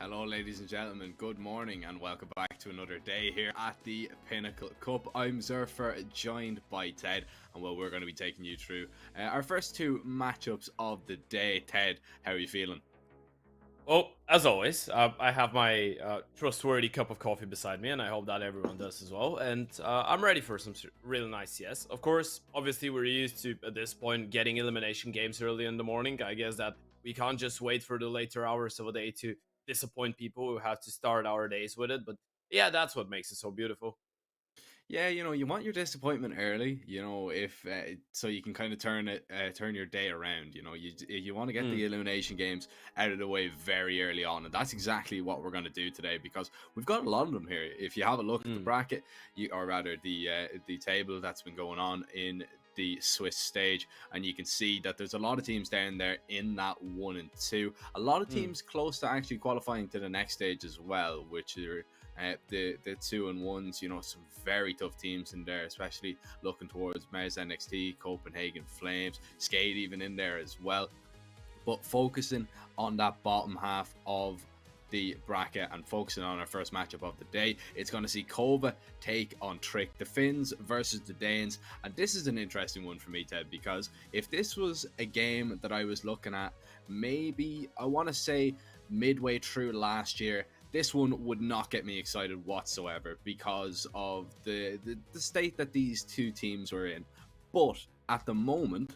Hello ladies and gentlemen, good morning and welcome back to another day here at the Pinnacle Cup. I'm Zurfer, joined by Ted, and we're going to be taking you through our first two matchups of the day. Ted, how are you feeling? Well, as always, I have my trustworthy cup of coffee beside me, and I hope that everyone does as well. And I'm ready for some really nice CS. Of course, obviously, we're used to, at this point, getting elimination games early in the morning. I guess that we can't just wait for the later hours of a day to disappoint people who have to start our days with it. But yeah, that's what makes it so beautiful. Yeah, you want your disappointment early, if so you can kind of turn your day around. You want to get the elimination games out of the way very early on, and that's exactly what we're going to do today because we've got a lot of them here. If you have a look at the bracket, or rather the table that's been going on in the Swiss stage, and you can see that there's a lot of teams down there in that 1 and 2. A lot of teams close to actually qualifying to the next stage as well, which are the 2 and 1s. Some very tough teams in there, especially looking towards Mars NXT, Copenhagen Flames, Skate even in there as well. But focusing on that bottom half of the bracket and focusing on our first matchup of the day, it's going to see Kova take on Trick, the Finns versus the Danes. And this is an interesting one for me, Ted, because if this was a game that I was looking at, maybe I want to say midway through last year, this one would not get me excited whatsoever because of the state that these two teams were in. But at the moment,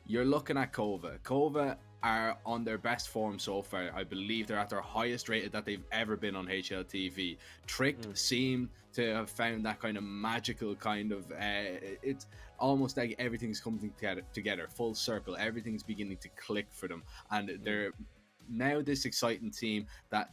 you're looking at Kova. Kova are on their best form so far. I believe they're at their highest rated that they've ever been on HLTV. Tricked seem to have found that kind of magical kind of it's almost like everything's coming together full circle. Everything's beginning to click for them, and they're now this exciting team that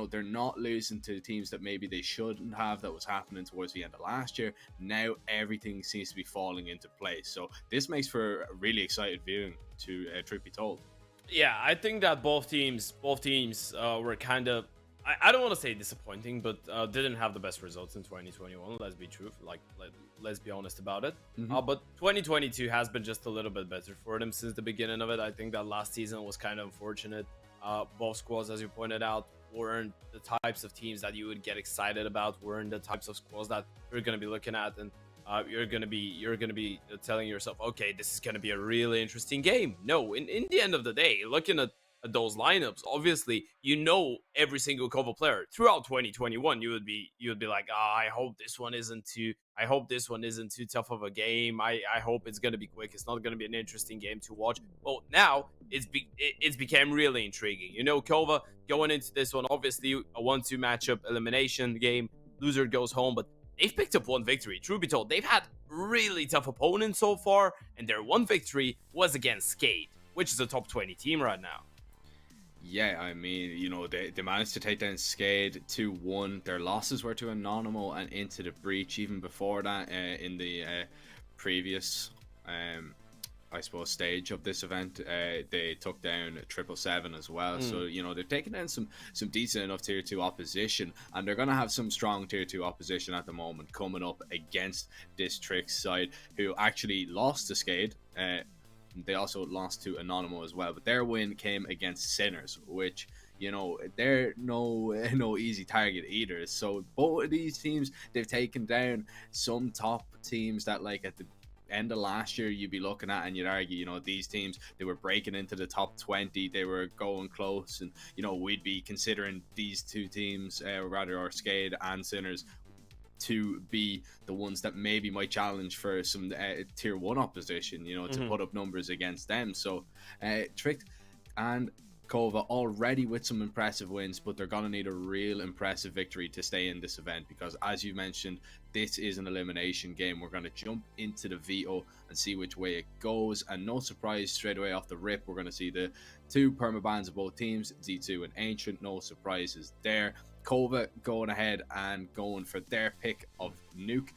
they're not losing to teams that maybe they shouldn't have. That was happening towards the end of last year. Now everything seems to be falling into place, so this makes for a really excited viewing, to truth be told. Yeah, I think that both teams were kind of, I don't want to say disappointing, but didn't have the best results in 2021. Let's be true, let's be honest about it. But 2022 has been just a little bit better for them since the beginning of it. I think that last season was kind of unfortunate. Both squads, as you pointed out, weren't the types of teams that you would get excited about, weren't the types of squads that you're going to be looking at, and you're gonna be telling yourself, okay, this is gonna be a really interesting game. No, in the end of the day, looking at those lineups, obviously every single Kova player throughout 2021. You would be like, I hope this one isn't too tough of a game. I hope it's gonna be quick. It's not gonna be an interesting game to watch. Well, now it's became really intriguing. Kova going into this one, obviously a 1-2 matchup elimination game. Loser goes home, but they've picked up one victory. Truth be told, they've had really tough opponents so far, and their one victory was against Skate, which is a top 20 team right now. Yeah, I mean, they managed to take down Skade 2-1. Their losses were to Anonymous and Into the Breach. Even before that, in the previous I suppose stage of this event, they took down 777 as well. So they're taking down some decent enough tier 2 opposition, and they're gonna have some strong tier 2 opposition at the moment coming up against this Trick side, who actually lost to Skade. They also lost to Anonymous as well, but their win came against Sinners, which they're no easy target either. So both of these teams, they've taken down some top teams that, like, at the end of last year you'd be looking at and you'd argue, these teams, they were breaking into the top 20, they were going close, and we'd be considering these two teams, or Skade and Sinners, to be the ones that maybe might challenge for some tier 1 opposition, to put up numbers against them. So Trick and Kova already with some impressive wins, but they're going to need a real impressive victory to stay in this event because, as you mentioned, this is an elimination game. We're going to jump into the Veto and see which way it goes, and no surprise, straight away off the rip, we're going to see the two permabans of both teams, Z2 and Ancient. No surprises there. Kova going ahead and going for their pick of Nuke.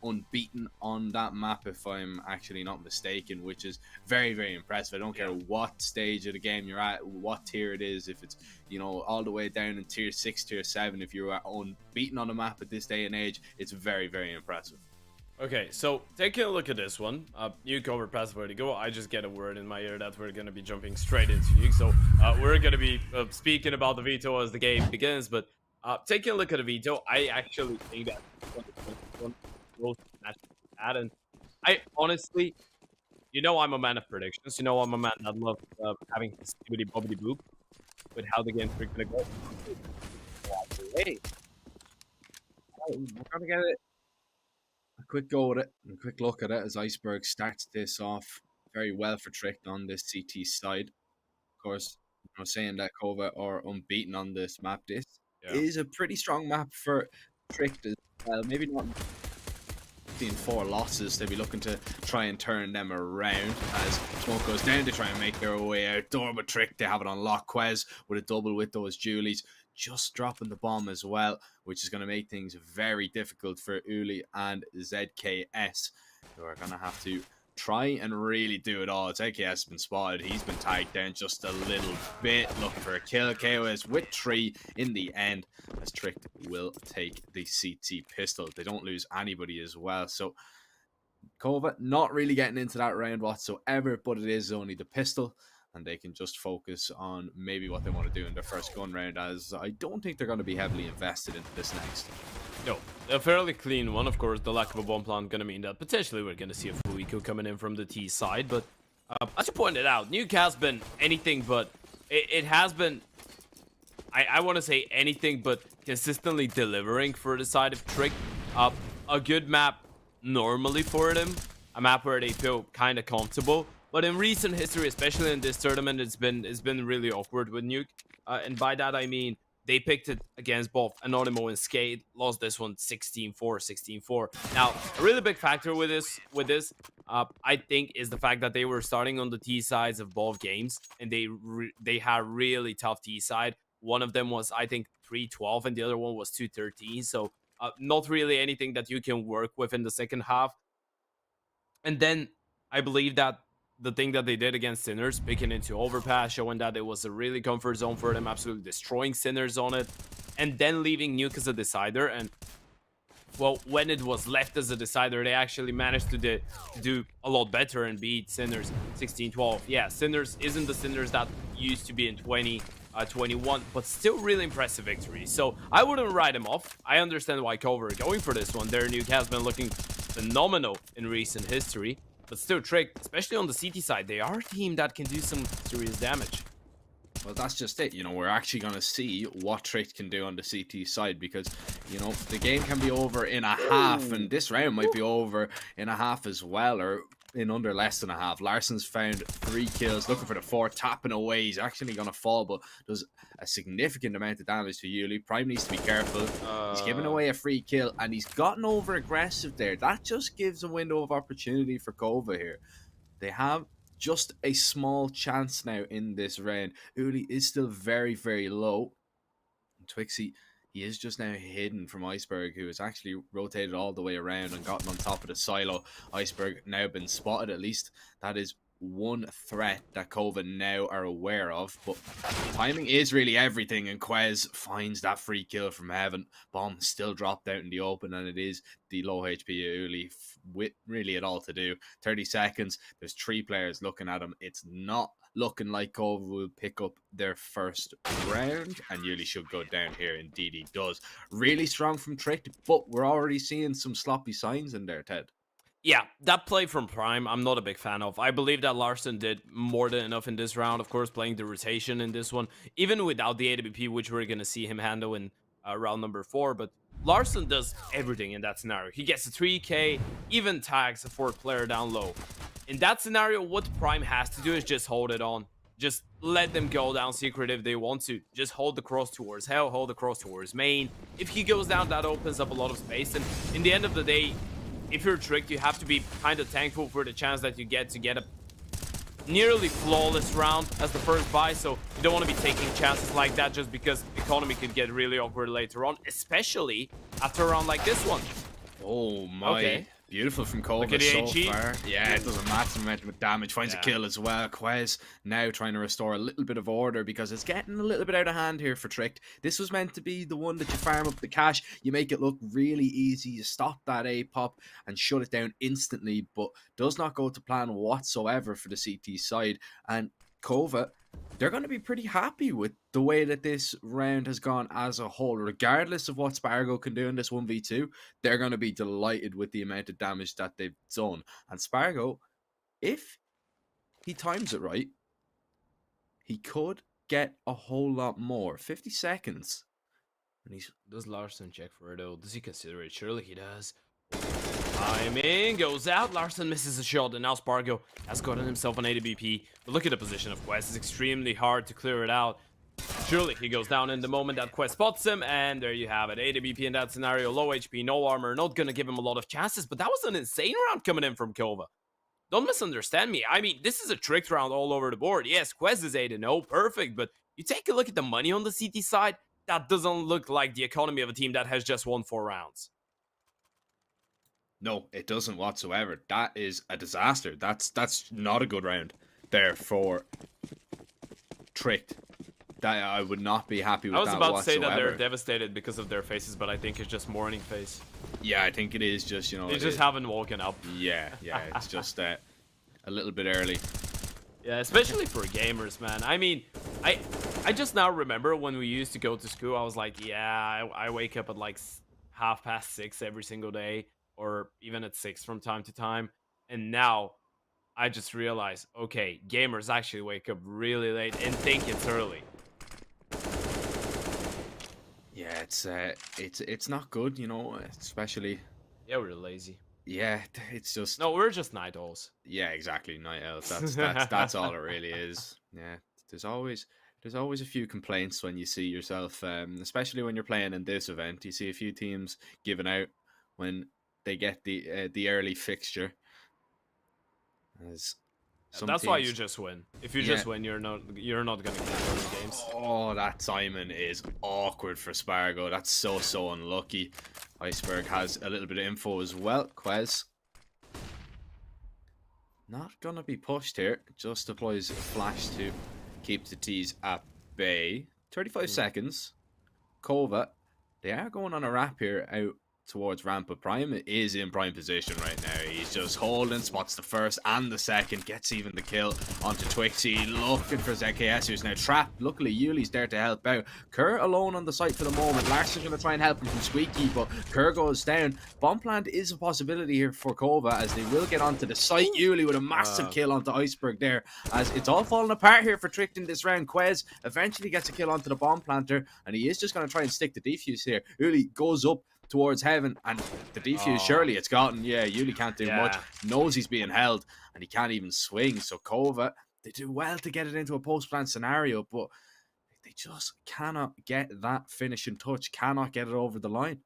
Unbeaten on that map, if I'm actually not mistaken, which is very, very impressive. I don't care what stage of the game you're at, what tier it is, if it's all the way down in tier 6, tier 7, if you're unbeaten on the map at this day and age, it's very, very impressive. Okay, so taking a look at this one, Nuke Overpass Vertigo, I just get a word in my ear that we're going to be jumping straight into Nuke, so we're going to be speaking about the Veto as the game begins, but taking a look at the Veto, I actually think that one will that, and I honestly, you know I'm a man of predictions, you know I'm a man that loves having his bobbity boop with how the game's going to go. Hey, we're going to get it. A quick go at it, and a quick look at it as Iceberg starts this off very well for Trick on this CT side. Of course, saying that Kova are unbeaten on this map. This is a pretty strong map for Trick as well. Maybe not seeing 4 losses. They'll be looking to try and turn them around as smoke goes down to try and make their way outdoor. But Trick, they have it on lock. Quez with a double with those Julies, just dropping the bomb as well, which is going to make things very difficult for Uli and ZKS, who are going to have to try and really do it all. ZKS has been spotted. He's been tagged down just a little bit, looking for a kill. KOS with 3 in the end, as Trick will take the CT pistol. They don't lose anybody as well. So Kova not really getting into that round whatsoever, but it is only the pistol, and they can just focus on maybe what they want to do in their first gun round, as I don't think they're going to be heavily invested into this next. No, a fairly clean one. Of course, the lack of a bomb plant going to mean that potentially we're going to see a Fuiko coming in from the T side, but as you pointed out, Nuke has been anything but, it has been, I want to say anything but consistently delivering for the side of Trick. A good map normally for them, a map where they feel kind of comfortable. But in recent history, especially in this tournament, it's been really awkward with Nuke. And by that, I mean, they picked it against both Anonymous and Skate, lost this one 16-4, 16-4. Now, a really big factor with this, I think, is the fact that they were starting on the T sides of both games, and they had really tough T side. One of them was, I think, 3-12, and the other one was 2-13. So not really anything that you can work with in the second half. And then I believe that the thing that they did against Sinners, picking into Overpass, showing that it was a really comfort zone for them, absolutely destroying Sinners on it, and then leaving Nuke as a decider. And, well, when it was left as a decider, they actually managed to do a lot better and beat Sinners 16-12. Yeah, Sinners isn't the Sinners that used to be in 2021, but still really impressive victory. So I wouldn't write them off. I understand why Kova are going for this one. Their Nuke has been looking phenomenal in recent history. But still, Trick, especially on the CT side, they are a team that can do some serious damage. Well, that's just it. We're actually going to see what Trick can do on the CT side, because, the game can be over in a half, and this round might be over in a half as well, or in under less than a half. Larson's found 3 kills, looking for the 4th, tapping away. He's actually going to fall, but does a significant amount of damage to Yuli. Prime needs to be careful. He's giving away a free kill, and he's gotten over aggressive there. That just gives a window of opportunity for Kova here. They have just a small chance now in this round. Uli is still very, very low. Twixie, he is just now hidden from Iceberg, who has actually rotated all the way around and gotten on top of the silo. Iceberg now been spotted. At least that is one threat that Kova now are aware of. But timing is really everything, and Quez finds that free kill from heaven. Bomb still dropped out in the open, and it is the low HP Uli with really it all to do. 30 seconds. There's 3 players looking at him. It's not looking like Kova will pick up their first round, and Uli should go down here. Indeed he does. Really strong from Trick, but we're already seeing some sloppy signs in there, Ted. Yeah, that play from Prime, I'm not a big fan of. I believe that Larson did more than enough in this round, of course, playing the rotation in this one, even without the AWP, which we're going to see him handle in round number 4. But Larson does everything in that scenario. He gets a 3K, even tags a 4th player down low. In that scenario, what Prime has to do is just hold it on. Just let them go down secret if they want to. Just hold the cross towards Hell, hold the cross towards main. If he goes down, that opens up a lot of space. And in the end of the day, if you're Tricked, you have to be kind of thankful for the chance that you get to get a nearly flawless round as the first buy. So you don't want to be taking chances like that, just because economy could get really awkward later on, especially after a round like this one. Oh my. Okay. Beautiful from Kova Look at the so HE. far. Yeah, it does a massive amount of damage. Finds a kill as well. Quez now trying to restore a little bit of order because it's getting a little bit out of hand here for Tricked. This was meant to be the one that you farm up the cash. You make it look really easy. You stop that A pop and shut it down instantly, but does not go to plan whatsoever for the CT side. And Kova, they're going to be pretty happy with the way that this round has gone as a whole. Regardless of what Spargo can do in this 1v2, they're going to be delighted with the amount of damage that they've done. And Spargo, if he times it right, he could get a whole lot more. 50 seconds. And does Larson check for it though? Does he consider it? Surely he does. Timing goes out. Larson misses a shot, and now Spargo has gotten himself an ADBP. But look at the position of Quest. It's extremely hard to clear it out. Surely he goes down in the moment that Quest spots him, and there you have it. ADBP in that scenario. Low HP, no armor. Not gonna give him a lot of chances, but that was an insane round coming in from Kova. Don't misunderstand me. I mean, this is a tricked round all over the board. Yes, Quest is 8-0, perfect, but you take a look at the money on the CT side, that doesn't look like the economy of a team that has just won 4 rounds. No, it doesn't whatsoever. That is a disaster. That's not a good round there for Tricked. That I would not be happy with that whatsoever. I was about to say that they're devastated because of their faces, but I think it's just morning face. Yeah, I think it is just, you know... They just haven't woken up. Yeah, it's just a little bit early. Yeah, especially for gamers, man. I mean, I just now remember when we used to go to school, I was like, yeah, I wake up at like 6:30 every single day, or even at 6 from time to time. And now I just realized, okay, gamers actually wake up really late and think it's early. Yeah, it's not good, you know, especially... Yeah, we're lazy. Yeah, it's just... No, we're just night owls. Yeah, exactly, night owls. That's all it really is. Yeah, there's always a few complaints when you see yourself, especially when you're playing in this event. You see a few teams giving out when they get the early fixture. That's why you just win. If you just win, you're not gonna get any games. Oh, that Simon is awkward for Spargo. That's so unlucky. Iceberg has a little bit of info as well. Quez not gonna be pushed here. Just deploys a flash to keep the T's at bay. 35 seconds. Kova, they are going on a wrap here out towards ramp, but Prime is in prime position right now. He's just holding, spots the first and the second, gets even the kill onto Twixie, looking for ZKS, who's now trapped. Luckily, Yuli's there to help out. Kerr alone on the site for the moment. Larson's going to try and help him from Squeaky, but Kerr goes down. Bomb plant is a possibility here for Kova, as they will get onto the site. Yuli with a massive kill onto Iceberg there, as it's all falling apart here for Tricked in this round. Quez eventually gets a kill onto the bomb planter, and he is just going to try and stick the defuse here. Yuli goes up towards heaven, and the defuse, surely it's gotten. Yeah, Yuli can't do much. Knows he's being held, and he can't even swing. So Kova, they do well to get it into a post-plant scenario, but they just cannot get that finishing touch, cannot get it over the line.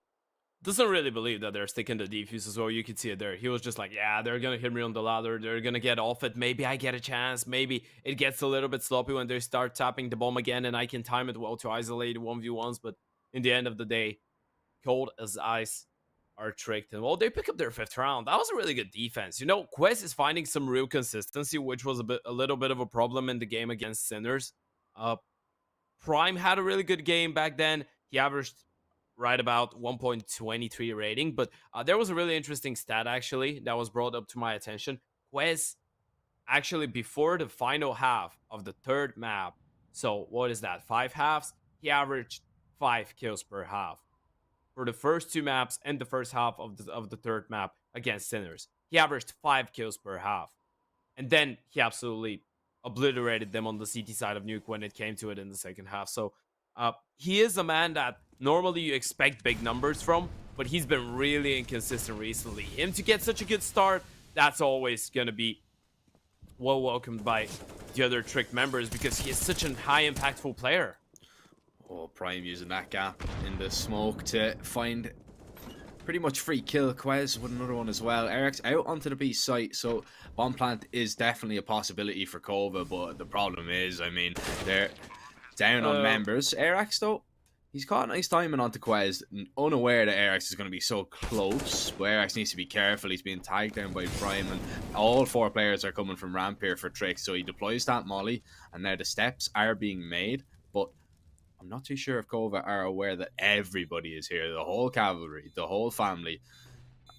Doesn't really believe that they're sticking the defuse as well. You can see it there. He was just like, yeah, they're gonna hit me on the ladder, they're gonna get off it, maybe I get a chance, maybe it gets a little bit sloppy when they start tapping the bomb again, and I can time it well to isolate 1v1s. But in the end of the day, cold as ice are Tricked, and well, they pick up their 5th round. That was a really good defense. You know, Quest is finding some real consistency, which was a little bit of a problem in the game against Sinners. Prime had a really good game back then. He averaged right about 1.23 rating, but there was a really interesting stat actually that was brought up to my attention. Quest actually, before the final half of the 3rd map, so what is that, 5 halves, he averaged 5 kills per half. For the first 2 maps and the first half of the 3rd map against Sinners, he averaged 5 kills per half. And then he absolutely obliterated them on the CT side of Nuke when it came to it in the 2nd half. So he is a man that normally you expect big numbers from, but he's been really inconsistent recently. Him to get such a good start, that's always going to be well welcomed by the other Tricked members, because he is such a high impactful player. Oh, Prime using that gap in the smoke to find pretty much free kill. Quez with another one as well. Eric's out onto the B site, so bomb plant is definitely a possibility for Kova, but the problem is, I mean, they're down on members. Eric's though, He's caught nice timing onto Quez, unaware that Arex is going to be so close. But Arex needs to be careful. He's being tagged down by Prime, and all 4 players are coming from ramp here for tricks. So he deploys that molly, and now the steps are being made. But I'm not too sure if Kova are aware that everybody is here. The whole cavalry, the whole family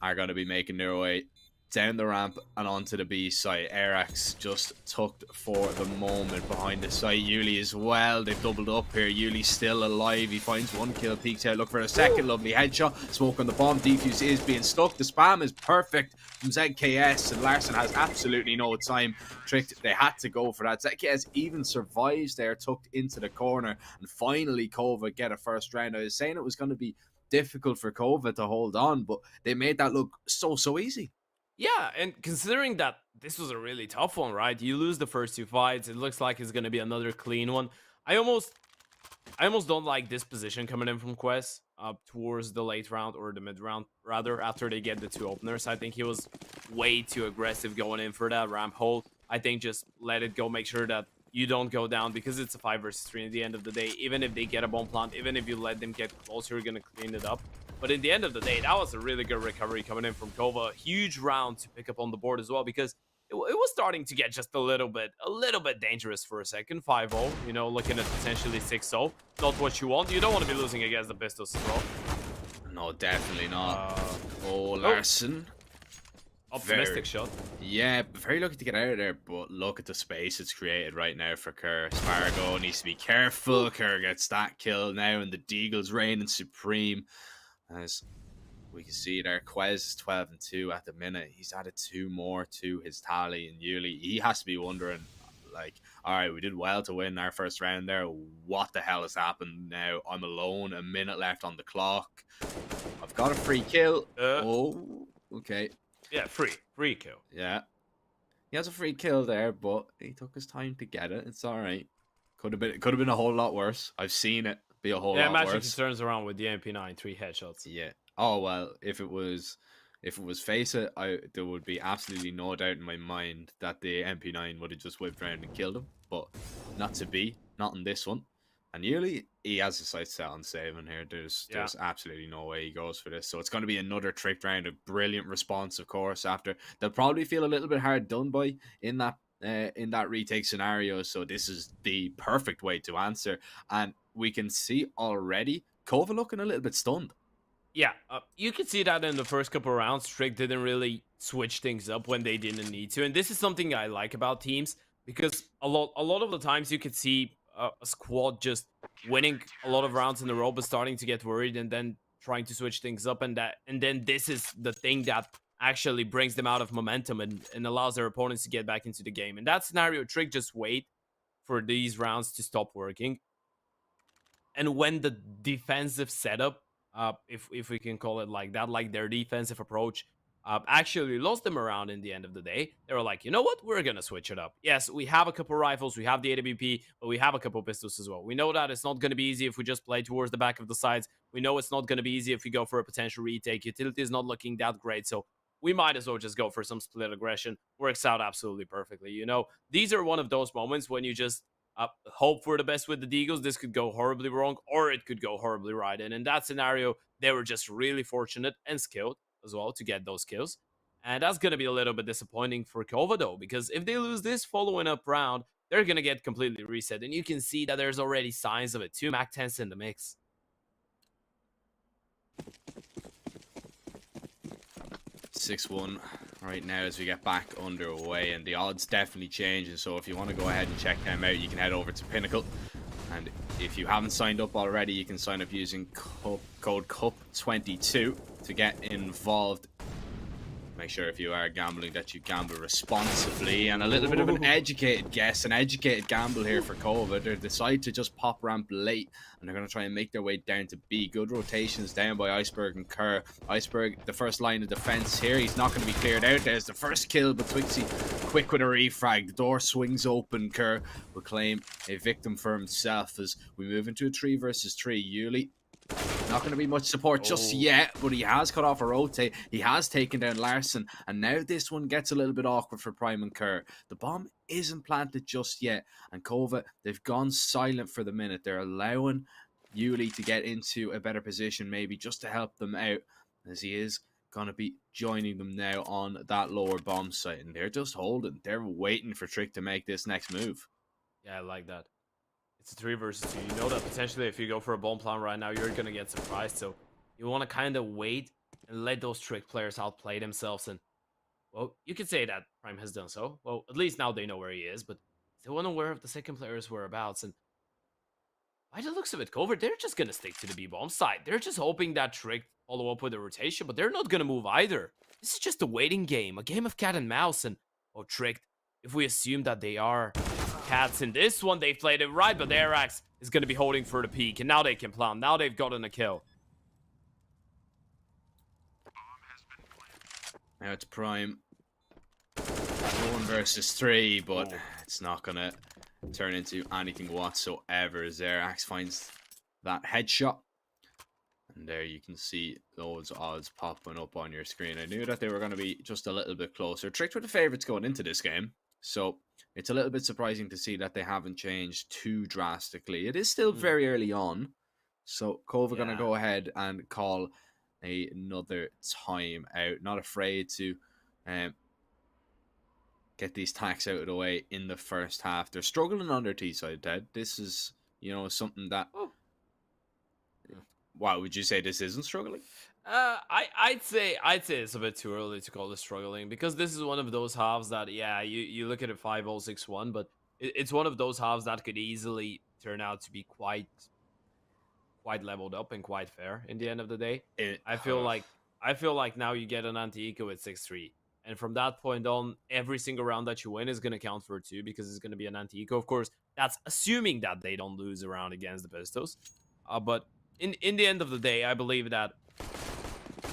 are going to be making their way down the ramp and onto the B site. Arex just tucked for the moment behind the site. Yuli as well. They've doubled up here. Yuli's still alive. He finds 1 kill, peeks out, look for a second. Lovely headshot. Smoke on the bomb. Defuse is being stuck. The spam is perfect from ZKS, and Larson has absolutely no time. Tricked. They had to go for that. ZKS even survives there, tucked into the corner, and finally Kova get a first round. I was saying it was going to be difficult for Kova to hold on, but they made that look so easy. Yeah, and considering that this was a really tough one, right? You lose the first 2 fights, it looks like it's gonna be another clean one. I almost don't like this position coming in from Quest towards the late round, or the mid round rather, after they get the 2 openers. I think he was way too aggressive going in for that ramp hold. I think just let it go, make sure that you don't go down, because it's a 5 versus 3 at the end of the day. Even if they get a bomb plant, even if you let them get close, you're gonna clean it up. But in the end of the day, that was a really good recovery coming in from Kova. Huge round to pick up on the board as well, because it was starting to get just a little bit dangerous for a second. 5-0, you know, looking at potentially 6-0. Not what you want. You don't want to be losing against the Pistols as well. No, definitely not. Larson. Optimistic shot. Yeah, very lucky to get out of there, but look at the space it's created right now for Kerr. Spargo needs to be careful. Kerr gets that kill now, and the Deagle's reigning supreme. As we can see there, Quez is 12-2 at the minute. He's added 2 more to his tally, and Yuli, he has to be wondering, like, all right, we did well to win our first round there. What the hell has happened now? I'm alone, a minute left on the clock. I've got a free kill. Oh, okay. Yeah, free kill. Yeah. He has a free kill there, but he took his time to get it. It's all right. Could have been a whole lot worse. I've seen it be a whole lot worse. Yeah, imagine he turns around with the MP9, 3 headshots. Yeah. Oh well, if it was Face It, there would be absolutely no doubt in my mind that the MP9 would have just whipped around and killed him. But not to be, not in this one. And Yuli, he has a sight set on saving here. There's absolutely no way he goes for this. So it's going to be another tricked round. A brilliant response, of course. After they'll probably feel a little bit hard done by in that retake scenario. So this is the perfect way to answer. And we can see already Kova looking a little bit stunned. Yeah, you could see that in the first couple of rounds. Trick didn't really switch things up when they didn't need to. And this is something I like about teams, because a lot of the times you could see a squad just winning a lot of rounds in a row, but starting to get worried and then trying to switch things up, and then this is the thing that actually brings them out of momentum and allows their opponents to get back into the game. In that scenario, Trick just wait for these rounds to stop working, and when the defensive setup, if we can call it like that, like their defensive approach, actually lost them around in the end of the day, they were like, you know what, we're gonna switch it up. Yes, we have a couple rifles, we have the AWP, but we have a couple pistols as well. We know that it's not gonna be easy if we just play towards the back of the sides. We know it's not gonna be easy if we go for a potential retake. Utility is not looking that great, so we might as well just go for some split aggression. Works out absolutely perfectly. You know, these are one of those moments when you just hope for the best with the Deagles. This could go horribly wrong, or it could go horribly right. And in that scenario, they were just really fortunate and skilled as well to get those kills. And that's going to be a little bit disappointing for Kova, though, because if they lose this following up round, they're going to get completely reset. And you can see that there's already signs of it. 2 MAC-10s in the mix. 6-1 right now as we get back underway, and the odds definitely changing. So if you want to go ahead and check them out, you can head over to Pinnacle, and if you haven't signed up already, you can sign up using code CUP22 to get involved. Make sure if you are gambling that you gamble responsibly, and a little bit of an educated guess, an educated gamble here for Kova. They decide to just pop ramp late, and they're going to try and make their way down to B. Good rotations down by Iceberg and Kerr. Iceberg, the first line of defense here. He's not going to be cleared out. There's the first kill, but Twixie quick with a refrag. The door swings open. Kerr will claim a victim for himself as we move into a 3 versus 3. Yuli, not going to be much support just yet, but he has cut off a rotate. He has taken down Larson, and now this one gets a little bit awkward for Prime and Kerr. The bomb isn't planted just yet, and Kova, they've gone silent for the minute. They're allowing Yuli to get into a better position, maybe just to help them out, as he is going to be joining them now on that lower bomb site. And they're just holding. They're waiting for Trick to make this next move. Yeah, I like that. It's a 3 versus 2. You know that potentially if you go for a bomb plan right now, you're going to get surprised. So you want to kind of wait and let those Trick players outplay themselves. And, well, you could say that Prime has done so. Well, at least now they know where he is, but still unaware of the second player's whereabouts. And by the looks of it, Kova, they're just going to stick to the B-bomb side. They're just hoping that Trick follow up with a rotation, but they're not going to move either. This is just a waiting game, a game of cat and mouse. And, oh, Trick, if we assume that they are cats in this one, they played it right, but Arax is going to be holding for the peak, and now they can plan. Now they've gotten a kill. Now it's Prime. 1 versus 3, but it's not going to turn into anything whatsoever as Arax finds that headshot. And there you can see those odds popping up on your screen. I knew that they were going to be just a little bit closer. Tricked with the favorites going into this game, so it's a little bit surprising to see that they haven't changed too drastically. It is still very early on, so Kova going to go ahead and call another time out. Not afraid to get these tacks out of the way in the first half. They're struggling on their T side, Ted. This is, you know, something that... Wow, would you say this isn't struggling? I'd say it's a bit too early to call this struggling, because this is one of those halves that, yeah, you look at it 5-0, 6-1, but it's one of those halves that could easily turn out to be quite leveled up and quite fair in the end of the day. I feel like now you get an anti-eco at 6-3. And from that point on, every single round that you win is going to count for 2, because it's going to be an anti-eco. Of course, that's assuming that they don't lose a round against the Pistos. But in the end of the day, I believe that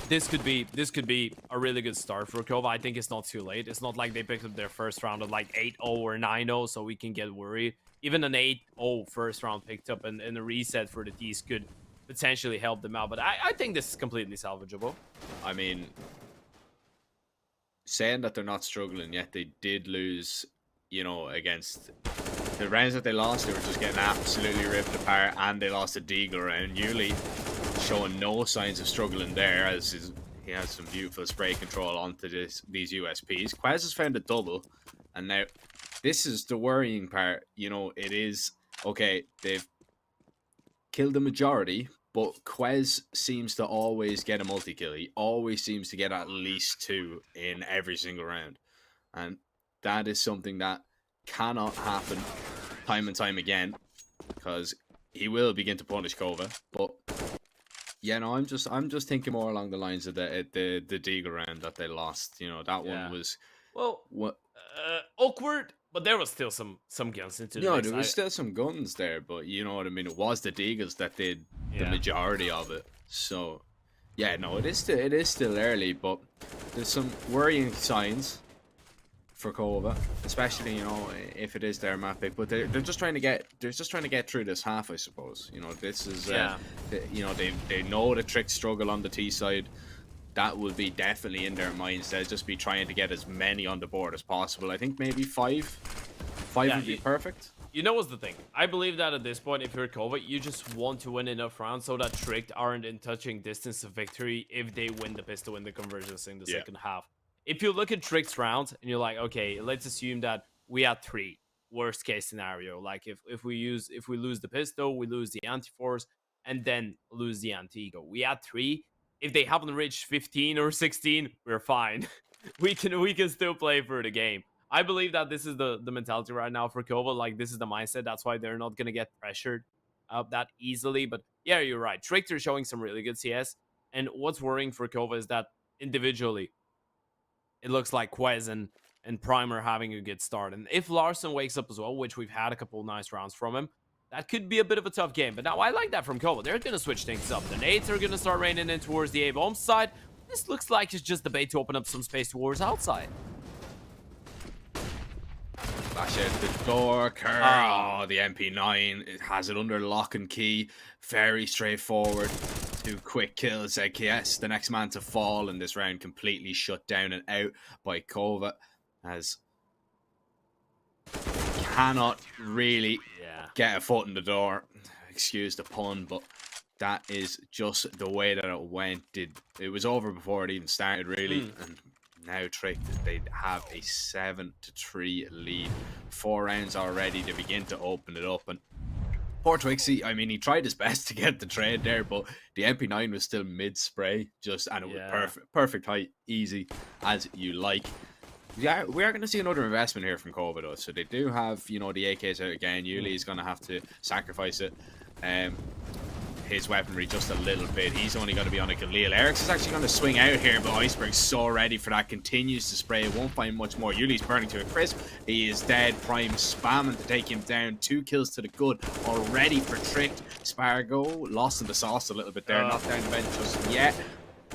this could be a really good start for Kova. I think it's not too late. It's not like they picked up their first round at like 8-0 or 9-0, so we can get worried. Even an 8-0 first round picked up and a reset for the T's could potentially help them out. But I think this is completely salvageable. I mean, saying that they're not struggling yet, they did lose, you know, against... The rounds that they lost, they were just getting absolutely ripped apart, and they lost a Deagle round. Yuli showing no signs of struggling there, as he has some beautiful spray control onto these USPs. Quez has found a double, and now this is the worrying part. You know, it is, okay, they've killed the majority, but Quez seems to always get a multi-kill. He always seems to get at least 2 in every single round, and that is something that cannot happen time and time again, because he will begin to punish Kova. But yeah, no, I'm just thinking more along the lines of the Deagle round that they lost. You know, that one was awkward, but there was still some guns into the mix. There was still some guns there, but you know what I mean. It was the Deagles that did the majority of it. So yeah, no, it is still early, but there's some worrying signs for Kova, especially, you know, if it is their map pick. But they're just trying to get through this half, I suppose. You know, this is you know, they know the Trick struggle on the T side. That will be definitely in their minds. They'll just be trying to get as many on the board as possible. I think maybe 5 would be perfect. You know what's the thing? I believe that at this point, if you're Kova, you just want to win enough rounds so that Trick aren't in touching distance of victory if they win the pistol in the convergence in the second half. If you look at Trick's rounds and you're like, okay, let's assume that we had 3, worst case scenario. Like if we lose the pistol, we lose the anti-force, and then lose the anti-ego. We had 3. If they haven't reached 15 or 16, we're fine. we can still play for the game. I believe that this is the mentality right now for Kova. Like, this is the mindset. That's why they're not gonna get pressured that easily. But yeah, you're right. Trick, they're showing some really good CS. And what's worrying for Kova is that individually, it looks like Quez and Prime are having a good start. And if Larson wakes up as well, which we've had a couple of nice rounds from him, that could be a bit of a tough game. But now I like that from Kova. They're going to switch things up. The nades are going to start raining in towards the A-bomb side. This looks like it's just the bait to open up some space towards outside. Flash out the door, Kerr. Oh, the MP9, it has it under lock and key. Very straightforward. 2 quick kills. KS, the next man to fall in this round, completely shut down and out by Kova, as cannot really get a foot in the door. excuse the pun, but that is just the way that it went. It was over before it even started, really. And now Trick, they have a 7-3 lead. 4 rounds already to begin to open it up. And poor Twixie, I mean, he tried his best to get the trade there, but the MP9 was still mid-spray, and it was perfect height, easy, as you like. Yeah, we are going to see another investment here from Kova, though. So they do have, the AKs out again. Yuli is going to have to sacrifice it. His weaponry just a little bit. He's only going to be on a Galil. Eric's is actually going to swing out here, but Iceberg's so ready for that. Continues to spray. Won't find much more. Yuli's burning to a crisp. He is dead. Prime spamming to take him down. 2 kills to the good. Already for Tricked. Spargo lost in the sauce a little bit there. Not down the bench just yet.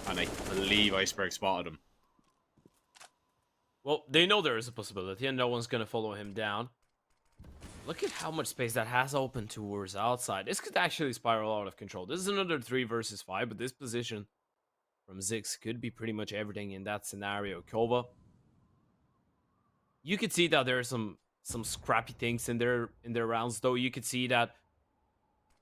And I believe Iceberg spotted him. Well, they know there is a possibility, and no one's going to follow him down. Look at how much space that has opened towards outside. This could actually spiral out of control. This is another 3 versus 5, but this position from Zix could be pretty much everything in that scenario. Kova, you could see that there are some scrappy things in their rounds, though. You could see that,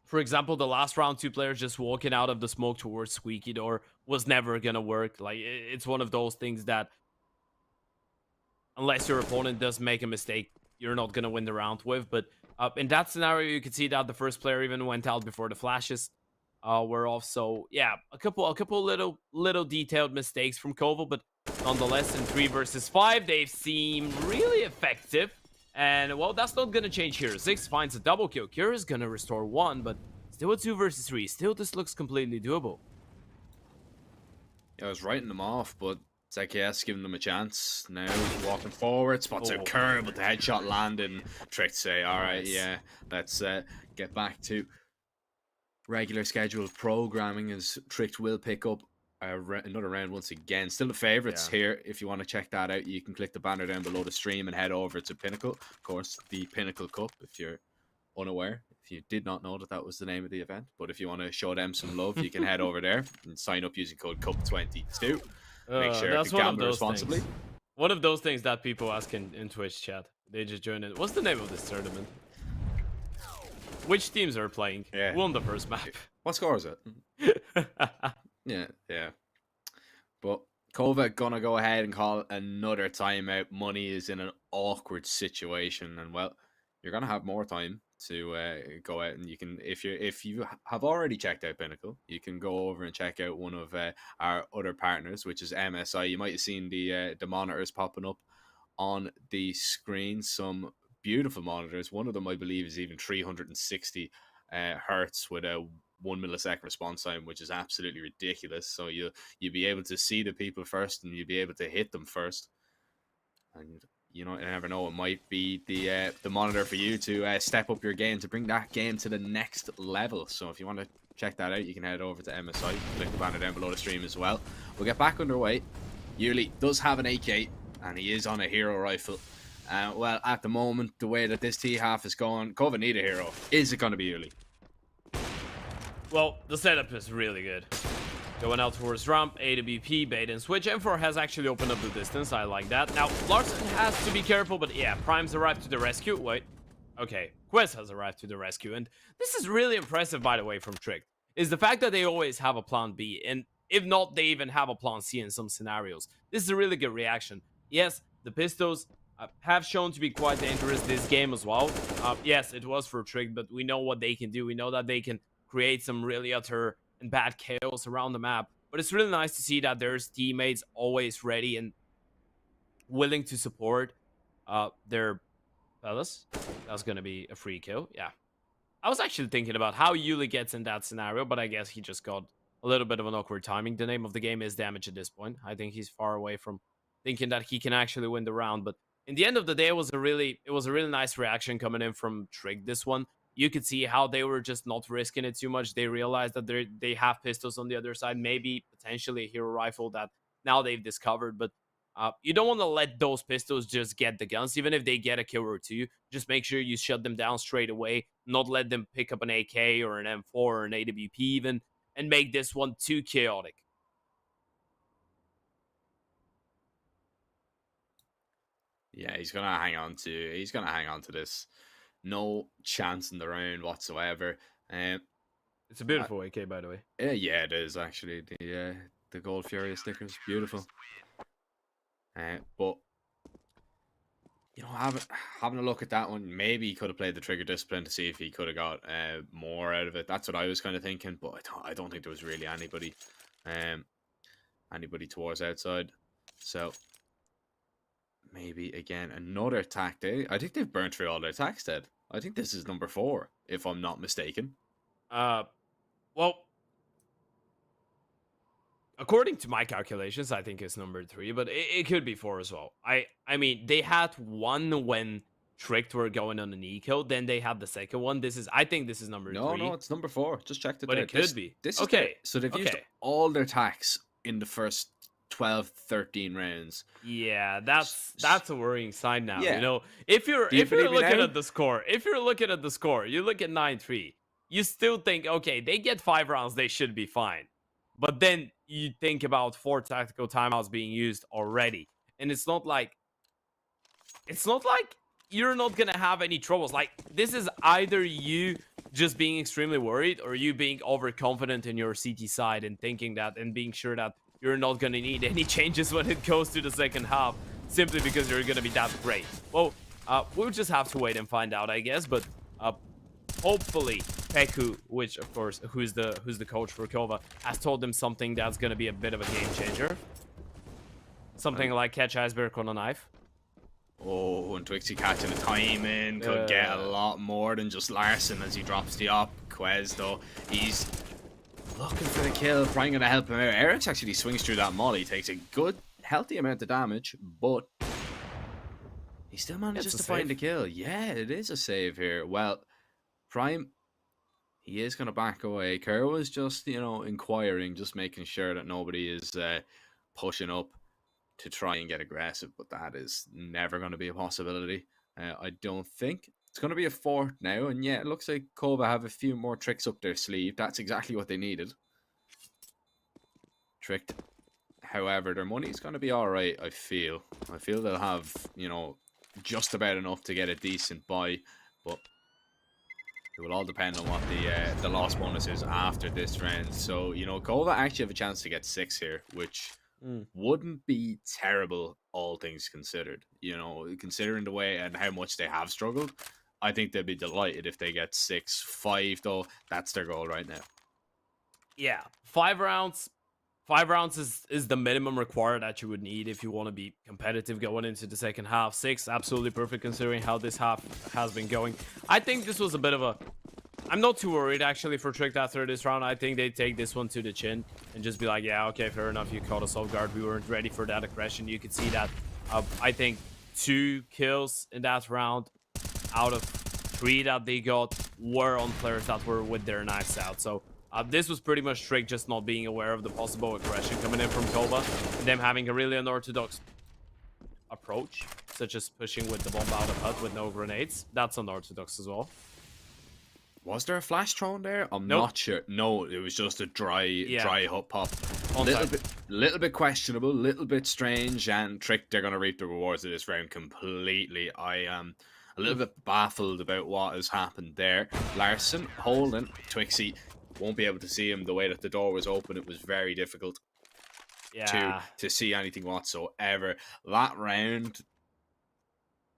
for example, the last round, 2 players just walking out of the smoke towards Squeaky Door was never gonna work. Like, it's one of those things that, unless your opponent does make a mistake, you're not going to win the round with. But in that scenario, you could see that the first player even went out before the flashes were off. So, yeah, a couple little detailed mistakes from Kova. But nonetheless, in 3 versus 5, they seem really effective. And, well, that's not going to change here. Zix finds a double kill. Kira's going to restore 1, but still a 2 versus 3. Still, this looks completely doable. Yeah, I was writing them off, but ZKS giving them a chance. Now walking forward, spots out Kerr, but the headshot landed. And Trick say, all right, yeah, let's get back to regular scheduled programming, as Trick will pick up another round once again. Still the favorites here. If you want to check that out, you can click the banner down below the stream and head over to Pinnacle. Of course, the Pinnacle Cup, if you're unaware. If you did not know that that was the name of the event, but if you want to show them some love, you can head over there and sign up using code CUP22. Make sure to gamble responsibly. One of those things that people ask in Twitch chat. They just join it. What's the name of this tournament? Which teams are playing? Yeah. Who won the first map? What score is it? Yeah. But Kova gonna go ahead and call another timeout. Money is in an awkward situation, and well, you're gonna have more time to go out, and you can, if you have already checked out Pinnacle, you can go over and check out one of our other partners, which is MSI. You might have seen the monitors popping up on the screen. Some beautiful monitors. One of them, I believe, is even 360 hertz with a 1 millisecond response time, which is absolutely ridiculous. So you'll be able to see the people first, and you'll be able to hit them first. And you never know, it might be the monitor for you to step up your game, to bring that game to the next level. So if you want to check that out, you can head over to MSI, click the banner down below the stream as well. We'll get back underway. Yuli does have an AK, and he is on a hero rifle. Well, at the moment, the way that this T-half is going, Kova need a hero. Is it going to be Yuli? Well, the setup is really good. Going out towards ramp, AWP, bait and switch. M4 has actually opened up the distance. I like that. Now, Larson has to be careful, but yeah, Prime's arrived to the rescue. Wait. Okay, Quest has arrived to the rescue. And this is really impressive, by the way, from Trick, is the fact that they always have a plan B. And if not, they even have a plan C in some scenarios. This is a really good reaction. Yes, the Pistols have shown to be quite dangerous this game as well. Yes, it was for Trick, but we know what they can do. We know that they can create some really utter and bad chaos around the map. But it's really nice to see that there's teammates always ready and willing to support their fellas. That's going to be a free kill. Yeah. I was actually thinking about how Yuli gets in that scenario, but I guess he just got a little bit of an awkward timing. The name of the game is damage at this point. I think he's far away from thinking that he can actually win the round. But in the end of the day, it was a really nice reaction coming in from Trig this one. You could see how they were just not risking it too much. They realized that they have pistols on the other side, maybe potentially a hero rifle that now they've discovered. But you don't want to let those pistols just get the guns. Even if they get a kill or two, just make sure you shut them down straight away. Not let them pick up an AK or an M4 or an AWP even, and make this one too chaotic. Yeah, he's gonna hang on to this. No chance in the round whatsoever. It's a beautiful AK, by the way. Yeah, it is actually. The Gold Fury sticker is beautiful. But you know, having a look at that one, maybe he could have played the trigger discipline to see if he could have got more out of it. That's what I was kind of thinking, but I don't think there was really anybody towards outside. So maybe again another attack day. I think they've burnt through all their attacks, Ted. I think this is number 4, if I'm not mistaken. Well, according to my calculations, I think it's number 3, but it could be 4 as well. I mean, they had one when Tricked were going on an eco, then they had the second one. I think this is number 3. No, it's number 4. Just checked it. But it could be. This okay. So they've used all their attacks in the first 12, 13 rounds. Yeah, that's a worrying sign now. Yeah. You know, if you're looking at the score, you look at 9-3. You still think, okay, they get 5 rounds, they should be fine. But then you think about 4 tactical timeouts being used already. And it's not like you're not going to have any troubles. Like, this is either you just being extremely worried or you being overconfident in your CT side and thinking that and being sure that you're not going to need any changes when it goes to the second half simply because you're going to be that great. Well, we'll just have to wait and find out, I guess. But hopefully Peku, which of course who's the coach for Kova, has told them something that's going to be a bit of a game changer. Something like catch iceberg on a knife. Oh, and Twixie catching the timing could get a lot more than just Larson as he drops the op. Quez though, he's looking for the kill. Brian gonna help him out. Eric's actually swings through that molly, takes a good healthy amount of damage, but he still manages to find the kill. Yeah, it is a save here. Well, Prime, he is going to back away. Kerr was just, inquiring, just making sure that nobody is pushing up to try and get aggressive, but that is never going to be a possibility. I don't think. It's going to be a 4th now, and yeah, it looks like Kova have a few more tricks up their sleeve. That's exactly what they needed. Tricked. However, their money's going to be all right, I feel. I feel they'll have, just about enough to get a decent buy, but it will all depend on what the loss bonus is after this round. So, Kova actually have a chance to get 6 here, which wouldn't be terrible, all things considered. Considering the way and how much they have struggled, I think they'd be delighted if they get 6. 5, though, that's their goal right now. Yeah, 5 rounds. 5 rounds is the minimum required that you would need if you want to be competitive going into the second half. 6, absolutely perfect considering how this half has been going. I think this was a bit of a... I'm not too worried, actually, for Tricked after this round. I think they take this one to the chin and just be like, yeah, okay, fair enough, you caught us off guard. We weren't ready for that aggression. You could see that. I think 2 kills in that round out of 3 that they got were on players that were with their knives out. So this was pretty much Trick just not being aware of the possible aggression coming in from Kova, and them having a really unorthodox approach, such as pushing with the bomb out of hut with no grenades. That's unorthodox as well. Was there a flash thrown there? I'm not sure. No, it was just a dry hut pop. Little bit questionable, little bit strange, and Trick, they're going to reap the rewards of this round completely. I am a little bit baffled about what has happened there. Larson holding Twixie. Won't be able to see him the way that the door was open. It was very difficult to see anything whatsoever. That round,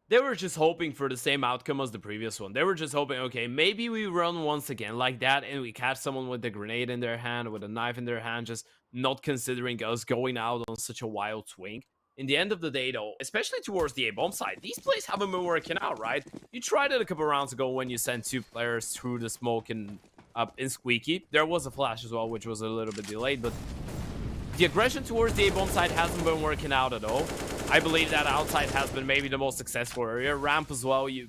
they were just hoping for the same outcome as the previous one. They were just hoping, okay, maybe we run once again like that and we catch someone with a grenade in their hand, with a knife in their hand, just not considering us going out on such a wild swing. In the end of the day, though, especially towards the A-bomb side, these plays haven't been working out, right? You tried it a couple rounds ago when you sent 2 players through the smoke and up in Squeaky. There was a flash as well, which was a little bit delayed, but the aggression towards the A-bomb side hasn't been working out at all. I believe that outside has been maybe the most successful area. Ramp as well, you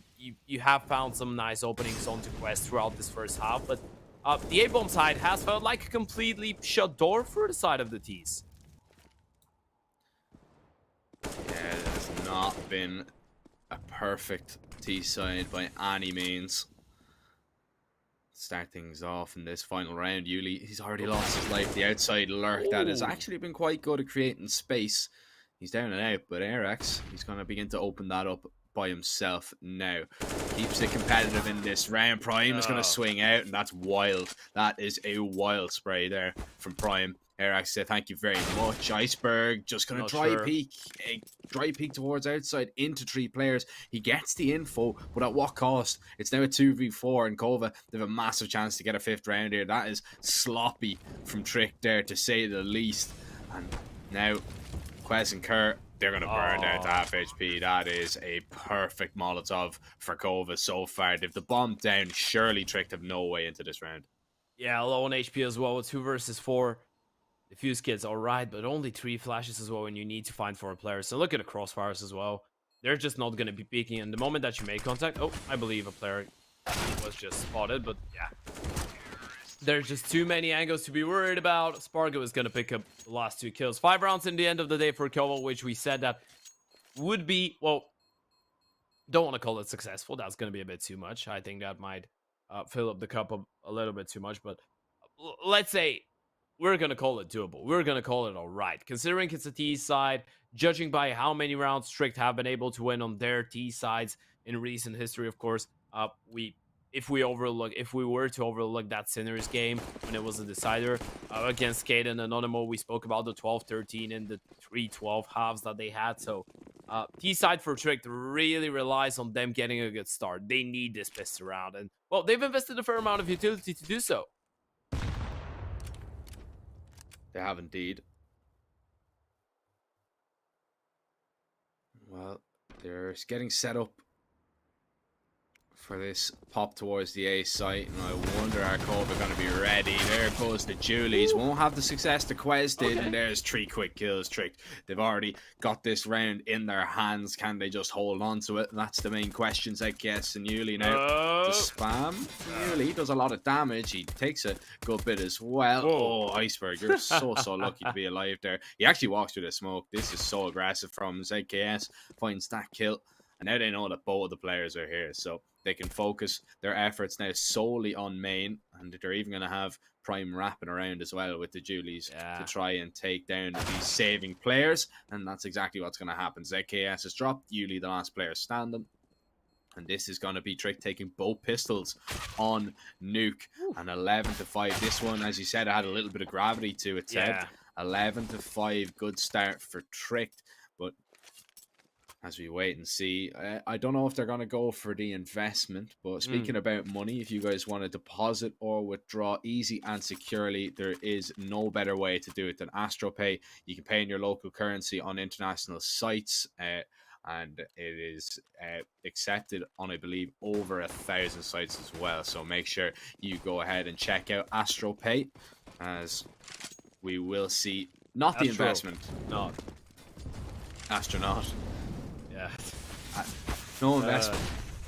have found some nice openings onto Quest throughout this first half, but the A-bomb side has felt like a completely shut door for the side of the T's. Yeah, it has not been a perfect T side by any means. Start things off in this final round. Yuli, he's already lost his life. The outside lurk that has actually been quite good at creating space. He's down and out, but Arex, he's going to begin to open that up by himself now. Keeps it competitive in this round. Prime is going to swing out, and that's wild. That is a wild spray there from Prime. Eric said, thank you very much. Iceberg just going to dry peek. Dry peek towards outside into 3 players. He gets the info, but at what cost? It's now a 2v4, and Kova, they have a massive chance to get a 5th round here. That is sloppy from Trick there, to say the least. And now, Quez and Kerr, they're going to burn down to half HP. That is a perfect Molotov for Kova so far. If the bomb down, surely Trick have no way into this round. Yeah, low on HP as well with 2 versus 4. The fuse kit's alright, but only 3 flashes as well, and you need to find 4 players. So look at the crossfires as well. They're just not going to be peeking. And the moment that you make contact... Oh, I believe a player was just spotted, but yeah. There's just too many angles to be worried about. Spargo is going to pick up the last 2 kills. 5 rounds in the end of the day for Kova, which we said that would be... Well, don't want to call it successful. That's going to be a bit too much. I think that might fill up the cup a little bit too much. But let's say... We're going to call it doable. We're going to call it all right. Considering it's a T side, judging by how many rounds Strict have been able to win on their T sides in recent history, of course, if we were to overlook that Sinners game when it was a decider against Kate and Anonymous, we spoke about the 12-13 and the 3-12 halves that they had. So T side for Trick really relies on them getting a good start. They need this pistol round. And, well, they've invested a fair amount of utility to do so. They have indeed. Well, they're getting set up for this pop towards the A site, and I wonder are Kova going to be ready. There goes the Julies. Won't have the success the Quez did, and there's 3 quick kills. Tricked. They've already got this round in their hands. Can they just hold on to it? That's the main questions, I guess. And Yuli now to spam. Yuli does a lot of damage. He takes a good bit as well. Oh, Iceberg, you're so lucky to be alive there. He actually walks through the smoke. This is so aggressive from ZKS. Finds that kill. And now they know that both of the players are here, so they can focus their efforts now solely on main, and they're even going to have Prime wrapping around as well with the Julies to try and take down these saving players, and that's exactly what's going to happen. ZKS has dropped, Yuli the last player standing, and this is going to be Trick taking both pistols on Nuke. And 11-5. This one, as you said, it had a little bit of gravity to it. 11-5, good start for Trick, but as we wait and see, I don't know if they're going to go for the investment, but speaking about money, if you guys want to deposit or withdraw easy and securely, there is no better way to do it than AstroPay. You can pay in your local currency on international sites, and it is accepted on, I believe, over 1,000 sites as well. So make sure you go ahead and check out AstroPay, as we will see, not the investment. No. Astronaut. Yeah. No investment.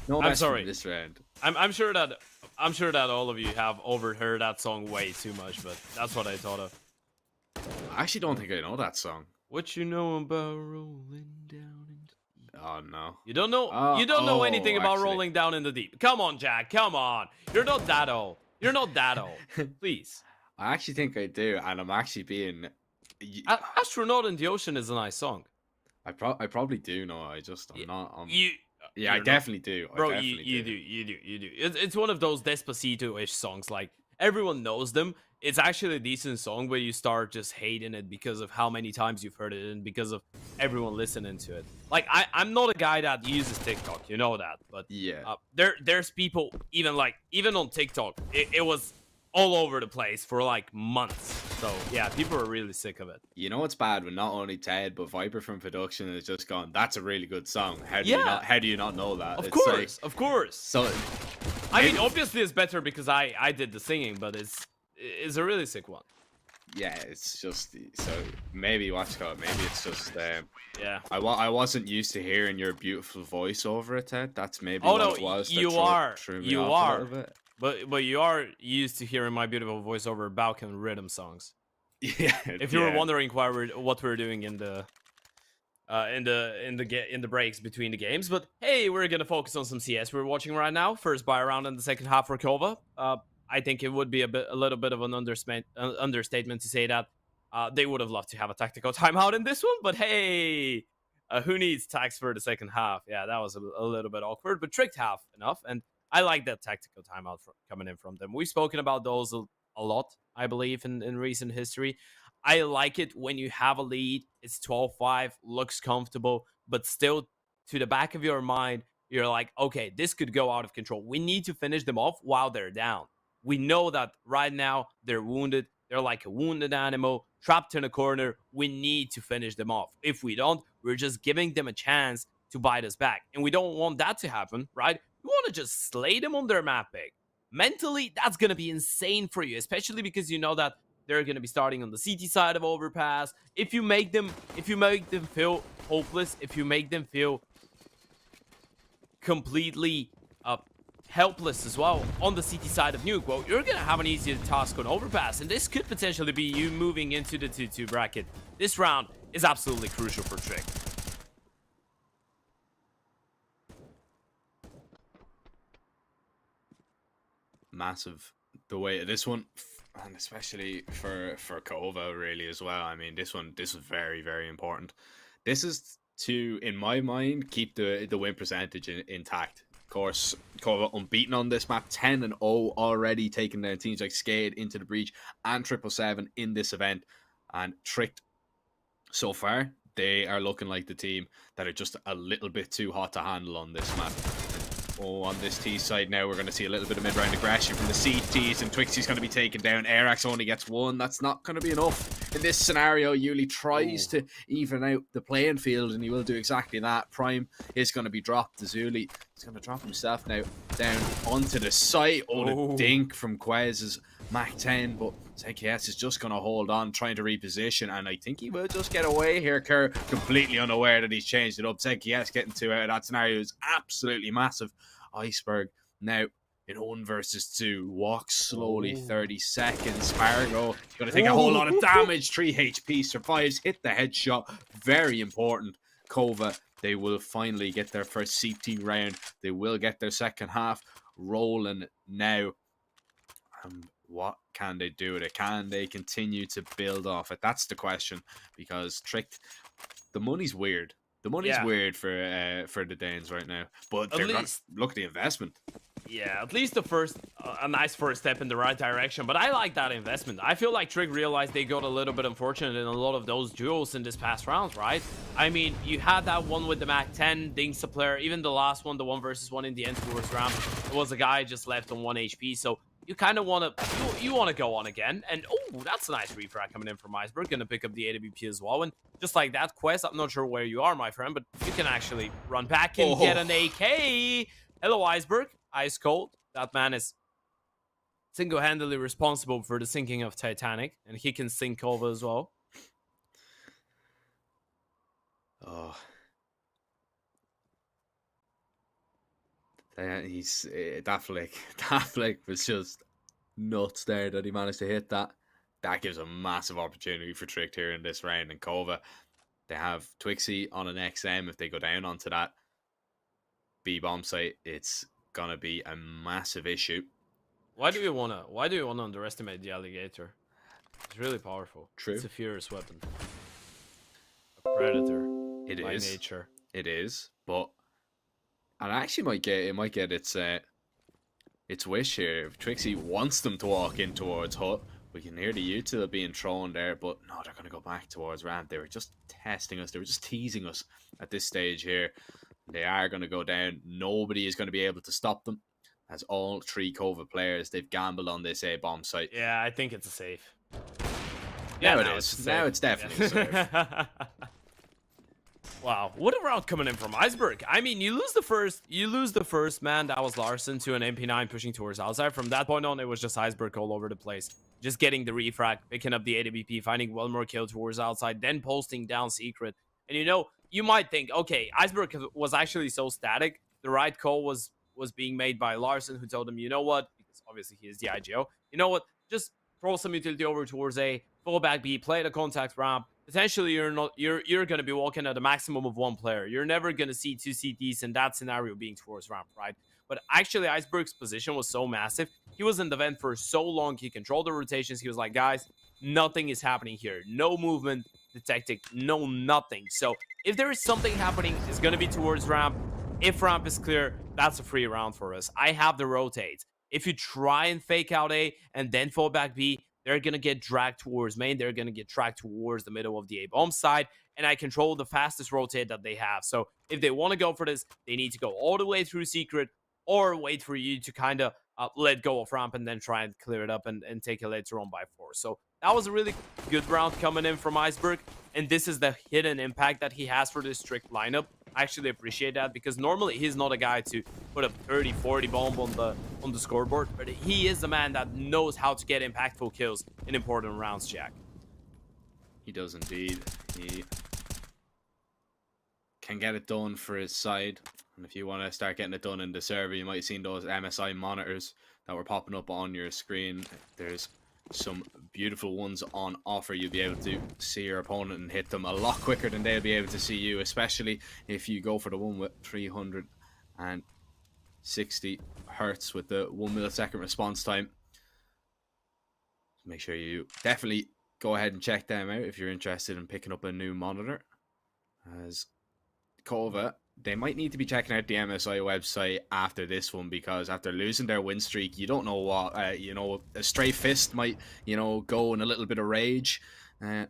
No investment I'm sorry. in this round. I'm sure that all of you have overheard that song way too much, but that's what I thought of. I actually don't think I know that song. What you know about rolling down in the deep? Oh no. You don't know you don't know anything about rolling down in the deep. Come on, Jack, come on. You're not that old. You're not that old. Please. I actually think I do, and I'm actually being Astronaut in the Ocean is a nice song. I probably do know. I'm not. Yeah, I definitely do. Bro, you do. It's one of those Despacito-ish songs. Like, everyone knows them. It's actually a decent song, but you start just hating it because of how many times you've heard it and because of everyone listening to it. Like, I'm not a guy that uses TikTok, you know that. But yeah, there's people even on TikTok. It was all over the place for like months. So yeah, people are really sick of it. You know what's bad when not only Ted but Viper from production has just gone, that's a really good song. How do you not know that? Of course. So I mean, obviously it's better because I did the singing, but it's a really sick one. Yeah, it's just so maybe maybe it's just yeah. I wasn't used to hearing your beautiful voice over it, Ted. That's maybe what it was. You are. But you are used to hearing my beautiful voice over Balkan rhythm songs. Yeah. If you were wondering what we're doing in the breaks between the games, but hey, we're gonna focus on some CS we're watching right now. First buy round in the second half for Kova. I think it would be a little bit of an understatement to say that they would have loved to have a tactical timeout in this one, but hey, Who needs tax for the second half? Yeah, that was a little bit awkward, but tricked half enough. And I like that tactical timeout coming in from them. We've spoken about those a lot, I believe, in recent history. I like it when you have a lead. It's 12-5, looks comfortable, but still to the back of your mind, you're like, okay, this could go out of control. We need to finish them off while they're down. We know that right now they're wounded. They're like a wounded animal, trapped in a corner. We need to finish them off. If we don't, we're just giving them a chance to bite us back. And we don't want that to happen, right? We want to just slay them on their map pick. Mentally, that's going to be insane for you, especially because you know that they're going to be starting on the CT side of Overpass. If you make them feel hopeless, if you make them feel completely helpless as well on the CT side of Nuke, well, you're going to have an easier task on Overpass, and this could potentially be you moving into the 2-2 bracket. This round is absolutely crucial for Trick. Massive the way this one, and especially for Kova really as well. I mean, this is very, very important. This is to, in my mind, keep the win percentage intact. Of course, Kova unbeaten on this map, 10-0 already, taking down teams like Skade, Into the Breach, and 777 in this event. And Tricked, so far, they are looking like the team that are just a little bit too hot to handle on this map. Oh, on this T side now, we're going to see a little bit of mid-round aggression from the CTs, and Twixie's going to be taken down. Airax only gets one. That's not going to be enough. In this scenario, Yuli tries to even out the playing field, and he will do exactly that. Prime is going to be dropped. Zuli is going to drop himself now down onto the site. Oh, the dink from Quez's Mach 10, but CKS is just going to hold on, trying to reposition, and I think he will just get away here. Kerr completely unaware that he's changed it up. CKS getting 2 out of that scenario is absolutely massive. Iceberg now in 1 versus 2, walks slowly, 30 seconds. Fargo going to take a whole lot of damage, 3 HP, survives, hit the headshot, very important. Kova, they will finally get their first CT round. They will get their second half rolling now. What can they do with it? Can they continue to build off it? That's the question, because Tricked, the money's weird. The money's weird for the Danes right now, but they're gonna look at the investment. Yeah, at least the first, a nice first step in the right direction. But I like that investment. I feel like Trick realized they got a little bit unfortunate in a lot of those duels in this past rounds, right? I mean, you had that one with the Mach 10, Ding's a player. Even the last one, the 1 versus 1 in the end towards round, it was a guy just left on 1 HP. So you kind of want to, you want to go on again. And oh, that's a nice refrag coming in from Iceberg. Gonna pick up the AWP as well. And just like that quest, I'm not sure where you are, my friend, but you can actually run back and get an AK. Hello, Iceberg. Ice cold. That man is single-handedly responsible for the sinking of Titanic, and he can sink Kova as well. Oh, he's that flick. That flick was just nuts there that he managed to hit that. That gives a massive opportunity for Tricked here in this round. And Kova, they have Twixie on an XM. If they go down onto that B bomb site, it's gonna be a massive issue. Why do you wanna underestimate the alligator? It's really powerful. True. It's a furious weapon. A predator. It by is. nature. It is, but and actually might get its wish here. If Twixie wants them to walk in towards Hut, we can hear the util being thrown there, but no, they're gonna go back towards ramp. They were just testing us. They were just teasing us at this stage here. They are going to go down. Nobody is going to be able to stop them. As all 3 Kova players, they've gambled on this A bomb site. Yeah, I think it's a safe. Yeah, now it is. Now it's definitely a safe. Wow, what a round coming in from Iceberg. I mean, you lose the first man. That was Larson to an MP9 pushing towards outside. From that point on, it was just Iceberg all over the place. Just getting the refrag, picking up the AWP, finding one more kill towards outside, then posting down secret. And you know, you might think, okay, Iceberg was actually so static. The right call was being made by Larson, who told him, you know what, because obviously he is the IGO, you know what, just throw some utility over towards A, fall back B, play the contact ramp. Potentially, you're going to be walking at a maximum of 1 player. You're never going to see 2 CTs in that scenario being towards ramp, right? But actually, Iceberg's position was so massive. He was in the vent for so long. He controlled the rotations. He was like, guys, nothing is happening here. No movement. detecting, no nothing. So if there is something happening, it's going to be towards ramp. If ramp is clear, that's a free round for us. I have the rotate. If you try and fake out A and then fall back B, they're going to get dragged towards main. They're going to get dragged towards the middle of the A bomb side. And I control the fastest rotate that they have. So if they want to go for this, they need to go all the way through secret or wait for you to kind of let go of ramp and then try and clear it up and take it later on by force. So that was a really good round coming in from Iceberg. And this is the hidden impact that he has for this strict lineup. I actually appreciate that because normally he's not a guy to put a 30, 40 bomb on the scoreboard, but he is the man that knows how to get impactful kills in important rounds, Jack. He does indeed. He can get it done for his side. And if you want to start getting it done in the server, you might have seen those MSI monitors that were popping up on your screen. There's some beautiful ones on offer. You'll be able to see your opponent and hit them a lot quicker than they'll be able to see you, especially if you go for the one with 360 hertz with the 1 millisecond response time. Make sure you definitely go ahead and check them out if you're interested in picking up a new monitor. As Kova, they might need to be checking out the MSI website after this one, because after losing their win streak, you don't know what, a stray fist might, go in a little bit of rage, and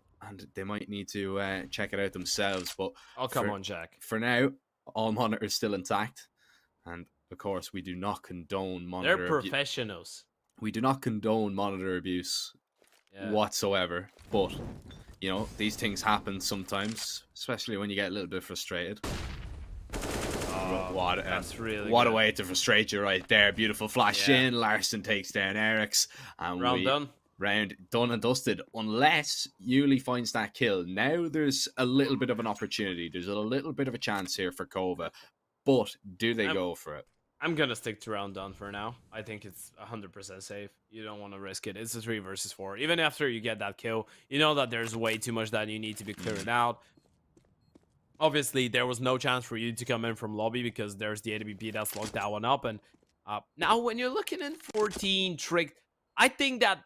they might need to check it out themselves. But come on, Jack. For now, all monitors still intact, and of course, we do not condone monitor. They're professionals. We do not condone monitor abuse whatsoever, but these things happen sometimes, especially when you get a little bit frustrated. What a way to frustrate you right there. Beautiful flash in. Larson takes down Eric's. And round done and dusted. Unless Yuli finds that kill. Now there's a little bit of an opportunity. There's a little bit of a chance here for Kova. But do they go for it? I'm going to stick to round done for now. I think it's 100% safe. You don't want to risk it. It's a 3 versus 4. Even after you get that kill, you know that there's way too much that you need to be cleared out. Obviously, there was no chance for you to come in from lobby because there's the AWP that's locked that one up. And now when you're looking in 14 tricked, I think that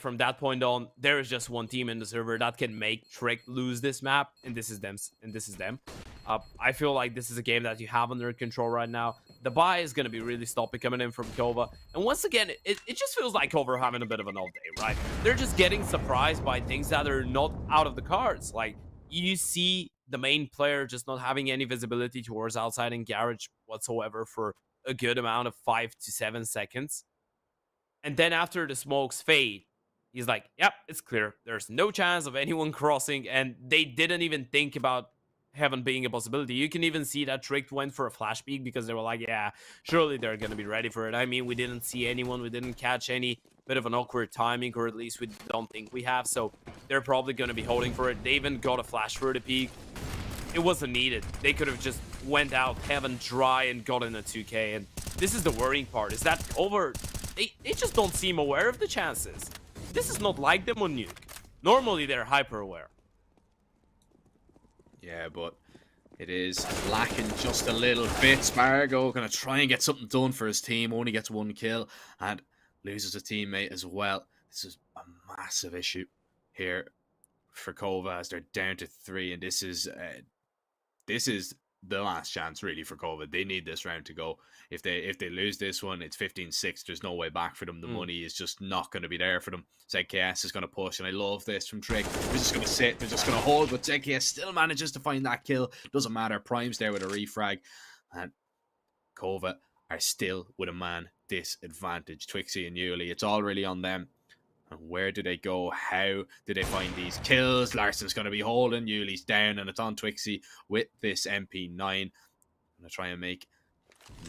from that point on, there is just one team in the server that can make Trick lose this map, and this is them. I feel like this is a game that you have under control right now. The buy is going to be really sloppy coming in from Kova. And once again, it just feels like Kova are having a bit of an all day, right? They're just getting surprised by things that are not out of the cards. Like, you see the main player just not having any visibility towards outside and garage whatsoever for a good amount of 5 to 7 seconds. And then after the smokes fade, he's like, yep, it's clear. There's no chance of anyone crossing. And they didn't even think about Heaven being a possibility. You can even see that Trick went for a flash peek because they were like, yeah, surely they're going to be ready for it. I mean, we didn't see anyone. We didn't catch any bit of an awkward timing, or at least we don't think we have. So they're probably going to be holding for it. They even got a flash for the peak. It wasn't needed. They could have just went out Heaven dry and got in a 2K. And this is the worrying part, is that over... They just don't seem aware of the chances. This is not like them on Nuke. Normally, they're hyper-aware. Yeah, but it is lacking just a little bit. Spargo going to try and get something done for his team. Only gets 1 kill and loses a teammate as well. This is a massive issue here for Kova as they're down to 3. And this is the last chance really for Kova. They need this round to go. If they lose this one, it's 15-6. There's no way back for them. The money is just not going to be there for them. ZKS is going to push, and I love this from Trick. They're just going to sit. They're just going to hold, but ZKS still manages to find that kill. Doesn't matter. Prime's there with a refrag, and Kova are still with a man disadvantage. Twixie and Yuli, it's all really on them. And where do they go? How do they find these kills? Larson's going to be holding. Yuli's down, and it's on Twixie with this MP9. I'm going to try and make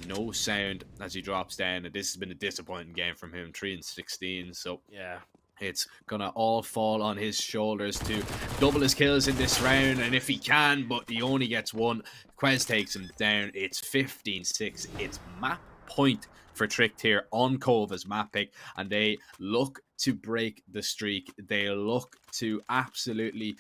no sound as he drops down. And this has been a disappointing game from him. 3-16. So yeah, it's going to all fall on his shoulders to double his kills in this round. And if he can, but he only gets 1. Quez takes him down. It's 15-6. It's map point for Tricked here on Kova's map pick, and they look to break the streak. They look to absolutely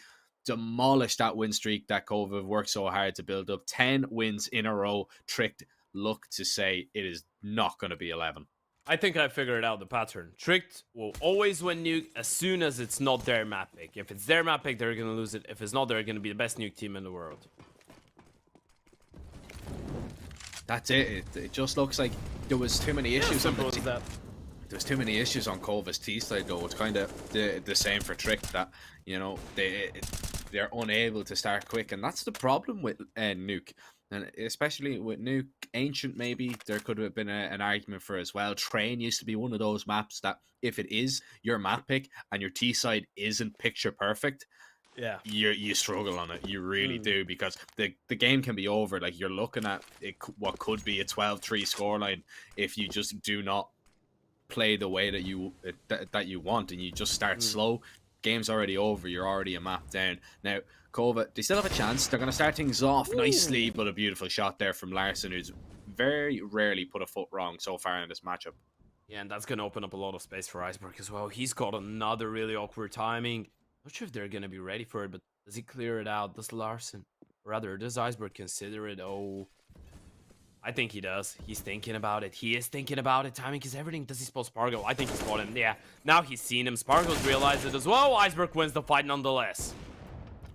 demolish that win streak that Kova have worked so hard to build up. 10 wins in a row. Tricked look to say it is not going to be 11. I think I figured out the pattern. Tricked will always win Nuke as soon as it's not their map pick. If it's their map pick, they're gonna lose it. If it's not, they're gonna be the best Nuke team in the world. That's it. It just looks like there was too many issues on that. There's too many issues on Kova's T side though. It's kind of the same for Trick, that you know they're unable to start quick, and that's the problem with Nuke, and especially with Nuke Ancient. Maybe there could have been an argument for as well. Train used to be one of those maps that if it is your map pick and your T side isn't picture perfect, yeah, you struggle on it. You really do, because the game can be over. Like, you're looking at it, what could be a 12-3 scoreline if you just do not play the way that you want, and you just start slow. Game's already over. You're already a map down. Now Kova, they still have a chance. They're going to start things off nicely, but a beautiful shot there from Larson, who's very rarely put a foot wrong so far in this matchup. Yeah, and that's going to open up a lot of space for Iceberg as well. He's got another really awkward timing. Not sure if they're going to be ready for it, but does he clear it out? Does Larson, rather, does Iceberg consider it? Oh, I think he does. He's thinking about it. He is thinking about it. Timing is everything. Does he spot Spargo? I think he spotted him. Yeah. Now he's seen him. Spargo's realized it as well. Iceberg wins the fight nonetheless.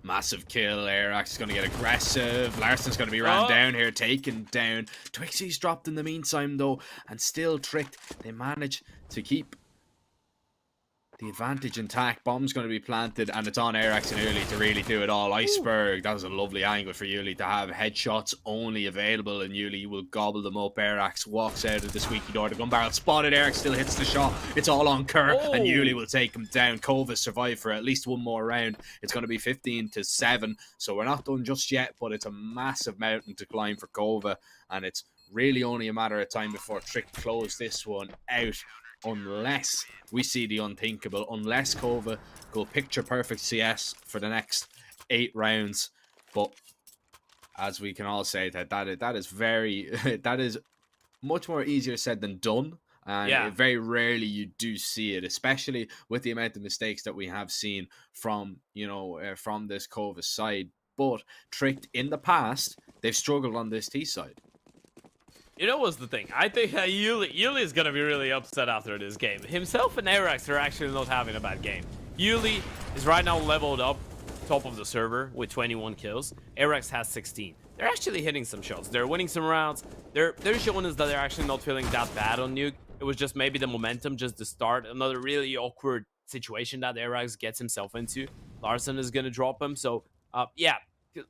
Massive kill. Airax is going to get aggressive. Larson's going to be ran down here, taken down. Twixie's dropped in the meantime, though, and still Tricked. They manage to keep the advantage intact. Bomb's going to be planted, and it's on Airax and Uli to really do it all. Iceberg, that was a lovely angle for Uli to have. Headshots only available, and Uli will gobble them up. Airax walks out of the squeaky door. The gun barrel spotted. Airax still hits the shot. It's all on Kerr, and Uli will take him down. Kova survived for at least one more round. It's going to be 15-7, so we're not done just yet, but it's a massive mountain to climb for Kova, and it's really only a matter of time before Trick close this one out. Unless we see the unthinkable, unless Kova go picture perfect CS for the next 8 rounds. But as we can all say, that is very that is much more easier said than done, and very rarely you do see it, especially with the amount of mistakes that we have seen from from this Kova side. But Tricked in the past, they've struggled on this T side. You know what's the thing? I think Uli is going to be really upset after this game. Himself and Airax are actually not having a bad game. Uli is right now leveled up, top of the server with 21 kills. Airax has 16. They're actually hitting some shots. They're winning some rounds. They're showing us that they're actually not feeling that bad on Nuke. It was just maybe the momentum just to start. Another really awkward situation that Airax gets himself into. Larson is going to drop him. So, yeah,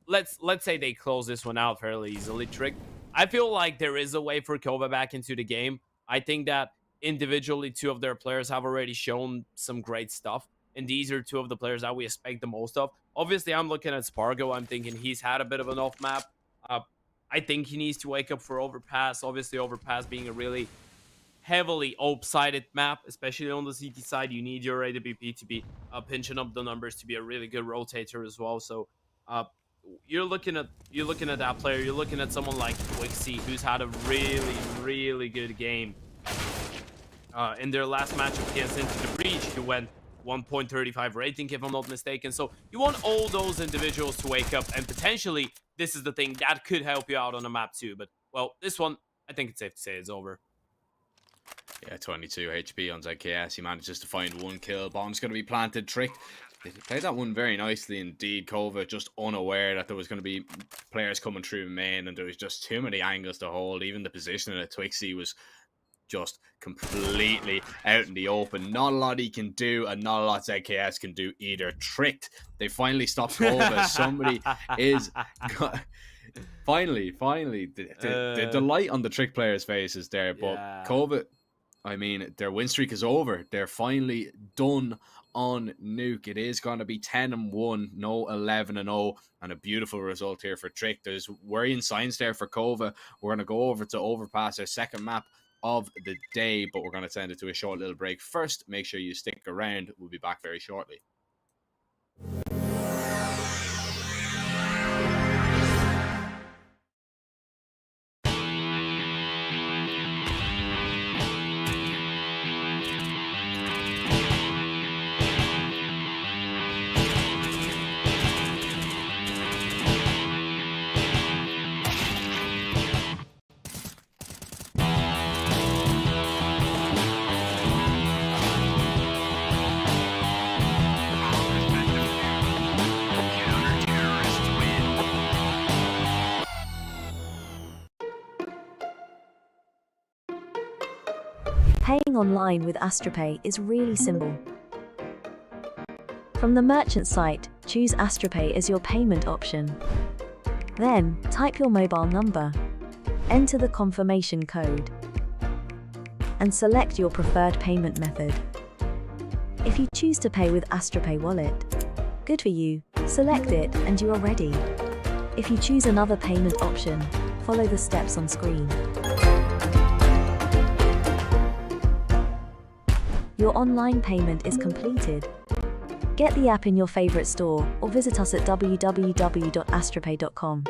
let's say they close this one out fairly easily. Trick. I feel like there is a way for Kova back into the game. I think that individually, 2 of their players have already shown some great stuff, and these are 2 of the players that we expect the most of. Obviously, I'm looking at Spargo. I'm thinking he's had a bit of an off map. I think he needs to wake up for Overpass. Obviously, Overpass being a really heavily OP-sided map, especially on the CT side. You need your AWP to be pinching up the numbers to be a really good rotator as well. So, you're looking at that player. You're looking at someone like Wixie, who's had a really good game. In their last matchup against Into the Breach, he went 1.35 rating, if I'm not mistaken. So you want all those individuals to wake up, and potentially this is the thing that could help you out on a map too. But well, this one, I think it's safe to say it's over. Yeah, 22 HP on ZKS. He manages to find 1 kill. Bomb's going to be planted. Tricked. They played that one very nicely indeed. Kova just unaware that there was going to be players coming through main, and there was just too many angles to hold. Even the positioning of Twixie was just completely out in the open. Not a lot he can do, and not a lot ZKS can do either. Tricked. They finally stopped Kova. Somebody is... finally, the delight on the Trick players' faces there. But Kova, I mean, their win streak is over. They're finally done on Nuke. It is going to be 10-1, no 11-0, and a beautiful result here for Trick. There's worrying signs there for Kova. We're going to go over to Overpass, our second map of the day, but we're going to send it to a short little break. First, make sure you stick around. We'll be back very shortly. online with AstroPay is really simple. From the merchant site, choose AstroPay as your payment option. Then, type your mobile number, enter the confirmation code, and select your preferred payment method. If you choose to pay with AstroPay Wallet, good for you, select it and you are ready. If you choose another payment option, follow the steps on screen. Your online payment is completed. Get the app in your favorite store or visit us at www.astropay.com.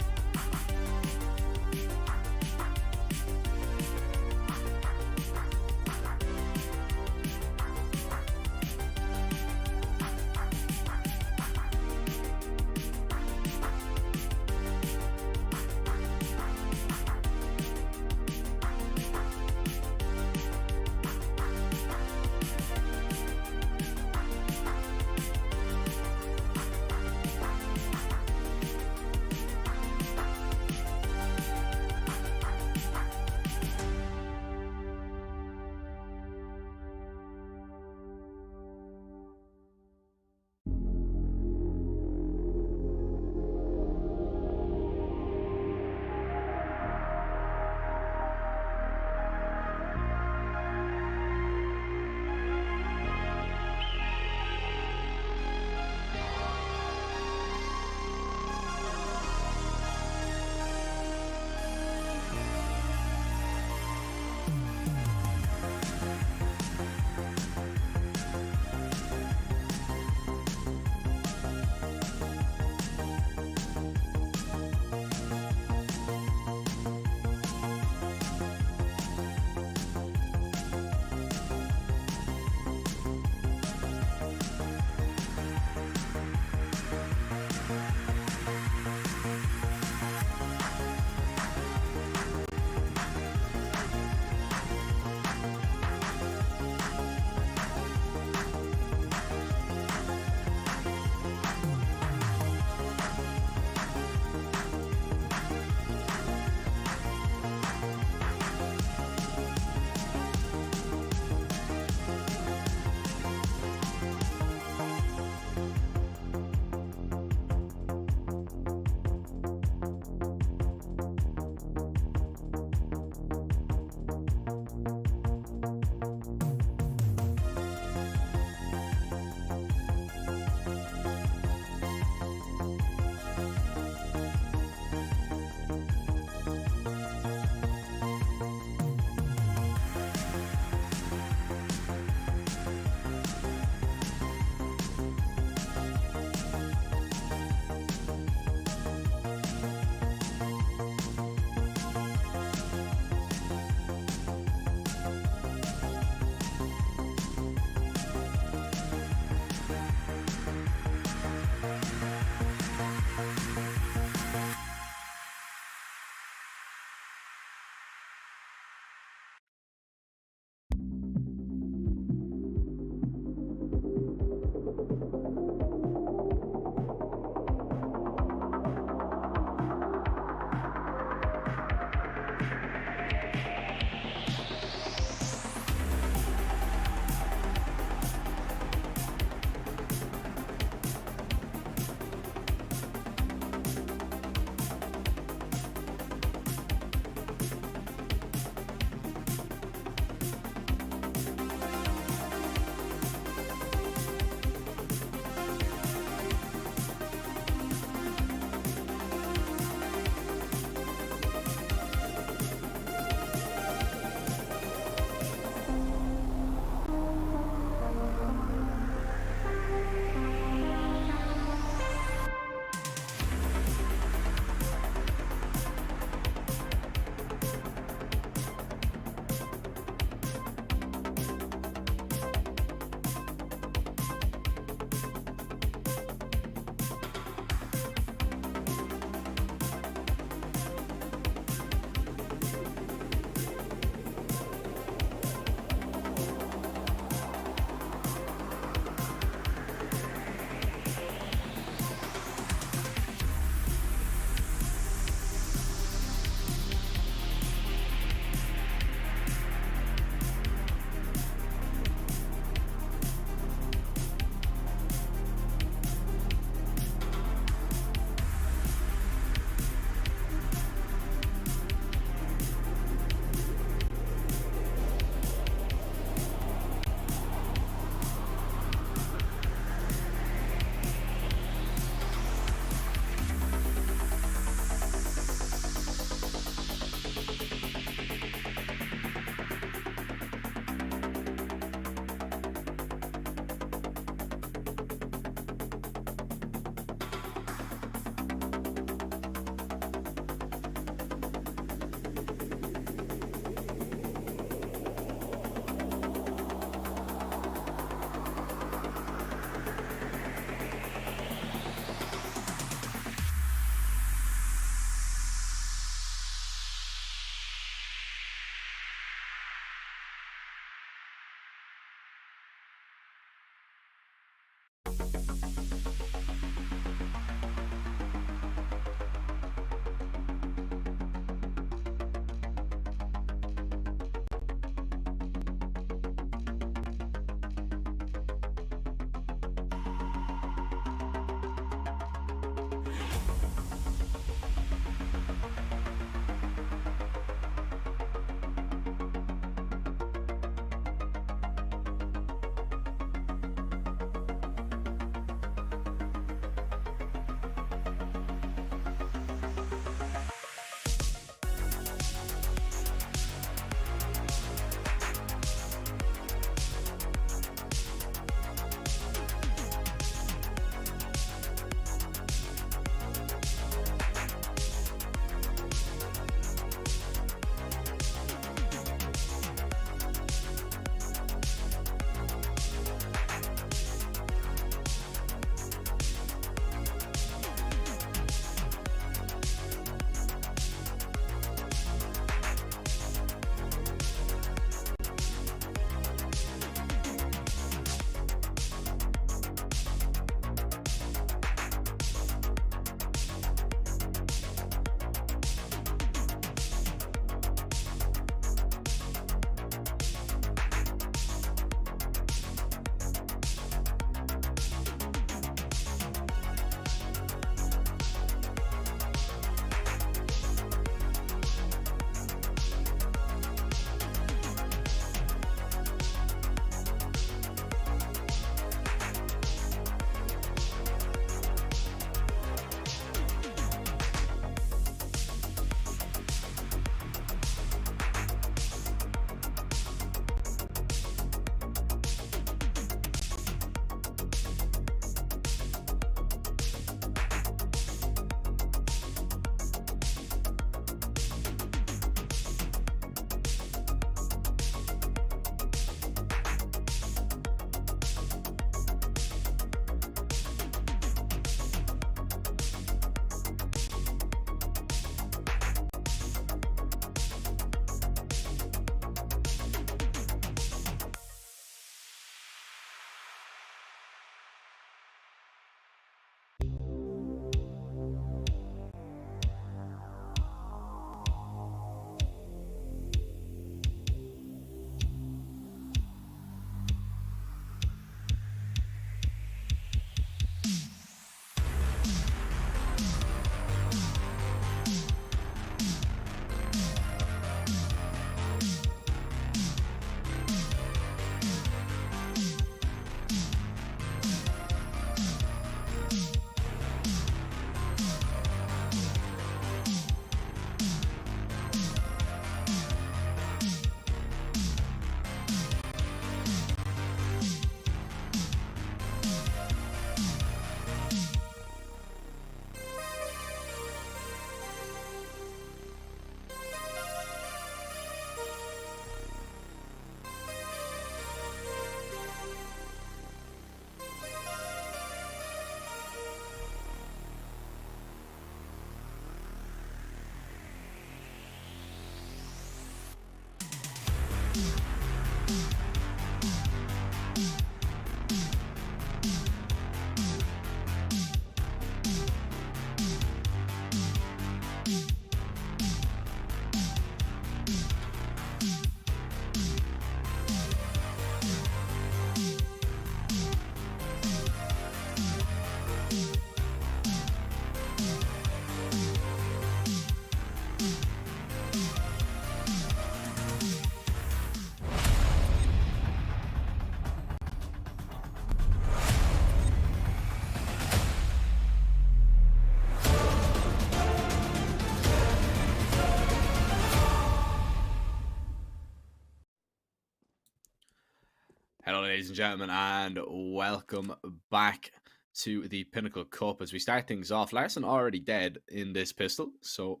Hello, ladies and gentlemen, and welcome back to the Pinnacle Cup. As we start things off, Larson already dead in this pistol, so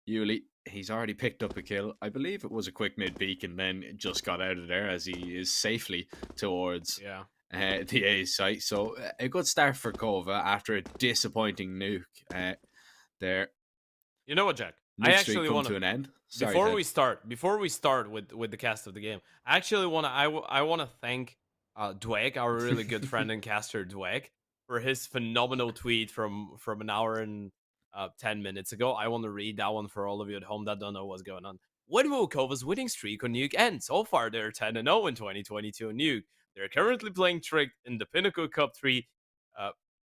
Yuli, he's already picked up a kill. I believe it was a quick mid-peek and then just got out of there as he is safely towards the A site. So a good start for Kova after a disappointing nuke there. You know what, Jack? Nuke I actually want to an end. Sorry, before we start with the cast of the game, I actually want to thank Dweg, our really good friend and caster Dweg, for his phenomenal tweet from an hour and 10 minutes ago. I want to read that one for all of you at home that don't know what's going on. When will Kova's winning streak on Nuke end? So far, they're 10-0 in 2022 on Nuke. They're currently playing Trick in the Pinnacle Cup 3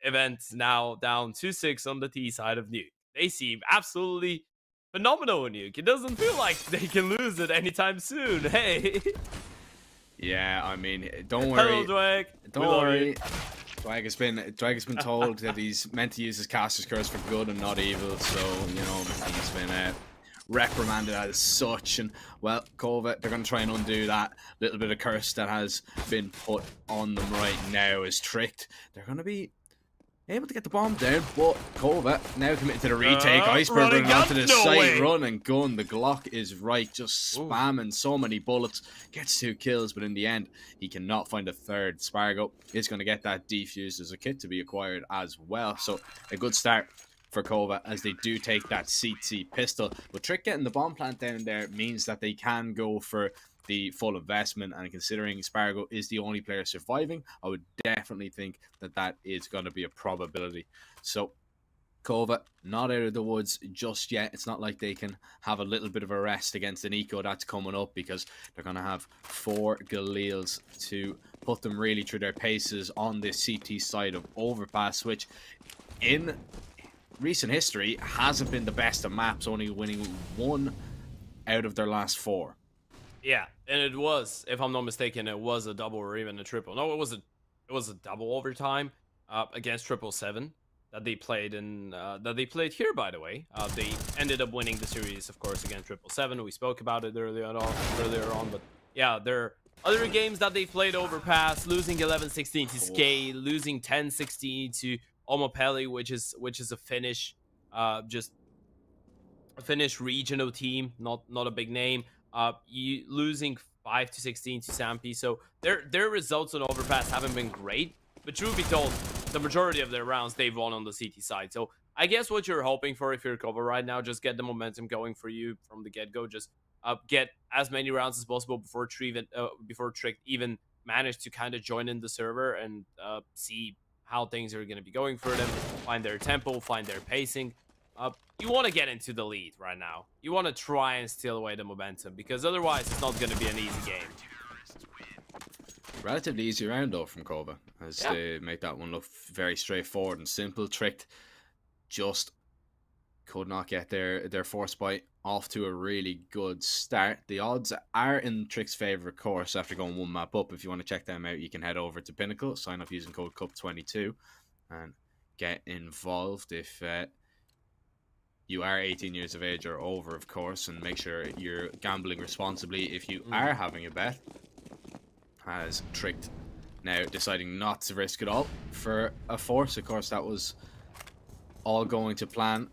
event, now down 2-6 on the T side of Nuke. They seem absolutely phenomenal in Nuke. It doesn't feel like they can lose it anytime soon. Hey. Yeah, I mean, don't worry. Hello, Dweg. Don't worry. Dweg has been told that he's meant to use his caster's curse for good and not evil. So he's been reprimanded as such. And well, Kova, they're going to try and undo that little bit of curse that has been put on them right now. Is tricked. They're going to be able to get the bomb down, but Kova now committed to the retake. Iceberg running onto the site, run and gun. The Glock is right, just spamming so many bullets. Gets 2 kills, but in the end, he cannot find a third. Spargo is going to get that defused as a kit to be acquired as well. So a good start for Kova as they do take that CT pistol. But Trick getting the bomb plant down there means that they can go for the full investment, and considering Spargo is the only player surviving, I would definitely think that that is going to be a probability. So Kova not out of the woods just yet. It's not like they can have a little bit of a rest against an eco that's coming up, because they're going to have 4 Galils to put them really through their paces on this CT side of Overpass, which in recent history hasn't been the best of maps, only winning 1 out of their last 4. Yeah, and it was, if I'm not mistaken, it was a double or even a triple. No, it was a double overtime against 777 that they played here, by the way. They ended up winning the series, of course, against 777. We spoke about it earlier on, but yeah, there are other games that they played Overpass, losing 11-16 to Skay, losing 10-16 to Omopeli, which is a Finnish, just a Finnish regional team, not a big name. You losing 5-16 to Sampi, so their results on Overpass haven't been great. But truth be told, the majority of their rounds they've won on the CT side. So I guess what you're hoping for if you're Kova right now, just get the momentum going for you from the get-go. Just get as many rounds as possible before Trick even managed to kind of join in the server and see how things are going to be going for them. Find their tempo, find their pacing. You want to get into the lead right now. You want to try and steal away the momentum, because otherwise it's not going to be an easy game. Relatively easy round though from Kova, as they make that one look very straightforward and simple. Tricked just could not get their force bite off to a really good start. The odds are in Trick's favor, of course, after going 1 map up. If you want to check them out, you can head over to Pinnacle, sign up using code CUP22 and get involved if you are 18 years of age or over, of course, and make sure you're gambling responsibly if you are having a bet. Has Tricked now deciding not to risk it all for a force. Of course, that was all going to plan,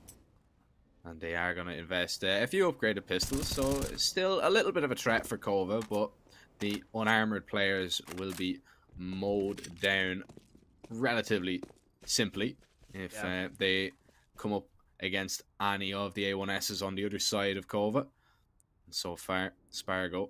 and they are going to invest a few upgraded pistols, so still a little bit of a threat for Kova, but the unarmored players will be mowed down relatively simply if they come up against any of the A1Ss on the other side of Kova. And so far, Spargo,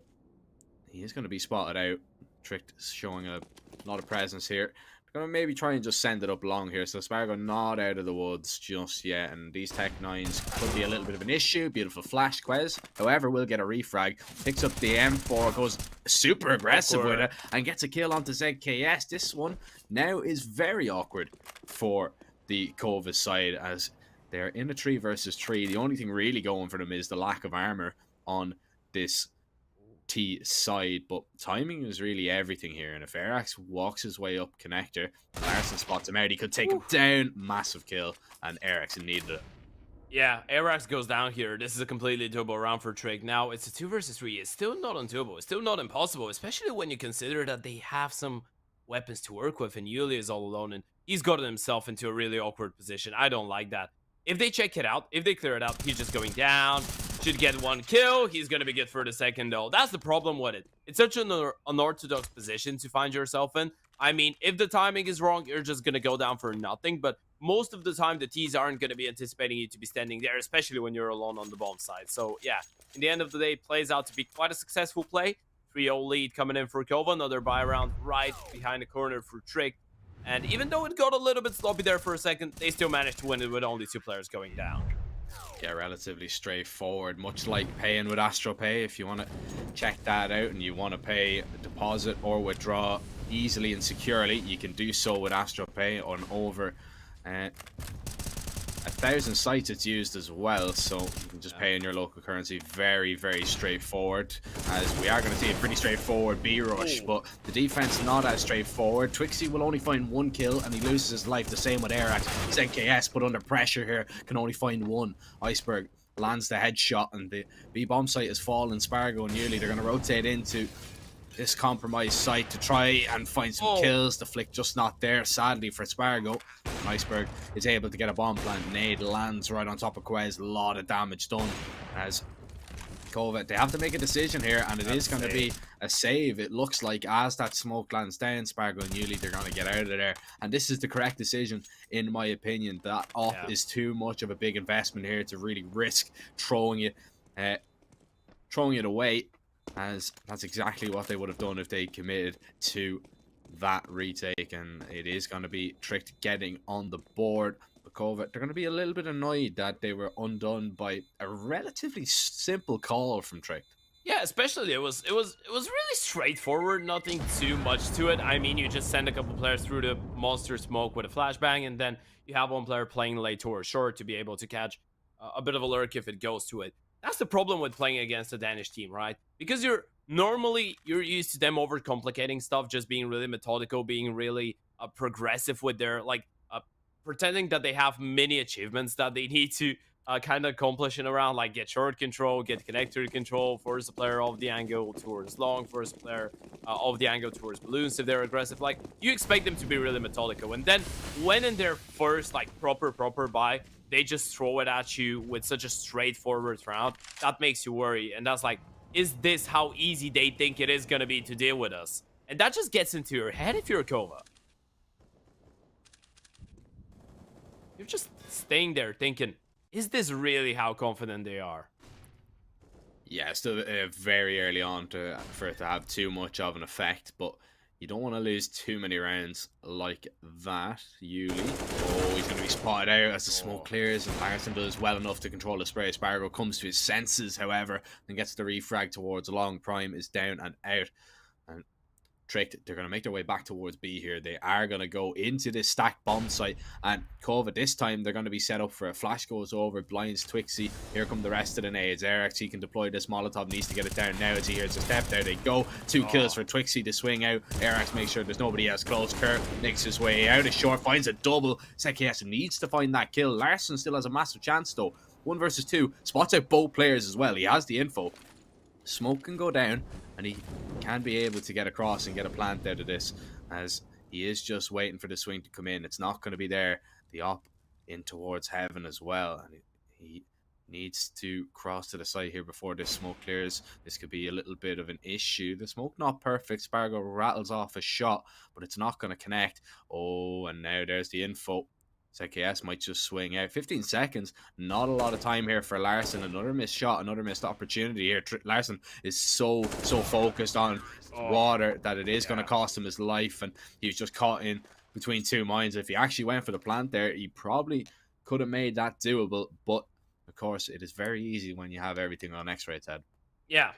he is going to be spotted out. Tricked showing a lot of presence here. They're going to maybe try and just send it up long here. So Spargo not out of the woods just yet. And these Tech 9s could be a little bit of an issue. Beautiful flash, Quez. However, will get a refrag. Picks up the M4, goes super aggressive with it, and gets a kill onto ZKS. This one now is very awkward for the Kova side, as they're in a 3 versus 3. The only thing really going for them is the lack of armor on this T side, but timing is really everything here. And if Arax walks his way up connector, Larson spots him out, he could take him down. Massive kill, and Arax needed it. Yeah, Arax goes down here. This is a completely doable round for Trick. Now, it's a 2 versus 3. It's still not undoable. It's still not impossible, especially when you consider that they have some weapons to work with, and Yuli is all alone, and he's gotten himself into a really awkward position. I don't like that. If they check it out, if they clear it out, he's just going down. Should get 1 kill. He's going to be good for the second, though. That's the problem with it. It's such an unorthodox position to find yourself in. I mean, if the timing is wrong, you're just going to go down for nothing, but most of the time, the T's aren't going to be anticipating you to be standing there, especially when you're alone on the bomb side. So, yeah, in the end of the day, it plays out to be quite a successful play. 3-0 lead coming in for Kova. Another buy round right behind the corner for Trick. And even though it got a little bit sloppy there for a second, they still managed to win it with only 2 players going down. Yeah, relatively straightforward, much like paying with AstroPay. If you want to check that out and you want to pay deposit or withdraw easily and securely, you can do so with AstroPay on over 1,000 sites it's used as well, so you can just pay in your local currency. Very, very straightforward, as we are going to see a pretty straightforward B rush, but the defense not as straightforward. Twixie will only find 1 kill and he loses his life. The same with Arax. ZKS put under pressure here, can only find 1. Iceberg lands the headshot and the B bomb site has fallen. Spargo and Yuli, they're going to rotate into this compromised site to try and find some kills. The flick just not there, sadly, for Spargo. Iceberg is able to get a bomb plant. Nade lands right on top of Quez. A lot of damage done as Kova. They have to make a decision here, and it is going to be a save. It looks like as that smoke lands down, Spargo and Yuli, they're going to get out of there. And this is the correct decision, in my opinion. That off is too much of a big investment here to really risk throwing it away, as that's exactly what they would have done if they committed to that retake. And it is going to be Tricked getting on the board. Kova, they're going to be a little bit annoyed that they were undone by a relatively simple call from Tricked. Yeah, especially it was really straightforward, nothing too much to it. I mean, you just send a couple players through the monster smoke with a flashbang, and then you have one player playing late or short to be able to catch a bit of a lurk if it goes to it. That's the problem with playing against a Danish team, right? Because you're used to them overcomplicating stuff, just being really methodical, being really progressive with their, like, pretending that they have many achievements that they need to kind of accomplish in a round, like get short control, get connector control, force the player off the angle towards long, force the player off the angle towards balloons if they're aggressive. Like, you expect them to be really methodical, and then when in their first, like, proper buy, they just throw it at you with such a straightforward round. That makes you worry, and that's like, is this how easy they think it is going to be to deal with us? And that just gets into your head if you're a Kova. You're just staying there thinking, is this really how confident they are? Yeah, still very early on for it to have too much of an effect, but you don't want to lose too many rounds like that. Yuli, he's going to be spotted out as the smoke clears, and Larson does well enough to control the spray. Spargo comes to his senses, however, and gets the refrag towards long. Prime is down and out. And Tricked, they're going to make their way back towards B here. They are going to go into this stacked bomb site, and Kova this time they're going to be set up for a flash goes over, blinds Twixie. Here come the rest of the nades. Arax, he can deploy this Molotov, needs to get it down now as he hears a step. There they go. 2 kills for Twixie to swing out. Arax makes sure there's nobody else close. Kurt makes his way out of short, finds a double. Sekhies needs to find that kill. Larson still has a massive chance though. 1 versus 2, spots out both players as well. He has the info. Smoke can go down, and he can be able to get across and get a plant out of this, as he is just waiting for the swing to come in. It's not going to be there. The op in towards heaven as well, and he needs to cross to the side here before this smoke clears. This could be a little bit of an issue. The smoke not perfect. Spargo rattles off a shot, but it's not going to connect. Oh, and now there's the info. ZKS might just swing out. 15 seconds, not a lot of time here for Larson. Another missed shot, another missed opportunity here. Larson is so focused on water that it is going to cost him his life, and he was just caught in between 2 mines. If he actually went for the plant there, he probably could have made that doable, but of course it is very easy when you have everything on X-Ray's head. Yeah,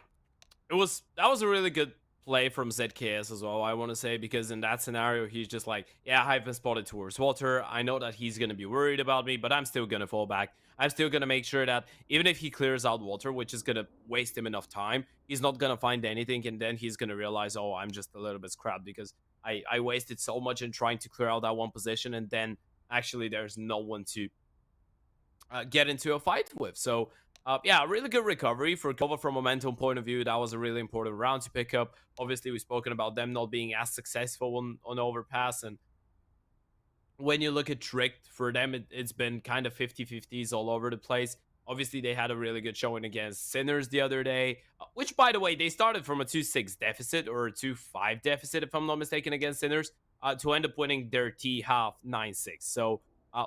that was a really good play from ZKS as well, I want to say, because in that scenario he's just like, yeah, I've been spotted towards water, I know that he's going to be worried about me, but I'm still going to fall back. I'm still going to make sure that even if he clears out water, which is going to waste him enough time, he's not going to find anything, and then he's going to realize, oh, I'm just a little bit scrapped because I wasted so much in trying to clear out that one position, and then actually there's no one to get into a fight with. So yeah, really good recovery for Kova from a momentum point of view. That was a really important round to pick up. Obviously, we've spoken about them not being as successful on Overpass, and when you look at Tricked, for them, it's been kind of 50-50s all over the place. Obviously, they had a really good showing against Sinners the other day, which, by the way, they started from a 2-6 deficit or a 2-5 deficit, if I'm not mistaken, against Sinners, to end up winning their T-half 9-6. So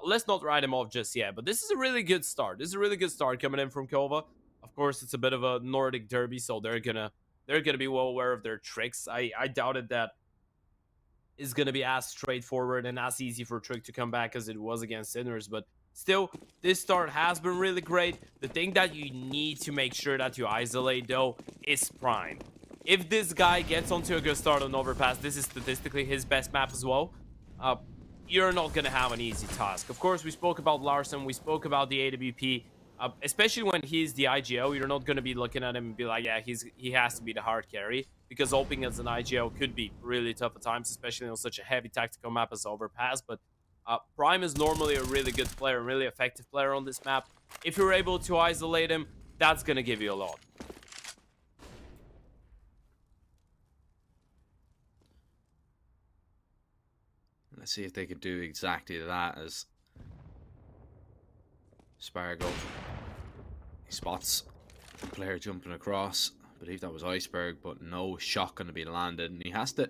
let's not write them off just yet. But this is a really good start. This is a really good start coming in from Kova. Of course, it's a bit of a Nordic derby, so they're gonna be well aware of their tricks. I doubted that is going to be as straightforward and as easy for Trick to come back as it was against Sinners, but still, this start has been really great. The thing that you need to make sure that you isolate, though, is Prime. If this guy gets onto a good start on Overpass, this is statistically his best map as well, you're not going to have an easy task. Of course, we spoke about Larson, we spoke about the AWP, especially when he's the IGO, you're not going to be looking at him and be like, yeah, he has to be the hard carry, because ulting as an IGO could be really tough at times, especially on such a heavy tactical map as Overpass. But Prime is normally a really good player, a really effective player on this map. If you're able to isolate him, that's going to give you a lot. Let's see if they could do exactly that as Spargo. He spots the player jumping across. I believe that was Iceberg, but no shot going to be landed. And he has to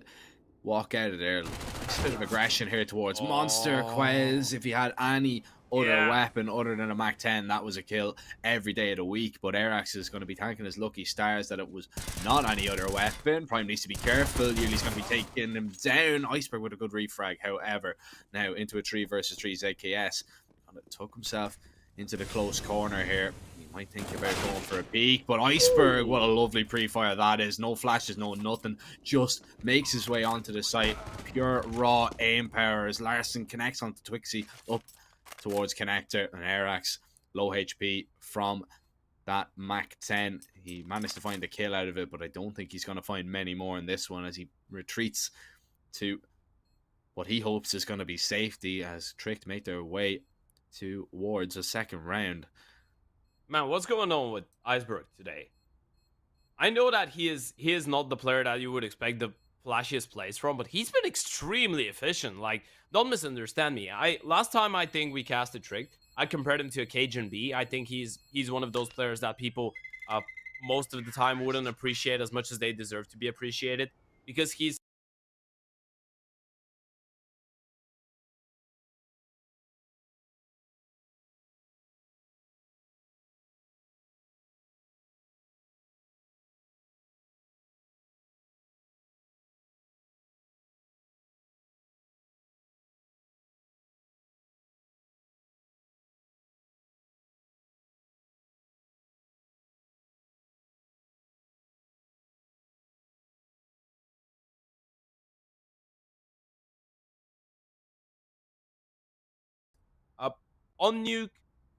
walk out of there. It's a bit of aggression here towards Monster Quez. If he had any other weapon other than a Mac 10, that was a kill every day of the week. But Arax is going to be thanking his lucky stars that it was not any other weapon. Prime needs to be careful. Yuli's going to be taking him down. Iceberg with a good refrag, however. Now into a 3 versus 3 ZKS. And it took himself into the close corner here. Might think about going for a peek, but Iceberg, what a lovely pre-fire that is. No flashes, no nothing, just makes his way onto the site. Pure raw aim power as Larson connects onto Twixie up towards Connector, and Arax low HP from that Mac 10. He managed to find a kill out of it, but I don't think he's going to find many more in this one as he retreats to what he hopes is going to be safety as Tricked make their way towards a second round. Man, what's going on with Iceberg today? I know that he is not the player that you would expect the flashiest plays from, but he's been extremely efficient. Like, don't misunderstand me. Last time I think we casted Trick, I compared him to a Cajun B. I think he's one of those players that people most of the time wouldn't appreciate as much as they deserve to be appreciated, because he's on Nuke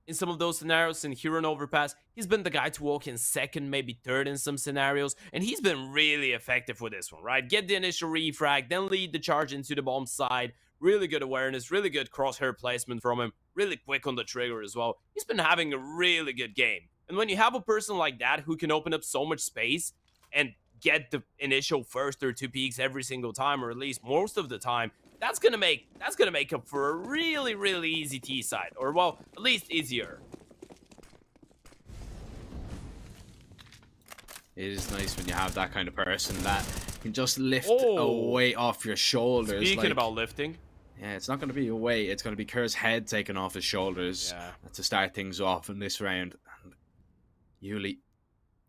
in some of those scenarios, and here on Overpass, he's been the guy to walk in second, maybe third in some scenarios, and he's been really effective with this one, right? Get the initial refrag, then lead the charge into the bomb side. Really good awareness, really good crosshair placement from him, really quick on the trigger as well. He's been having a really good game. And when you have a person like that who can open up so much space and get the initial first or two peaks every single time, or at least most of the time, that's gonna make up for a really, really easy T side, or well, at least easier. It is nice when you have that kind of person that can just lift a weight off your shoulders. Speaking about lifting, yeah, it's not going to be a weight. It's going to be Kerr's head taken off his shoulders to start things off in this round. And Yuli,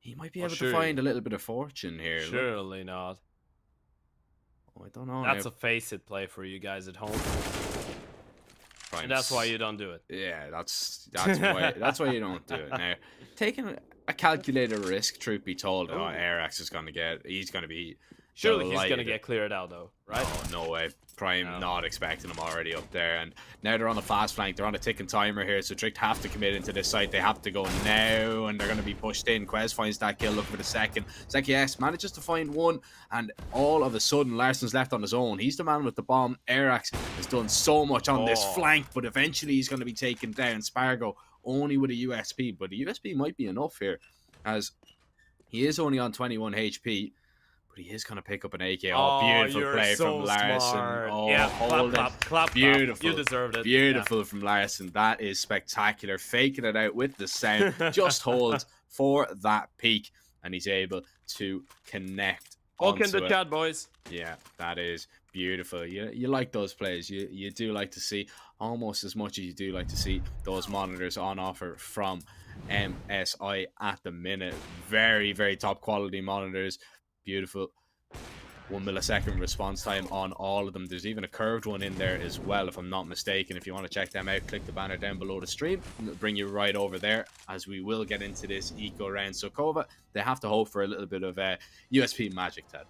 he might be able to find a little bit of fortune here. Surely not. I don't know. That's a face it play for you guys at home. And that's why you don't do it. Yeah, that's why you don't do it. Now, taking a calculated risk, truth be told, Arax is gonna get. He's gonna be. Surely he's gonna get cleared out though, right? No way. Prime not expecting him already up there, and now they're on the fast flank. They're on a ticking timer here, so Trick have to commit into this site. They have to go now, and they're going to be pushed in. Quez finds that kill, looking for the second. ZKS manages to find one, and all of a sudden, Larson's left on his own. He's the man with the bomb. Arax has done so much on this flank, but eventually he's going to be taken down. Spargo only with a USP, but a USP might be enough here, as he is only on 21 HP, but he is going to pick up an AK. Oh, beautiful play from Larson. Smart. Oh, yeah, hold clap, beautiful. You deserved it. Beautiful from Larson. That is spectacular. Faking it out with the sound. Just holds for that peak, and he's able to connect. Welcome to chat, boys. Yeah, that is beautiful. You like those plays. You do like to see, almost as much as you do like to see, those monitors on offer from MSI at the minute. Very, very top quality monitors. Beautiful 1 millisecond response time on all of them. There's even a curved one in there as well, if I'm not mistaken. If you want to check them out, click the banner down below the stream. It'll bring you right over there, as we will get into this eco round. So Kova, they have to hope for a little bit of USP magic, Ted.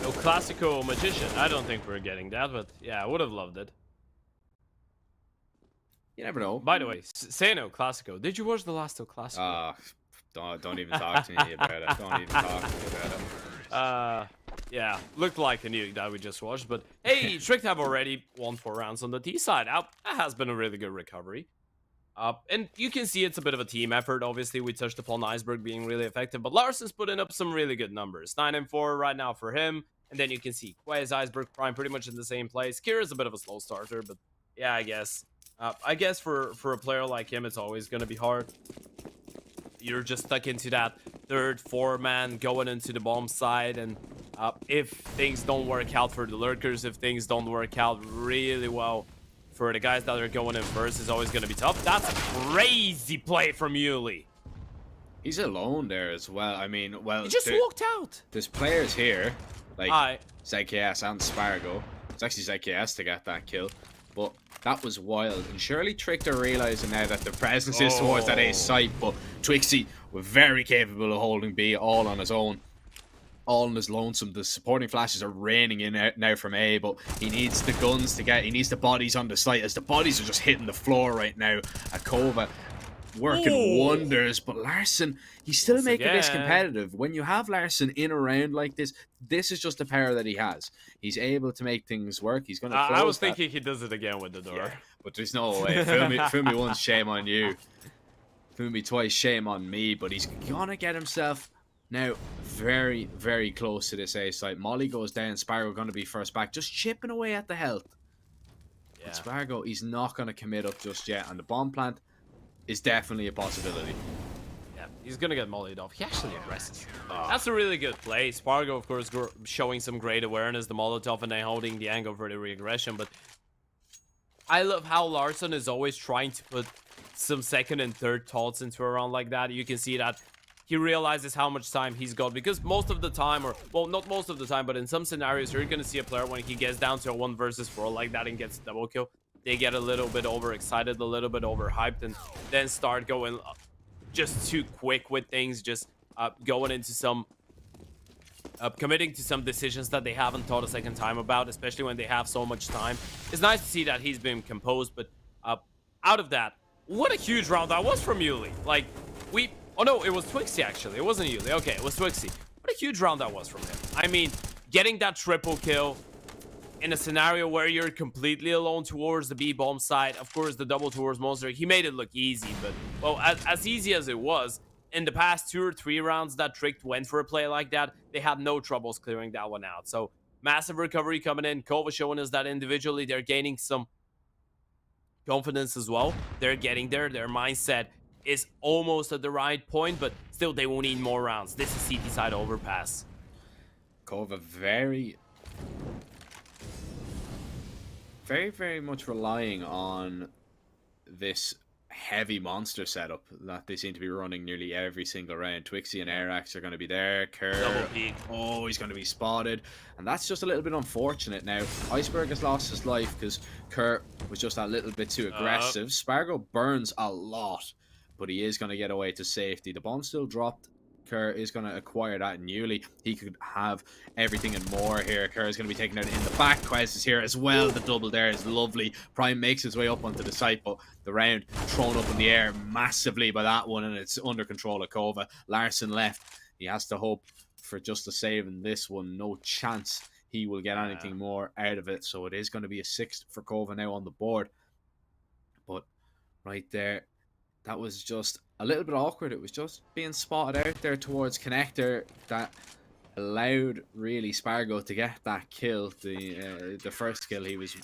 No classical magician. I don't think we're getting that, but yeah, I would have loved it. You never know. By the way, say no classico. Did you watch the last El Clasico? Don't even talk to me about it. Don't even talk to me about it. Yeah, looked like a Nuke that we just watched, but hey, Trick have already won 4 rounds on the T side. That has been a really good recovery. And you can see it's a bit of a team effort. Obviously, we touched upon Iceberg being really effective, but Larson's putting up some really good numbers. 9 and 4 right now for him. And then you can see Quez, Iceberg, Prime pretty much in the same place. Kira's a bit of a slow starter, but yeah, I guess. For a player like him, it's always going to be hard. You're just stuck into that 3rd, 4-man going into the bomb side, and if things don't work out for the lurkers, if things don't work out really well for the guys that are going in first, is always going to be tough. That's a crazy play from Yuli. He's alone there as well. I mean, well, he just walked out. There's players here like ZKS and Spargo. It's actually ZKS to get that kill, but that was wild. And surely Trick are realizing now that the presence is towards that A site, but Twixie was very capable of holding B all on his own, all on his lonesome. The supporting flashes are raining in out now from A, but he needs the guns to get, he needs the bodies on the site, as the bodies are just hitting the floor right now. At Kova working wonders, but Larson, he's still making this competitive. When you have Larson in a round like this, this is just the power that he has. He's able to make things work. He's going to close I was thinking he does it again with the door. Yeah, but there's no way. Fool me once, shame on you. Fool me twice, shame on me. But he's going to get himself now very, very close to this A site. Molly goes down. Spargo going to be first back, just chipping away at the health. Yeah. But Spargo, he's not going to commit up just yet. And the bomb plant is definitely a possibility. Yeah, he's gonna get mollied off. He actually aggresses. That's a really good play. Spargo, of course, showing some great awareness, the Molotov, and then holding the angle for the regression. But I love how Larson is always trying to put some 2nd and 3rd thoughts into a round like that. You can see that he realizes how much time he's got, because most of the time, or well, not most of the time, but in some scenarios, you're gonna see a player when he gets down to a 1 versus 4 like that and gets a double kill, they get a little bit overexcited, a little bit overhyped, and then start going just too quick with things, just going into some committing to some decisions that they haven't thought a second time about, especially when they have so much time. It's nice to see that he's been composed, but out of that, what a huge round that was from Yuli. Like, oh no, it was Twixie actually, it wasn't Yuli. Okay, it was Twixie. What a huge round that was from him. I mean, getting that triple kill in a scenario where you're completely alone towards the B bomb side. Of course, the double towards Monster, he made it look easy, but well, as easy as it was, in the past 2 or 3 rounds that Trick went for a play like that, they had no troubles clearing that one out. So massive recovery coming in. Kova showing us that individually they're gaining some confidence as well. They're getting there. Their mindset is almost at the right point, but still they will need more rounds. This is CT side Overpass. Kova very much relying on this heavy monster setup that they seem to be running nearly every single round. Twixie and Airax are going to be there. Kerr, oh, he's going to be spotted, and that's just a little bit unfortunate. Now Iceberg has lost his life because Kerr was just a little bit too aggressive. Spargo burns a lot, but he is going to get away to safety. The bomb still dropped. Kerr is going to acquire that newly. He could have everything and more here. Kerr is going to be taken out in the back. Quez is here as well. The double there is lovely. Prime makes his way up onto the site, but the round thrown up in the air massively by that one, and it's under control of Kova. Larson left. He has to hope for just a save in this one. No chance he will get anything more out of it. So it is going to be a 6th for Kova now on the board. right there. That was just a little bit awkward. It was just being spotted out there towards connector that allowed really Spargo to get that kill. The first kill, he was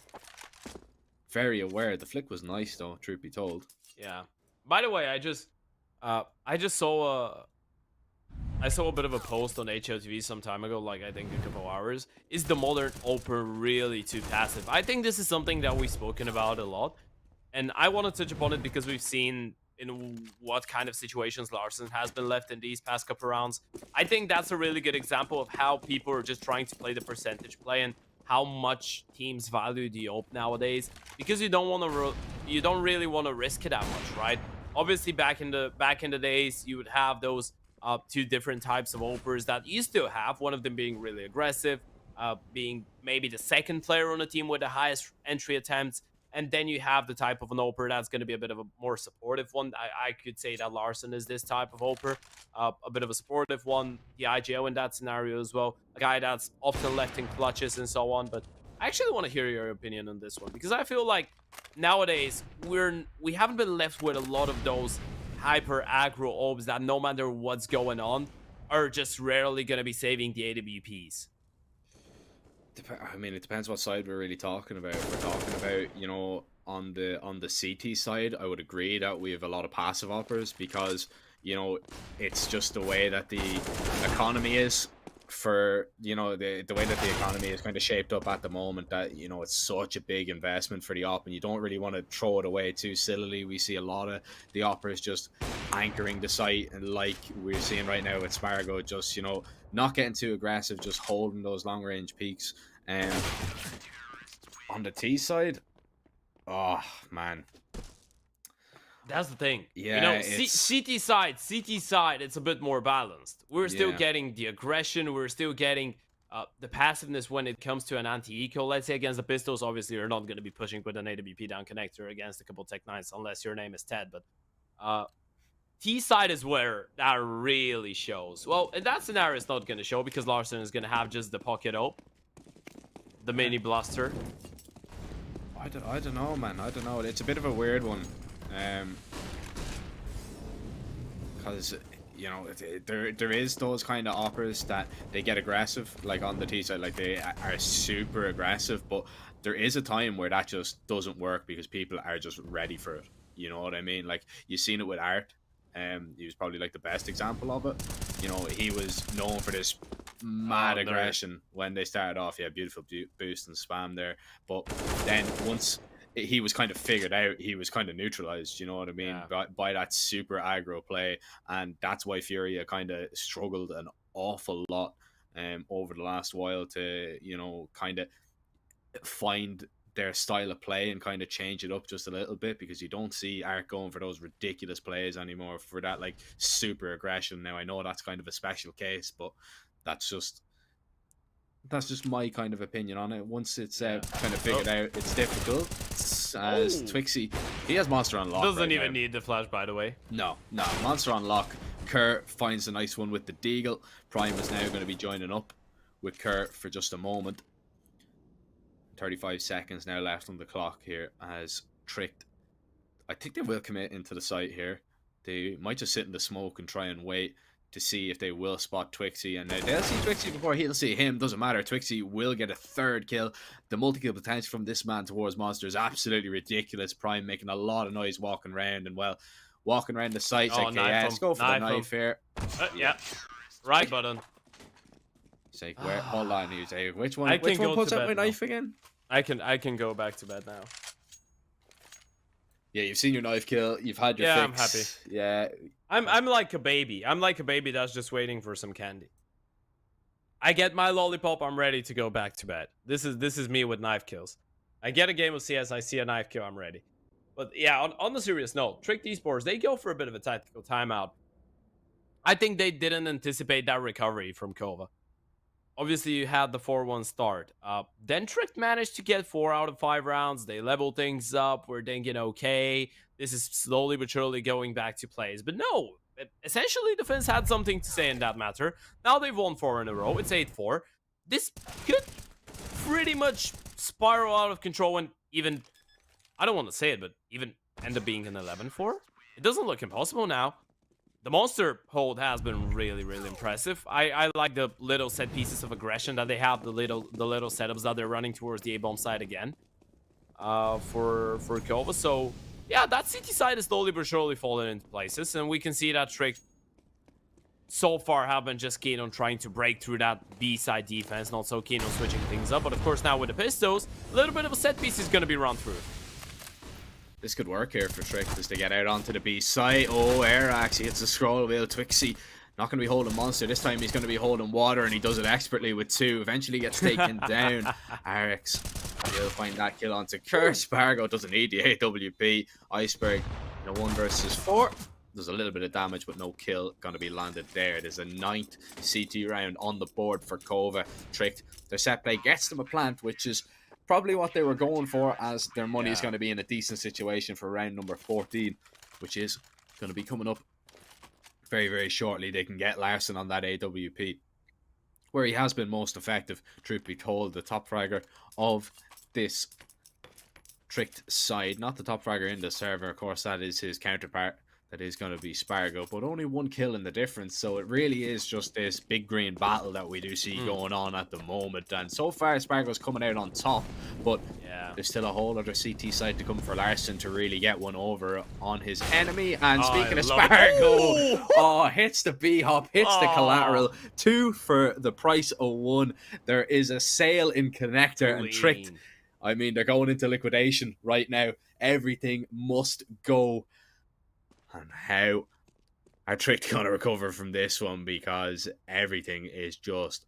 very aware. The flick was nice though, truth be told. Yeah. By the way, I just saw a bit of a post on HOTV some time ago, like I think a couple hours. Is the modern open really too passive? I think this is something that we've spoken about a lot, and I want to touch upon it because we've seen in what kind of situations Larssen has been left in these past couple rounds. I think that's a really good example of how people are just trying to play the percentage play and how much teams value the open nowadays, because you don't really want to risk it that much, right? Obviously, back in the days, you would have those two different types of opers that you still have. One of them being really aggressive, being maybe the second player on the team with the highest entry attempts. And then you have the type of an oper that's going to be a bit of a more supportive one. I could say that Larssen is this type of oper, a bit of a supportive one. The IGO in that scenario as well. A guy that's often left in clutches and so on. But I actually want to hear your opinion on this one, because I feel like nowadays we haven't been left with a lot of those hyper aggro obs that no matter what's going on are just rarely going to be saving the AWPs. I mean, it depends what side we're really talking about. If we're talking about, you know, on the CT side, I would agree that we have a lot of passive operas because, you know, it's just the way that the economy is for, you know, the way that the economy is kind of shaped up at the moment, that, you know, it's such a big investment for the op and you don't really want to throw it away too sillily. We see a lot of the operas just anchoring the site, and like we're seeing right now with Spargo, just, you know, not getting too aggressive, just holding those long range peaks. On the T side, oh man, that's the thing. Yeah, you know, CT side, it's a bit more balanced. We're still getting the aggression. We're still getting the passiveness when it comes to an anti-eco. Let's say against the pistols, obviously you're not going to be pushing with an AWP down connector against a couple Tech-9s unless your name is Ted. But T side is where that really shows. Well, in that scenario, it's not going to show because Larssen is going to have just the pocket op, the mini blaster. I don't know, man. I don't know. It's a bit of a weird one. Because, you know, there is those kind of operas that they get aggressive, like on the T side, like they are super aggressive, but there is a time where that just doesn't work because people are just ready for it. You know what I mean? Like, you've seen it with Art. He was probably like the best example of it. You know, he was known for this mad aggression when they started off. Yeah, beautiful boost and spam there. But then once he was kind of figured out, he was kind of neutralized, you know what I mean, by that super aggro play. And that's why Furia kind of struggled an awful lot over the last while to, you know, kind of find their style of play and kind of change it up just a little bit, because you don't see Art going for those ridiculous plays anymore, for that like super aggression. Now I know that's kind of a special case, but that's just my kind of opinion on it. Once it's kind of figured out, it's difficult. As Twixy, he has Monster on lock. Doesn't even need the flash, by the way. No, Monster on lock. Kerr finds a nice one with the Deagle. Prime is now going to be joining up with Kerr for just a moment. 35 seconds now left on the clock here as Tricked. I think they will commit into the site here. They might just sit in the smoke and try and wait to see if they will spot Twixy. And they'll see Twixy before he'll see him. Doesn't matter. Twixy will get a third kill. The multi-kill potential from this man towards Monster is absolutely ridiculous. Prime making a lot of noise walking around, and well, walking around the site. Like, let's go for the knife here. Yeah. Right button. It's like, where? Hold on, you say which one puts out my knife again? I can go back to bed now. Yeah, you've seen your knife kill. You've had your fix. I'm happy. Yeah, I'm like a baby. I'm like a baby that's just waiting for some candy. I get my lollipop. I'm ready to go back to bed. This is me with knife kills. I get a game of CS. I see a knife kill. I'm ready. But yeah, on the serious note, Tricked Esports, they go for a bit of a tactical timeout. I think they didn't anticipate that recovery from Kova. Obviously, you had the 4-1 start. Then Tricked managed to get 4 out of 5 rounds. They leveled things up. We're thinking, okay, this is slowly but surely going back to plays. But no, essentially, defense had something to say in that matter. Now they've won 4 in a row. It's 8-4. This could pretty much spiral out of control and even, I don't want to say it, but even end up being an 11-4. It doesn't look impossible now. The monster hold has been really, really impressive. I like the little set pieces of aggression that they have, the little setups that they're running towards the A-bomb side again for Kova. So yeah, that CT side is slowly but surely falling into places, and we can see that Trick so far have been just keen on trying to break through that B side defense, not so keen on switching things up. But of course now with the pistols, a little bit of a set piece is going to be run through. This could work here for Trick, just to get out onto the B side. Oh, air actually hits the scroll wheel. Twixie not going to be holding monster. This time he's going to be holding water, and he does it expertly with 2. Eventually gets taken down. RX will find that kill onto Curse. Spargo doesn't need the AWP. Iceberg in a 1 versus 4. There's a little bit of damage, but no kill going to be landed there. There's a 9th CT round on the board for Kova. Trick, their set play gets them a plant, which is probably what they were going for, as their money is going to be in a decent situation for round number 14, which is going to be coming up very, very shortly. They can get Larson on that AWP, where he has been most effective, truth be told. The top fragger of this Tricked side, not the top fragger in the server, of course, that is his counterpart. That is going to be Spargo, but only 1 kill in the difference. So it really is just this big green battle that we do see going on at the moment. And so far, Spargo's coming out on top, but there's still a whole other CT side to come for Larson to really get one over on his enemy. And speaking of Spargo, hits the B-hop, hits the collateral. 2 for the price of 1. There is a sale in Connector and Tricked. I mean, they're going into liquidation right now. Everything must go. And how are Trick going to recover from this one, because everything is just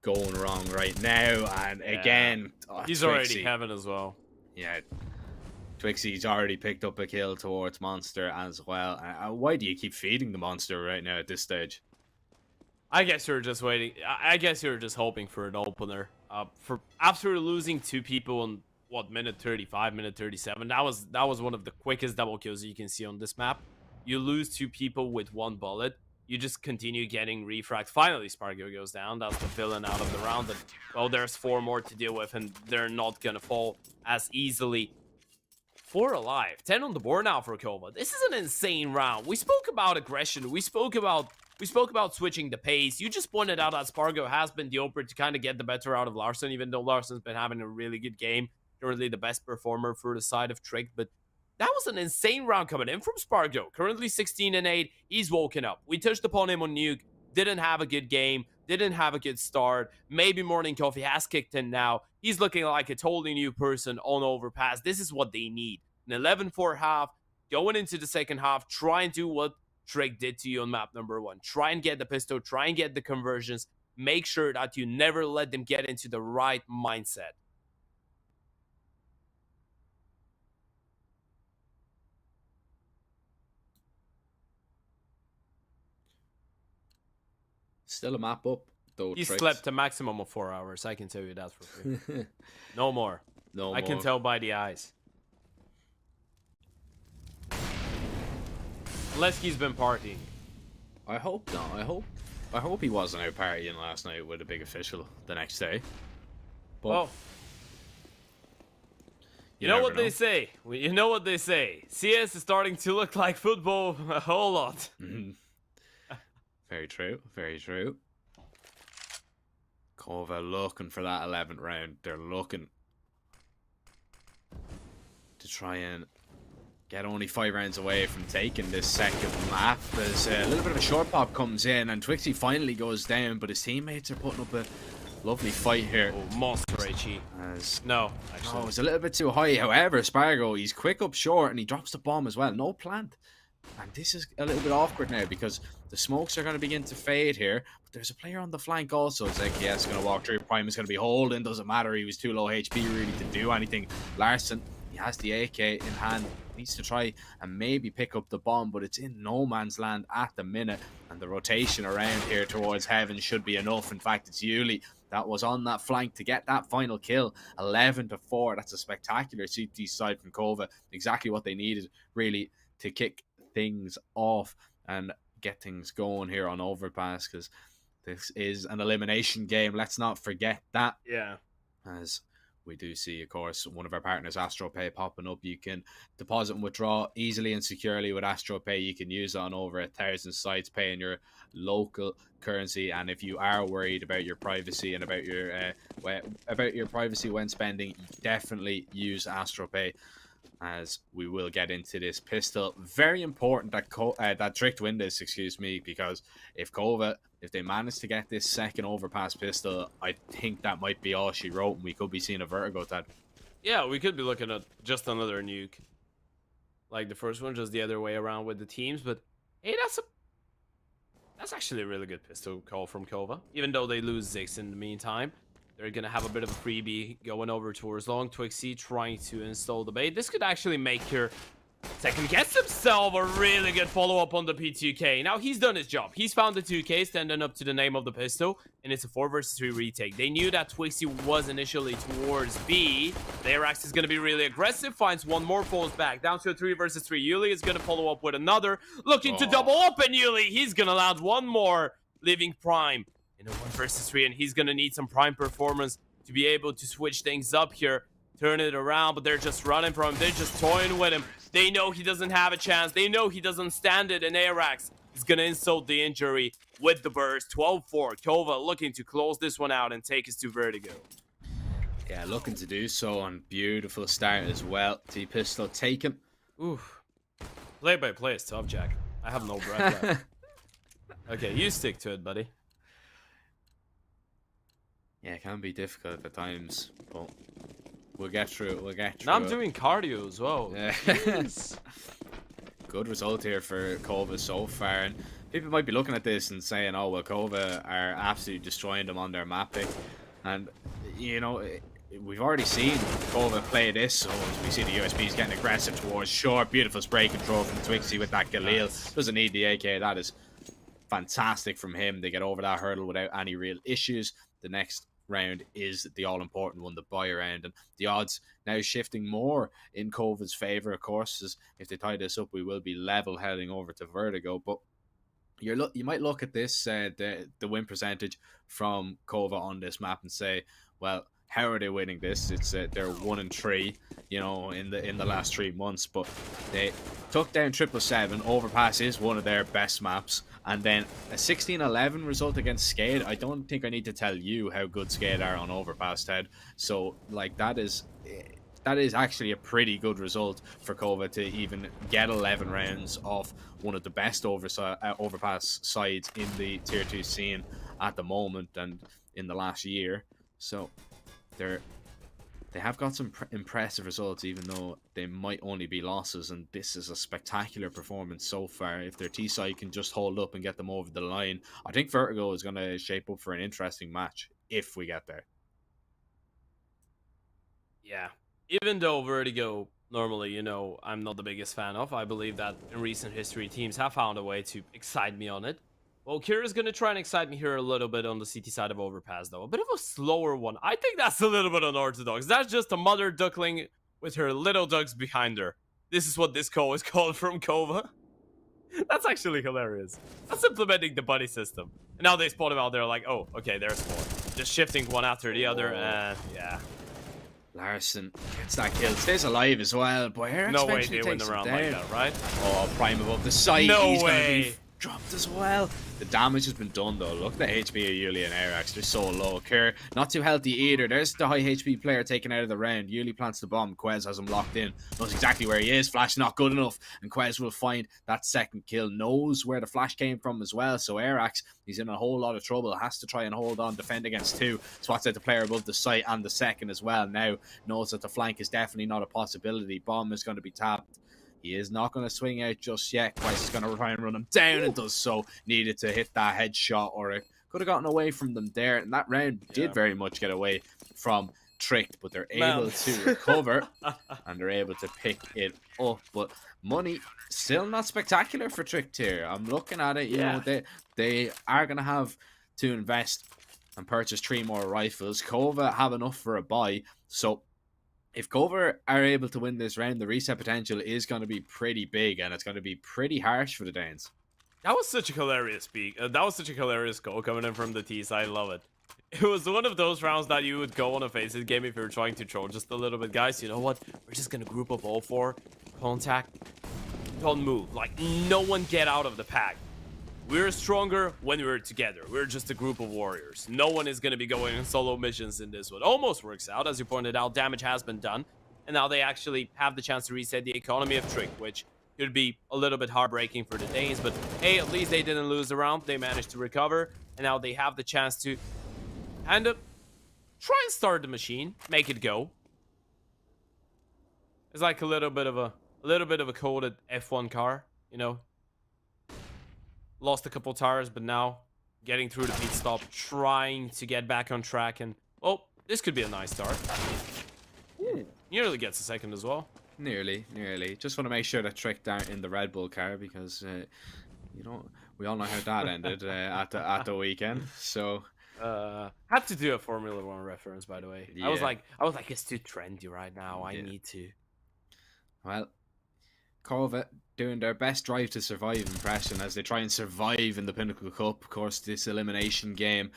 going wrong right now. And again, he's Twixie, already having as well. Yeah, Twixie's already picked up a kill towards Monster as well. Why do you keep feeding the Monster right now at this stage? I guess you're just waiting. I guess you're just hoping for an opener. For after losing 2 people in what, minute 35, minute 37. That was one of the quickest double kills you can see on this map. You lose 2 people with 1 bullet. You just continue getting refragged. Finally, Spargo goes down. That's the villain out of the round. And, well, there's 4 more to deal with, and they're not gonna fall as easily. 4 alive. 10 on the board now for Kova. This is an insane round. We spoke about aggression. We spoke about switching the pace. You just pointed out that Spargo has been the opener to kind of get the better out of Larson, even though Larson's been having a really good game. Currently the best performer for the side of Trick, but that was an insane round coming in from Spargo. Currently 16-8. He's woken up. We touched upon him on Nuke. Didn't have a good game. Didn't have a good start. Maybe Morning Coffee has kicked in now. He's looking like a totally new person on Overpass. This is what they need. An 11-4 half. Going into the second half. Try and do what Trick did to you on map number 1. Try and get the pistol. Try and get the conversions. Make sure that you never let them get into the right mindset. Still a map up, though. He slept a maximum of 4 hours. I can tell you that for free. No more. No I more. can tell by the eyes. Unless he's been partying. I hope not. I hope he wasn't out partying last night with a big official the next day. But well, you know what they say. You know what they say. CS is starting to look like football a whole lot. Very true. Very true. Kova looking for that 11th round. They're looking to try and get only 5 rounds away from taking this second map. There's a little bit of a short pop comes in, and Twixie finally goes down, but his teammates are putting up a lovely fight here. Oh, monster HE. No, actually. Oh, it's a little bit too high. However, Spargo, he's quick up short, and he drops the bomb as well. No plant. And this is a little bit awkward now, because the smokes are going to begin to fade here. But there's a player on the flank also. It's like, yeah, it's going to walk through. Prime is going to be holding. Doesn't matter. He was too low HP really to do anything. Larson, he has the AK in hand. Needs to try and maybe pick up the bomb, but it's in no man's land at the minute. And the rotation around here towards heaven should be enough. In fact, it's Yuli that was on that flank to get that final kill. 11-4. That's a spectacular CT side from Kova. Exactly what they needed, really, to kick things off and get things going here on Overpass, because this is an elimination game. Let's not forget that. Yeah. As we do see, of course, one of our partners, AstroPay, popping up. You can deposit and withdraw easily and securely with AstroPay. You can use it on over 1,000 sites, paying your local currency. And if you are worried about your privacy and about your privacy when spending, definitely use AstroPay, as we will get into this pistol. Very important that Tricked win this, because if they manage to get this second Overpass pistol, I think that might be all she wrote, and we could be seeing a Vertigo Tad. Yeah, we could be looking at just another nuke. Like the first one, just the other way around with the teams. But hey, that's actually a really good pistol call from Kova. Even though they lose Zix in the meantime, they're gonna have a bit of a freebie going over towards Long. Twixie trying to install the bait. This could actually make her second guess himself a really good follow-up on the P2K. Now he's done his job. He's found the 2K, standing up to the name of the pistol, and it's a 4 versus 3 retake. They knew that Twixie was initially towards B. The Arax is gonna be really aggressive, finds one more, falls back down to a 3 versus 3. Yuli is gonna follow up with another, looking to double up, and Yuli, he's gonna land one more, leaving Prime in a 1 versus 3, and he's gonna need some Prime performance to be able to switch things up here, turn it around. But they're just running from him, they're just toying with him. They know he doesn't have a chance, they know he doesn't stand it, and Arax is gonna insult the injury with the burst. 12-4, Kova looking to close this one out and take us to Vertigo. Yeah, looking to do so, on beautiful start as well. T-pistol taken. Oof. Play by play is tough, Jack. I have no breath left. Okay, you stick to it, buddy. Yeah, it can be difficult at times, but we'll get through it. Now I'm doing cardio as well. Yes. Good result here for Kova so far. And people might be looking at this and saying, oh, well, Kova are absolutely destroying them on their map pick. And, you know, we've already seen Kova play this. So as we see the USBs getting aggressive towards short, beautiful spray control from Twixie with that Galil. Nice. Doesn't need the AK. That is fantastic from him. They get over that hurdle without any real issues. The next round is the all-important one, the buy round, and the odds now shifting more in Kova's favor, of course, as if they tie this up, we will be level heading over to Vertigo. But you might look at this, the win percentage from Kova on this map and say, well, how are they winning this? It's they're 1-3, you know, in the last 3 months, but they took down 777. Overpass is one of their best maps, and then a 16-11 result against Skade. I don't think I need to tell you how good Skade are on Overpass, Ted. So like that is actually a pretty good result for Kova to even get 11 rounds off one of the best Overpass sides in the tier 2 scene at the moment and in the last year. So they have got some impressive results, even though they might only be losses, and this is a spectacular performance so far. If their T-side can just hold up and get them over the line, I think Vertigo is going to shape up for an interesting match if we get there. Yeah, even though Vertigo normally, you know, I'm not the biggest fan of, I believe that in recent history teams have found a way to excite me on it. Well, Kira's going to try and excite me here a little bit on the CT side of Overpass, though. A bit of a slower one. I think that's a little bit unorthodox. That's just a mother duckling with her little ducks behind her. This is what this call is called from Kova. That's actually hilarious. That's implementing the buddy system. And now they spot him out there like, oh, okay, there's more. Just shifting one after the other, and yeah. Larson gets that kill, stays alive as well. Boy, Eric no way they win the round like that, right? Oh, Prime above the site. No He's way. Gonna be dropped as well. The damage has been done though. Look at the HP of Yuli and Arax. They're so low. Kerr, not too healthy either. There's the high HP player taken out of the round. Yuli plants the bomb. Quez has him locked in. Knows exactly where he is. Flash not good enough. And Quez will find that second kill. Knows where the flash came from as well. So Arax, he's in a whole lot of trouble. Has to try and hold on. Defend against two. Spots out the player above the site and the second as well. Now knows that the flank is definitely not a possibility. Bomb is going to be tapped. He is not going to swing out just yet. Quest is going to try and run him down and does so. Needed to hit that headshot or it could have gotten away from them there. And that round did very much get away from Tricked, but they're able to recover and they're able to pick it up. But money still not spectacular for Tricked here. I'm looking at it, you know, they are going to have to invest and purchase 3 more rifles. Kova have enough for a buy, so if Kova are able to win this round, the reset potential is going to be pretty big, and it's going to be pretty harsh for the Danes. That was such a hilarious speak. That was such a hilarious goal coming in from the T's. I love it. It was one of those rounds that you would go on a Face It game if you're trying to troll just a little bit. Guys, you know what? We're just gonna group up all 4. Contact. Don't move. Like, no one get out of the pack. We're stronger when we're together. We're just a group of warriors. No one is gonna be going on solo missions in this one. Almost works out. As you pointed out, damage has been done. And now they actually have the chance to reset the economy of Trick, which could be a little bit heartbreaking for the Danes. But hey, at least they didn't lose the round. They managed to recover. And now they have the chance to kind of try and start the machine, make it go. It's like a little bit of a coded F1 car, you know. Lost a couple tires, but now getting through the pit stop, trying to get back on track, and oh, this could be a nice start. Ooh, nearly gets a second as well. Nearly. Just want to make sure that Trick aren't in the Red Bull car because you know, we all know how that ended at the weekend. So. Had to do a Formula 1 reference, by the way. Yeah. I was like, it's too trendy right now. I need to. Well, Kova doing their best drive to survive impression as they try and survive in the Pinnacle Cup. Of course, this elimination game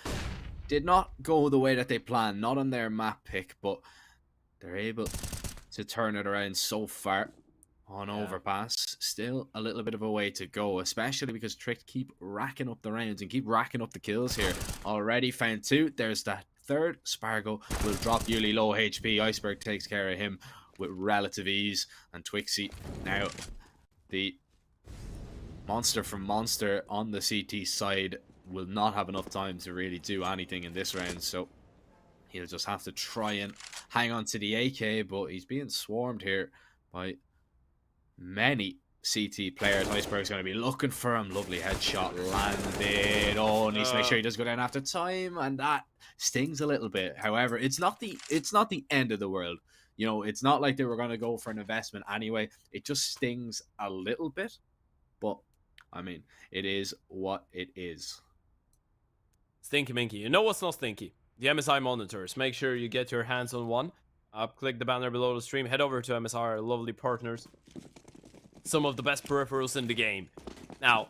did not go the way that they planned. Not on their map pick, but they're able to turn it around so far. On Overpass, still a little bit of a way to go, especially because Trick keep racking up the rounds and keep racking up the kills here. Already found 2. There's that 3rd. Spargo will drop Yuli low HP. Iceberg takes care of him with relative ease. And Twixie, now the monster from Monster on the CT side, will not have enough time to really do anything in this round. So he'll just have to try and hang on to the AK, but he's being swarmed here by many CT players. Iceberg's going to be looking for him. Lovely headshot landed. Oh, needs to make sure he does go down after time, and that stings a little bit. However, it's not the end of the world. You know, it's not like they were going to go for an investment anyway. It just stings a little bit, but I mean, it is what it is. Stinky Minky. You know what's not stinky? The MSI monitors. Make sure you get your hands on one. Click the banner below the stream. Head over to MSI, our lovely partners. Some of the best peripherals in the game. Now,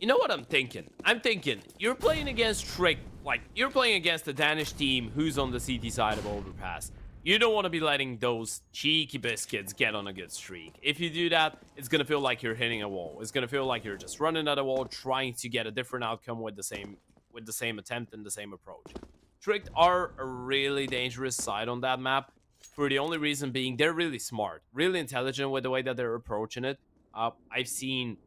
you know what I'm thinking? I'm thinking you're playing against Trick. Like, you're playing against a Danish team who's on the CT side of Overpass. You don't want to be letting those cheeky biscuits get on a good streak. If you do that, it's going to feel like you're hitting a wall. It's going to feel like you're just running at a wall, trying to get a different outcome with the same attempt and the same approach. Trick are a really dangerous side on that map, for the only reason being they're really smart, really intelligent with the way that they're approaching it. I've seen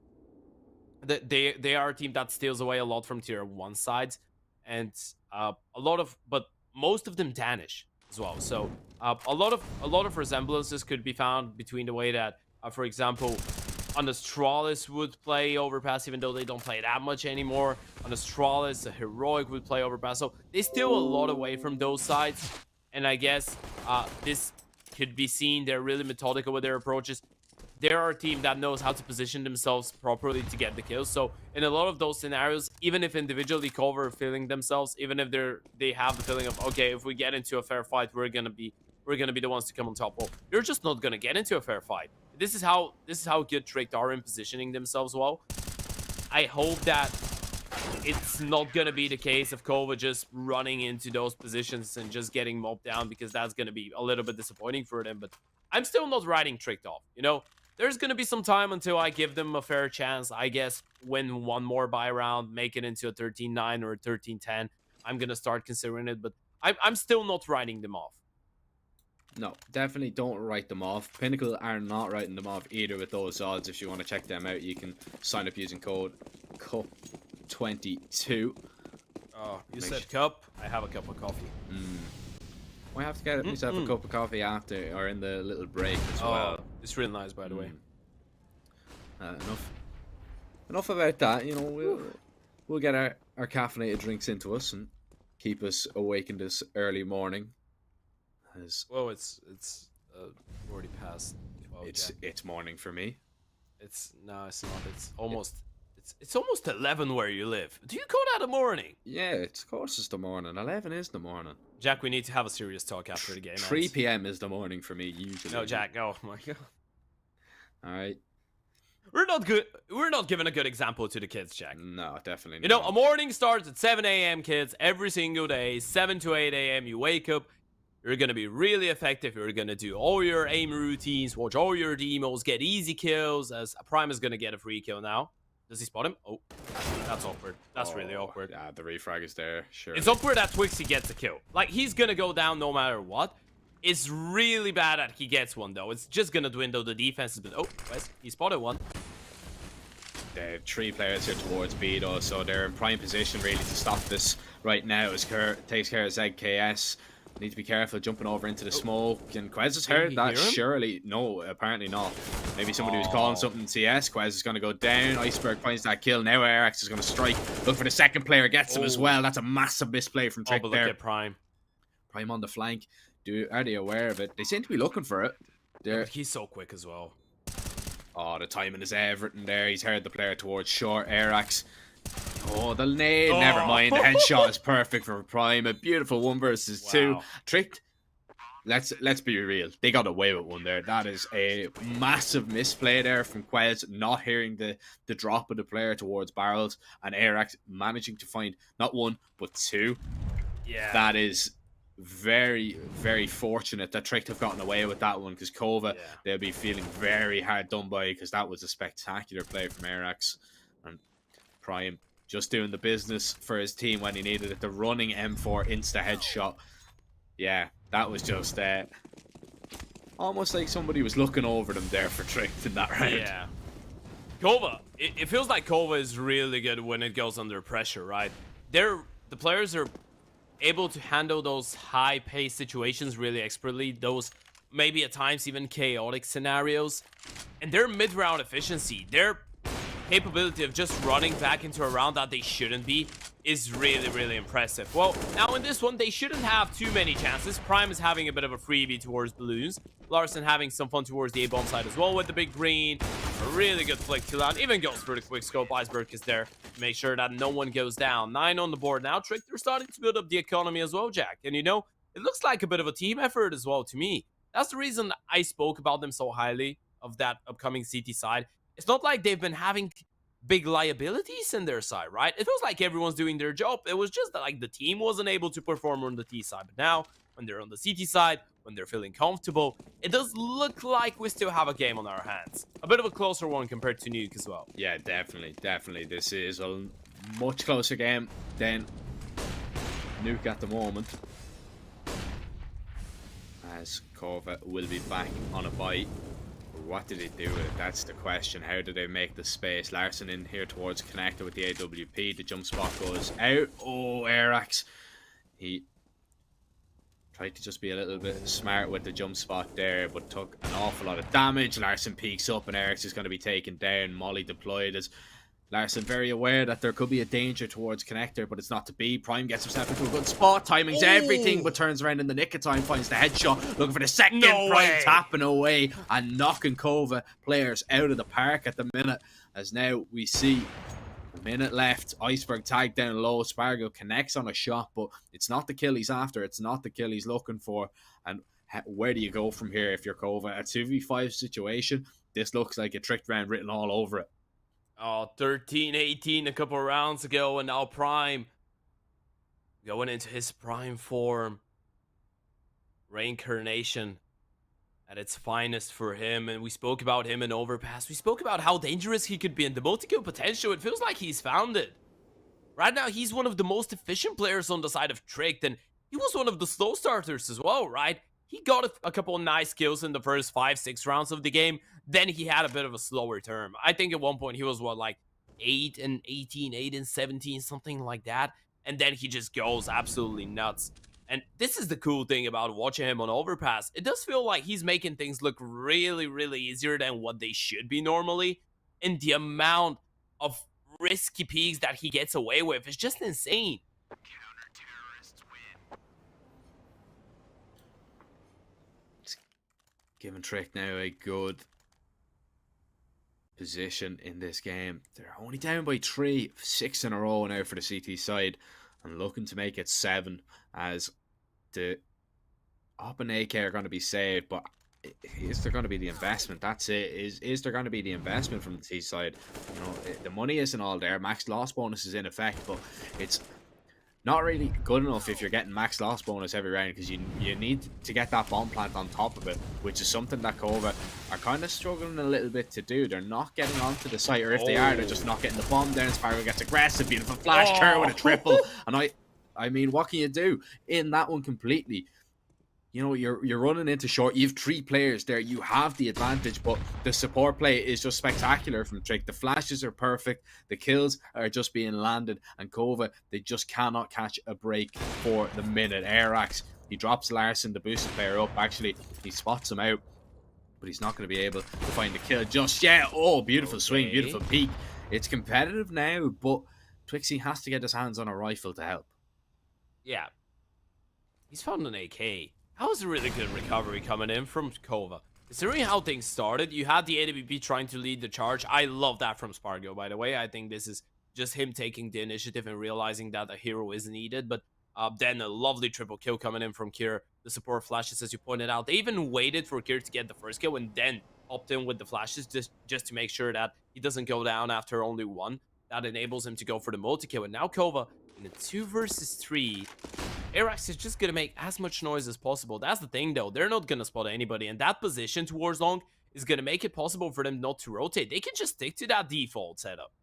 that they are a team that steals away a lot from tier 1 sides, and but most of them Danish as well. So a lot of resemblances could be found between the way that, for example, on Astralis would play Overpass, even though they don't play that much anymore. On Astralis, a Heroic would play Overpass. So they steal a lot away from those sides. And I guess this could be seen. They're really methodical with their approaches. They're a team that knows how to position themselves properly to get the kills. So in a lot of those scenarios, even if individually Kova are feeling themselves, even if they have the feeling of, okay, if we get into a fair fight, we're gonna be the ones to come on top. Well, you're just not gonna get into a fair fight. This is how good Trick are in positioning themselves well. I hope that it's not gonna be the case of Kova just running into those positions and just getting mobbed down, because that's gonna be a little bit disappointing for them. But I'm still not writing Trick off. You know, there's gonna be some time until I give them a fair chance. I guess win one more buy round, make it into a 13-9 or a 13-10. I'm gonna start considering it, but I'm still not writing them off. No, definitely don't write them off. Pinnacle are not writing them off either with those odds. If you want to check them out, you can sign up using code CUP22. Oh, you said cup? I have a cup of coffee. I have to get myself a cup of coffee after, or in the little break as well. It's really nice, by the way. Enough about that. You know, we'll get our caffeinated drinks into us and keep us awake in this early morning. Well, it's already past 12. It's morning for me. It's not. It's almost 11 where you live. Do you call that a morning? Yeah, of course it's the morning. 11 is the morning. Jack, we need to have a serious talk after the game. 3 p.m. is the morning for me usually. No, Jack. Oh my god. All right. we're not good. We're not giving a good example to the kids, Jack. No, definitely not. You know, a morning starts at 7 a.m. kids every single day. 7 to 8 a.m. you wake up. You're gonna be really effective. You're gonna do all your aim routines, watch all your demos, get easy kills. As Prime is gonna get a free kill now. Does he spot him? Oh, that's awkward. That's really awkward. Yeah, the refrag is there. Sure. It's awkward that Twixie gets a kill. Like, he's gonna go down no matter what. It's really bad that he gets one, though. It's just gonna dwindle the defenses. But oh, Wes, he spotted one. There are 3 players here towards B, though, so they're in prime position really to stop this right now. As Kerr takes care of ZKS. Need to be careful jumping over into the smoke. And Quez has heard that, surely. No, apparently not. Maybe somebody was calling something CS. Quez is going to go down. Iceberg finds that kill. Now Arax is going to strike. Look for the second player. Gets him as well. That's a massive misplay from Trick but there. Look at Prime. Prime on the flank. Are they aware of it? They seem to be looking for it. But he's so quick as well. Oh, the timing is everything there. He's heard the player towards short. Arax. Oh, the nade. Oh. Never mind. The headshot is perfect for Prime. A beautiful 1 versus 2. Tricked. Let's be real. They got away with one there. That is a massive misplay there from Quez, not hearing the drop of the player towards barrels, and Arax managing to find not 1 but 2. Yeah. That is very, very fortunate that Tricked have gotten away with that one, because Kova, they'll be feeling very hard done by, because that was a spectacular play from Arax. And Prime just doing the business for his team when he needed it. The running M4 insta headshot. Yeah, that was just almost like somebody was looking over them there for Tricked in that round. Yeah. Kova, it feels like Kova is really good when it goes under pressure, right? The players are able to handle those high-paced situations really expertly. Those maybe at times even chaotic scenarios. And their mid-round efficiency, their capability of just running back into a round that they shouldn't be is really, really impressive. Well, now in this one, they shouldn't have too many chances. Prime is having a bit of a freebie towards Balloons. Larson having some fun towards the A-bomb side as well with the big green. A really good flick to land. Even goes for the quick scope. Iceberg is there to make sure that no one goes down. 9 on the board now. Trick, they're starting to build up the economy as well, Jack. And you know, it looks like a bit of a team effort as well to me. That's the reason I spoke about them so highly of that upcoming CT side. It's not like they've been having big liabilities in their side, right? It feels like everyone's doing their job. It was just that, like, the team wasn't able to perform on the T side. But now, when they're on the CT side, when they're feeling comfortable, it does look like we still have a game on our hands. A bit of a closer one compared to Nuke as well. Yeah, definitely. This is a much closer game than Nuke at the moment. As Kova will be back on a bite. What did he do with it? That's the question. How did they make the space? Larson in here towards connector with the AWP. The jump spot goes out. Oh, Arax. He tried to just be a little bit smart with the jump spot there, but took an awful lot of damage. Larson peeks up and Arax is going to be taken down. Molly deployed as Larson very aware that there could be a danger towards connector, but it's not to be. Prime gets himself into a good spot. Timing's everything, but turns around in the nick of time, finds the headshot, looking for the second. Prime tapping away and knocking Kova players out of the park at the minute. As now we see a minute left. Iceberg tagged down low. Spargo connects on a shot, but it's not the kill he's after. It's not the kill he's looking for. And where do you go from here if you're Kova? A 2v5 situation, this looks like a tricked round written all over it. Oh, 13-18 a couple rounds ago, and now Prime going into his prime form. Reincarnation at its finest for him, and we spoke about him in Overpass. We spoke about how dangerous he could be, and the multi-kill potential, it feels like he's found it. Right now, he's one of the most efficient players on the side of Tricked, and he was one of the slow starters as well, right? He got a couple of nice kills in the first 5-6 rounds of the game. Then he had a bit of a slower term. I think at one point he was, what, like 8-18, 8-17, something like that. And then he just goes absolutely nuts. And this is the cool thing about watching him on Overpass. It does feel like he's making things look really, really easier than what they should be normally. And the amount of risky peaks that he gets away with is just insane. Giving Trick now a good position in this game. They're only down by 3, 6 in a row now for the CT side, and looking to make it 7 as the Op and AK are going to be saved. But is there going to be the investment? That's it. Is there going to be the investment from the T side? You know, the money isn't all there. Max loss bonus is in effect, but it's not really good enough if you're getting max loss bonus every round, because you need to get that bomb plant on top of it, which is something that Kova are kind of struggling a little bit to do. They're not getting onto the site, or if they are, they're just not getting the bomb down. Sparrow gets aggressive, beautiful flash curve with a triple, and I mean, what can you do in that one completely? You know, you're running into short. You have 3 players there. You have the advantage, but the support play is just spectacular from Trick. The flashes are perfect. The kills are just being landed. And Kova, they just cannot catch a break for the minute. Airax, he drops Larson, the boosted player, up. Actually, he spots him out, but he's not going to be able to find the kill just yet. Oh, beautiful swing, beautiful peek. It's competitive now, but Twixie has to get his hands on a rifle to help. Yeah. He's found an AK. That was a really good recovery coming in from Kova. Considering how things started, you had the AWP trying to lead the charge. I love that from Spargo, by the way. I think this is just him taking the initiative and realizing that a hero is needed. But then a lovely triple kill coming in from Kier. The support flashes, as you pointed out. They even waited for Kier to get the first kill and then hopped in with the flashes just to make sure that he doesn't go down after only one. That enables him to go for the multi-kill. And now Kova, in a 2 versus 3... Airax is just going to make as much noise as possible. That's the thing, though. They're not going to spot anybody. And that position towards long is going to make it possible for them not to rotate. They can just stick to that default setup.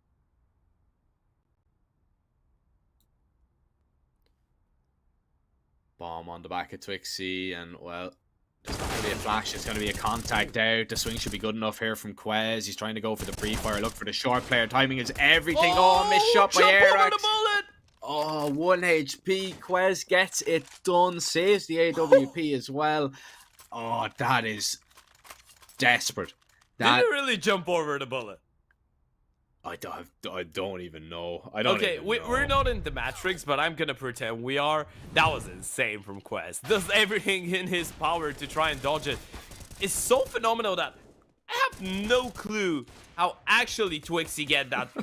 Bomb on the back of Twixie. And, well, there's not going to be a flash. It's going to be a contact out. The swing should be good enough here from Quez. He's trying to go for the pre-fire. Look for the short player. Timing is everything. Oh, missed shot by Airax. Oh, 1 HP. Quez gets it done. Saves the AWP as well. Oh, that is desperate. Did you really jump over the bullet? I don't even know. Okay, we're not in the Matrix, but I'm gonna pretend we are. That was insane from Quez. Does everything in his power to try and dodge it. It's so phenomenal that I have no clue how actually Twixie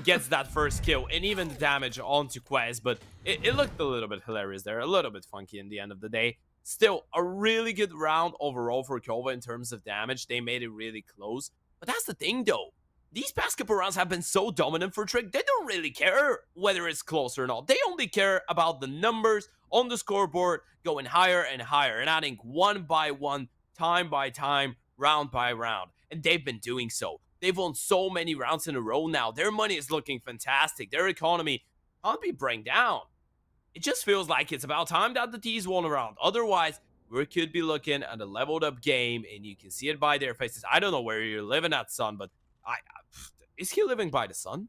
gets that first kill and even the damage onto Quez, but it looked a little bit hilarious there, a little bit funky in the end of the day. Still, a really good round overall for Kova in terms of damage. They made it really close, but that's the thing though. These past couple rounds have been so dominant for Trick, they don't really care whether it's close or not. They only care about the numbers on the scoreboard going higher and higher and adding one by one, time by time, round by round. And they've been doing so. They've won so many rounds in a row now. Their money is looking fantastic. Their economy can't be bring down. It just feels like it's about time that the T's won a round. Otherwise, we could be looking at a leveled up game, and you can see it by their faces. I don't know where you're living at, son, but is he living by the sun?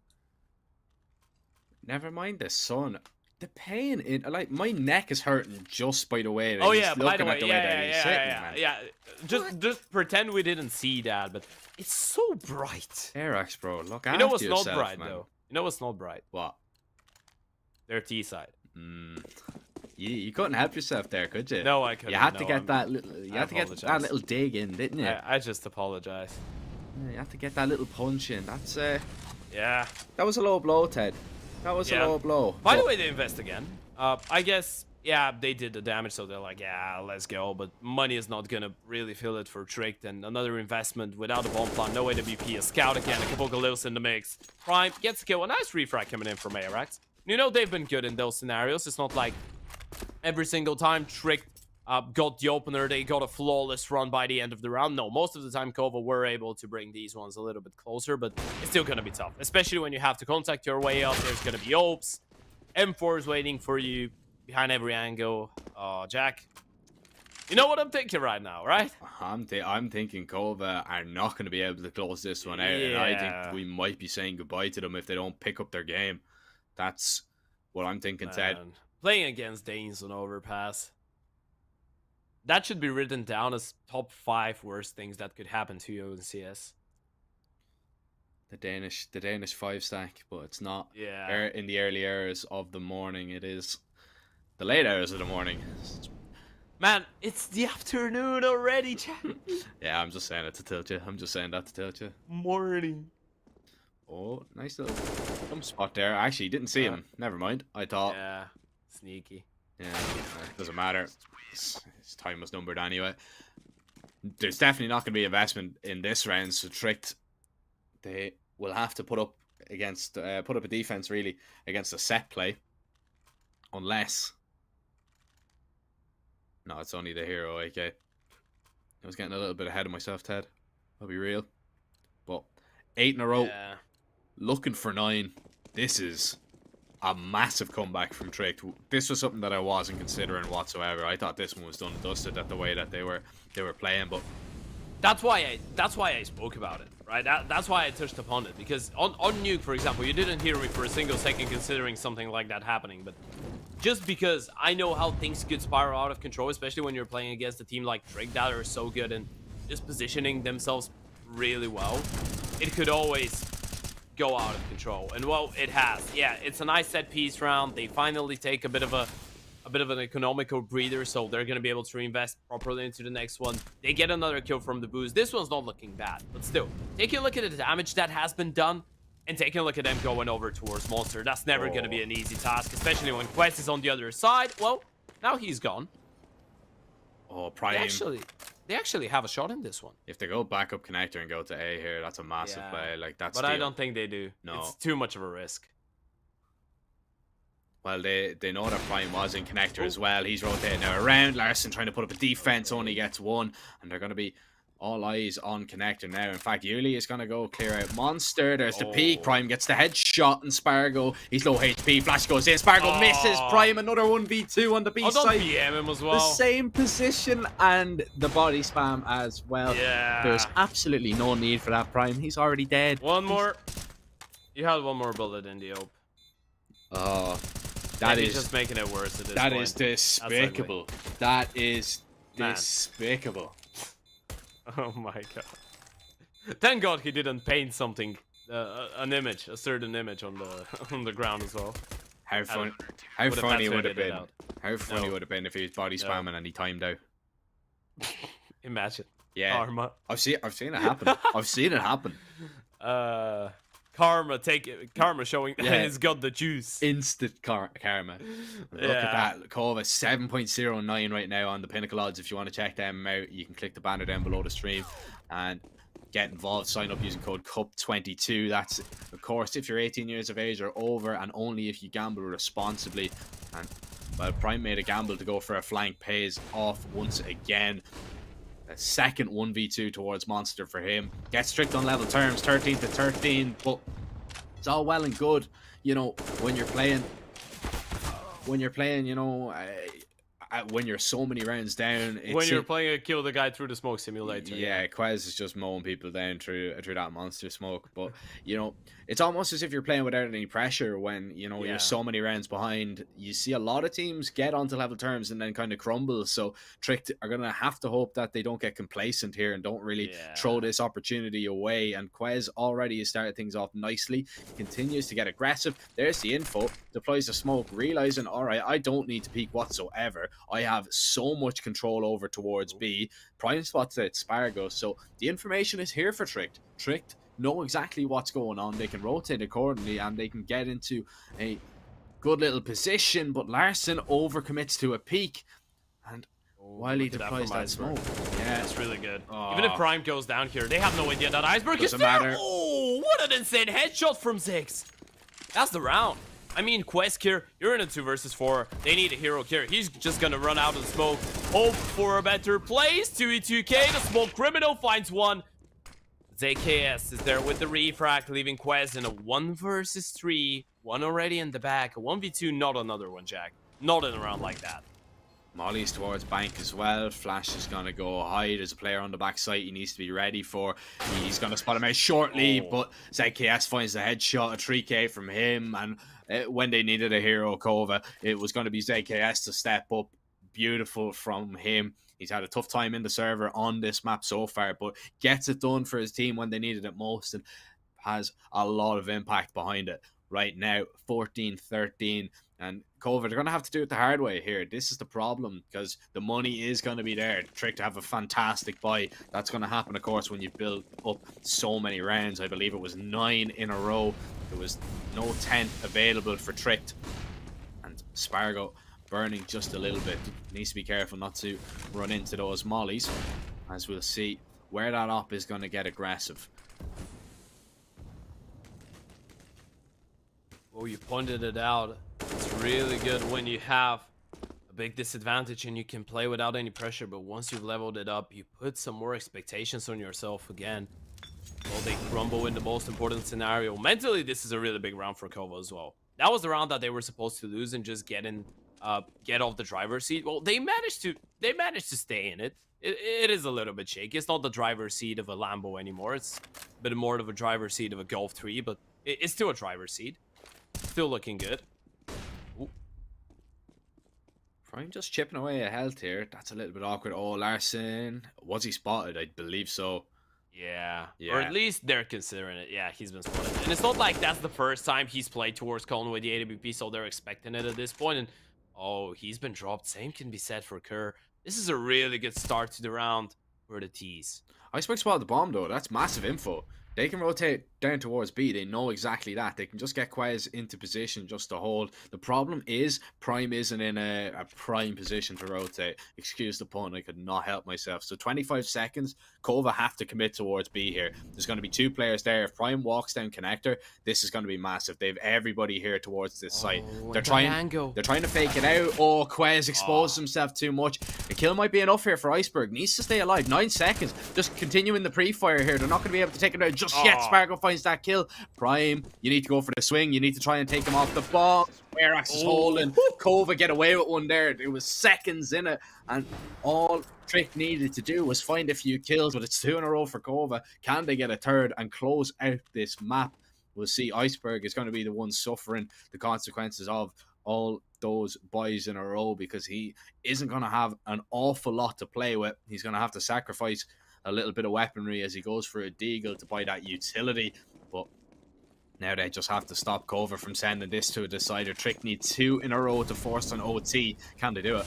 Never mind the sun. The pain in, like, my neck is hurting just by the way. Oh yeah, by the way, yeah. Just pretend we didn't see that, but it's so bright. Airax, bro, look after yourself, You know what's not bright, man. though? You know what's not bright? What? Their T side. You couldn't help yourself there, could you? No, I couldn't. You had to get that little. You had to get that little dig in, didn't you? I just apologize. Yeah, you had to get that little punch in. That's yeah. That was a low blow, Ted. That was a low blow. By the way, they invest again. I guess, yeah, they did the damage, so they're like, yeah, let's go. But money is not going to really fill it for Trick. And another investment without a bomb plan, no AWP, a scout again, a couple Galils in the mix. Prime gets a kill. A nice refrag coming in from Airax. You know, they've been good in those scenarios. It's not like every single time Trick got the opener, they got a flawless run by the end of the round. No, most of the time Kova were able to bring these ones a little bit closer, but it's still going to be tough, especially when you have to contact your way up. There's going to be Opes. M4 is waiting for you behind every angle. Jack, you know what I'm thinking right now, right? I'm thinking Kova are not going to be able to close this one out, and I think we might be saying goodbye to them if they don't pick up their game. That's what I'm thinking, Ted. Playing against Danes on Overpass. That should be written down as top 5 worst things that could happen to you in CS. The Danish 5-stack, but it's not. Yeah. In the early hours of the morning, it is the late hours of the morning. Man, it's the afternoon already, chat. Yeah, I'm just saying it to tilt you. I'm just saying that to tilt you. Morning. Oh, nice little spot there. Actually, didn't see him. Never mind. I thought. Yeah, sneaky. Yeah, it doesn't matter. His time was numbered anyway. there's definitely not going to be investment in this round. So Tricked, they will have to put up a defense really against a set play, unless. No, it's only the hero. Okay, I was getting a little bit ahead of myself, Ted. I'll be real, but 8 in a row, looking for 9. This is a massive comeback from Tricked. This was something that I wasn't considering whatsoever. I thought this one was done and dusted at the way that they were playing, but that's why I spoke about it, right? That's why I touched upon it, because on Nuke, for example, you didn't hear me for a single second considering something like that happening, but just because I know how things could spiral out of control, especially when you're playing against a team like Tricked that are so good and just positioning themselves really well, it could always go out of control. And well, it has. Yeah, it's a nice set piece round. They finally take a bit of an economical breather, so they're going to be able to reinvest properly into the next one. They get another kill from the boost. This one's not looking bad, but still, taking a look at the damage that has been done and taking a look at them going over towards Monster, that's never going to be an easy task, especially when Quest is on the other side. Well, now he's gone. Oh, Prime. They actually have a shot in this one. If they go back up connector and go to A here, that's a massive play. Like that's. But I don't think they do. No, it's too much of a risk. Well, they know that Prime was in connector as well. He's rotating now around. Larson trying to put up a defense, only gets 1, and they're going to be all eyes on connector now. In fact, Yuli is going to go clear out Monster. There's the peak. Prime gets the headshot, and Spargo, he's low HP. Flash goes in. Spargo misses. Prime, another 1v2 on the B side. Don't PM him as well. The same position and the body spam as well. Yeah. There's absolutely no need for that, Prime. He's already dead. One more. You had one more bullet in the ope. Oh, that is just making it worse at this point. That is despicable. That is despicable. Oh my god. Thank god he didn't paint something, an image, a certain image on the ground as well. How funny would it have been? How funny would it have been if he was body spamming and he timed out? Imagine. Yeah. Karma. I've seen it happen. I've seen it happen. Karma showing he's got the juice. Instant karma. Look at that. Kova 7.09 right now on the Pinnacle odds. If you want to check them out, you can click the banner down below the stream and get involved. Sign up using code CUP22. That's, of course, if you're 18 years of age or over, and only if you gamble responsibly. And well, Prime made a gamble to go for a flank, pays off once again. A second 1v2 towards Monster for him. Gets strict on level terms, 13 to 13, but it's all well and good, you know, when you're playing, you know, when you're so many rounds down. When you're playing a kill the guy through the smoke simulator. Yeah, Quez is just mowing people down through that monster smoke. But, you know, it's almost as if you're playing without any pressure when, you know, you're so many rounds behind. You see a lot of teams get onto level terms and then kind of crumble. So Tricked are going to have to hope that they don't get complacent here and don't really throw this opportunity away. And Quez already has started things off nicely. Continues to get aggressive. There's the info. Deploys the smoke, realizing, all right, I don't need to peek whatsoever. I have so much control over towards B. Prime spots out Spargo. So the information is here for Tricked. Tricked know exactly what's going on. They can rotate accordingly and they can get into a good little position. But Larson overcommits to a peak. And while he deploys that smoke. Yeah, it's really good. Even if Prime goes down here, they have no idea that Iceberg is there. Matter. Oh, what an insane headshot from Ziggs. That's the round. I mean, Quest here, you're in a 2 versus 4. They need a hero here. He's just gonna run out of the smoke. Hope for a better place. 2v2k. The smoke criminal finds one. ZKS is there with the refract, leaving Quest in a 1 versus 3. One already in the back. A 1v2, not another one, Jack. Not in a round like that. Molly's towards bank as well. Flash is going to go high. There's a player on the back side he needs to be ready for. He's going to spot him out shortly, but ZKS finds the headshot, a 3k from him. And when they needed a hero, Kova, it was going to be ZKS to step up. Beautiful from him. He's had a tough time in the server on this map so far, but gets it done for his team when they needed it most and has a lot of impact behind it. Right now, 14-13. And Kova, they're going to have to do it the hard way here. This is the problem because the money is going to be there. Trick to have a fantastic buy. That's going to happen, of course, when you build up so many rounds. I believe it was 9 in a row. There was no tent available for Tricked. And Spargo burning just a little bit. Needs to be careful not to run into those mollies. as we'll see where that op is going to get aggressive. Well, you pointed it out. It's really good when you have a big disadvantage and you can play without any pressure, but once you've leveled it up, you put some more expectations on yourself again. Well, they crumble in the most important scenario. Mentally, this is a really big round for Kova as well. That was the round that they were supposed to lose and just get off the driver's seat. Well, they managed to stay in it. It is a little bit shaky. It's not the driver's seat of a Lambo anymore. It's a bit more of a driver's seat of a Golf 3, but it's still a driver's seat. Still looking good. Ooh. Prime just chipping away at health here. That's a little bit awkward. Oh, Larson. Was he spotted? I believe so. Yeah. Or at least they're considering it. Yeah, he's been spotted. And it's not like that's the first time he's played towards Colin with the AWP, so they're expecting it at this point. And oh, he's been dropped. Same can be said for Kerr. This is a really good start to the round for the T's. Iceberg spotted the bomb though. That's massive info. They can rotate down towards B. They know exactly that. They can just get Quez into position just to hold. The problem is Prime isn't in a prime position to rotate. Excuse the pun, I could not help myself. So 25 seconds, Kova have to commit towards B here. There's going to be 2 players there. If Prime walks down connector, this is going to be massive. They have everybody here towards this site. They're trying to fake it out. Oh, Quez exposed himself too much. The kill might be enough here for Iceberg. Needs to stay alive. 9 seconds. Just continuing the pre-fire here. They're not going to be able to take it out just yet. Spargo finds that kill. Prime, you need to go for the swing. You need to try and take him off the ball. Whereas is holding. Kova get away with one there. It was seconds in it. And all Trick needed to do was find a few kills. But it's 2 in a row for Kova. Can they get a third and close out this map? We'll see. Iceberg is going to be the one suffering the consequences of all those buys in a row, because he isn't going to have an awful lot to play with. He's going to have to sacrifice a little bit of weaponry as he goes for a deagle to buy that utility. But now they just have to stop Kova from sending this to a decider. Trick need 2 in a row to force an OT. Can they do it?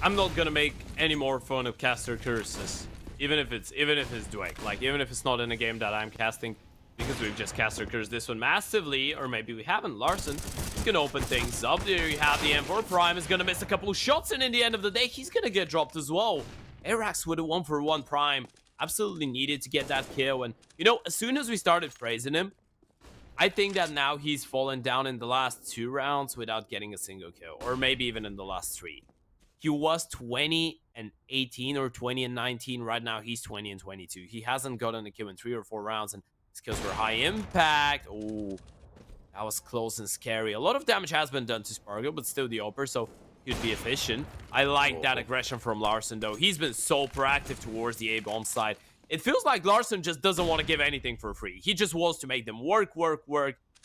I'm not gonna make any more fun of caster curses, even if it's Dweck. Like, even if it's not in a game that I'm casting, because we've just caster cursed this one massively, or maybe we haven't. Larson is gonna open things up. There you have the M4. Prime is gonna miss a couple of shots, and in the end of the day, he's gonna get dropped as well. Arax with a 1-for-1 Prime absolutely needed to get that kill. And, you know, as soon as we started praising him, I think that now he's fallen down in the last 2 rounds without getting a single kill, or maybe even in the last 3. He was 20-18 or 20-19. Right now, he's 20-22. He hasn't gotten a kill in 3 or 4 rounds, and his kills were high impact. Oh, that was close and scary. A lot of damage has been done to Spargo, but still the Oper, so he'd be efficient. I like that aggression from Larson, though. He's been so proactive towards the A-bomb side. It feels like Larson just doesn't want to give anything for free. He just wants to make them work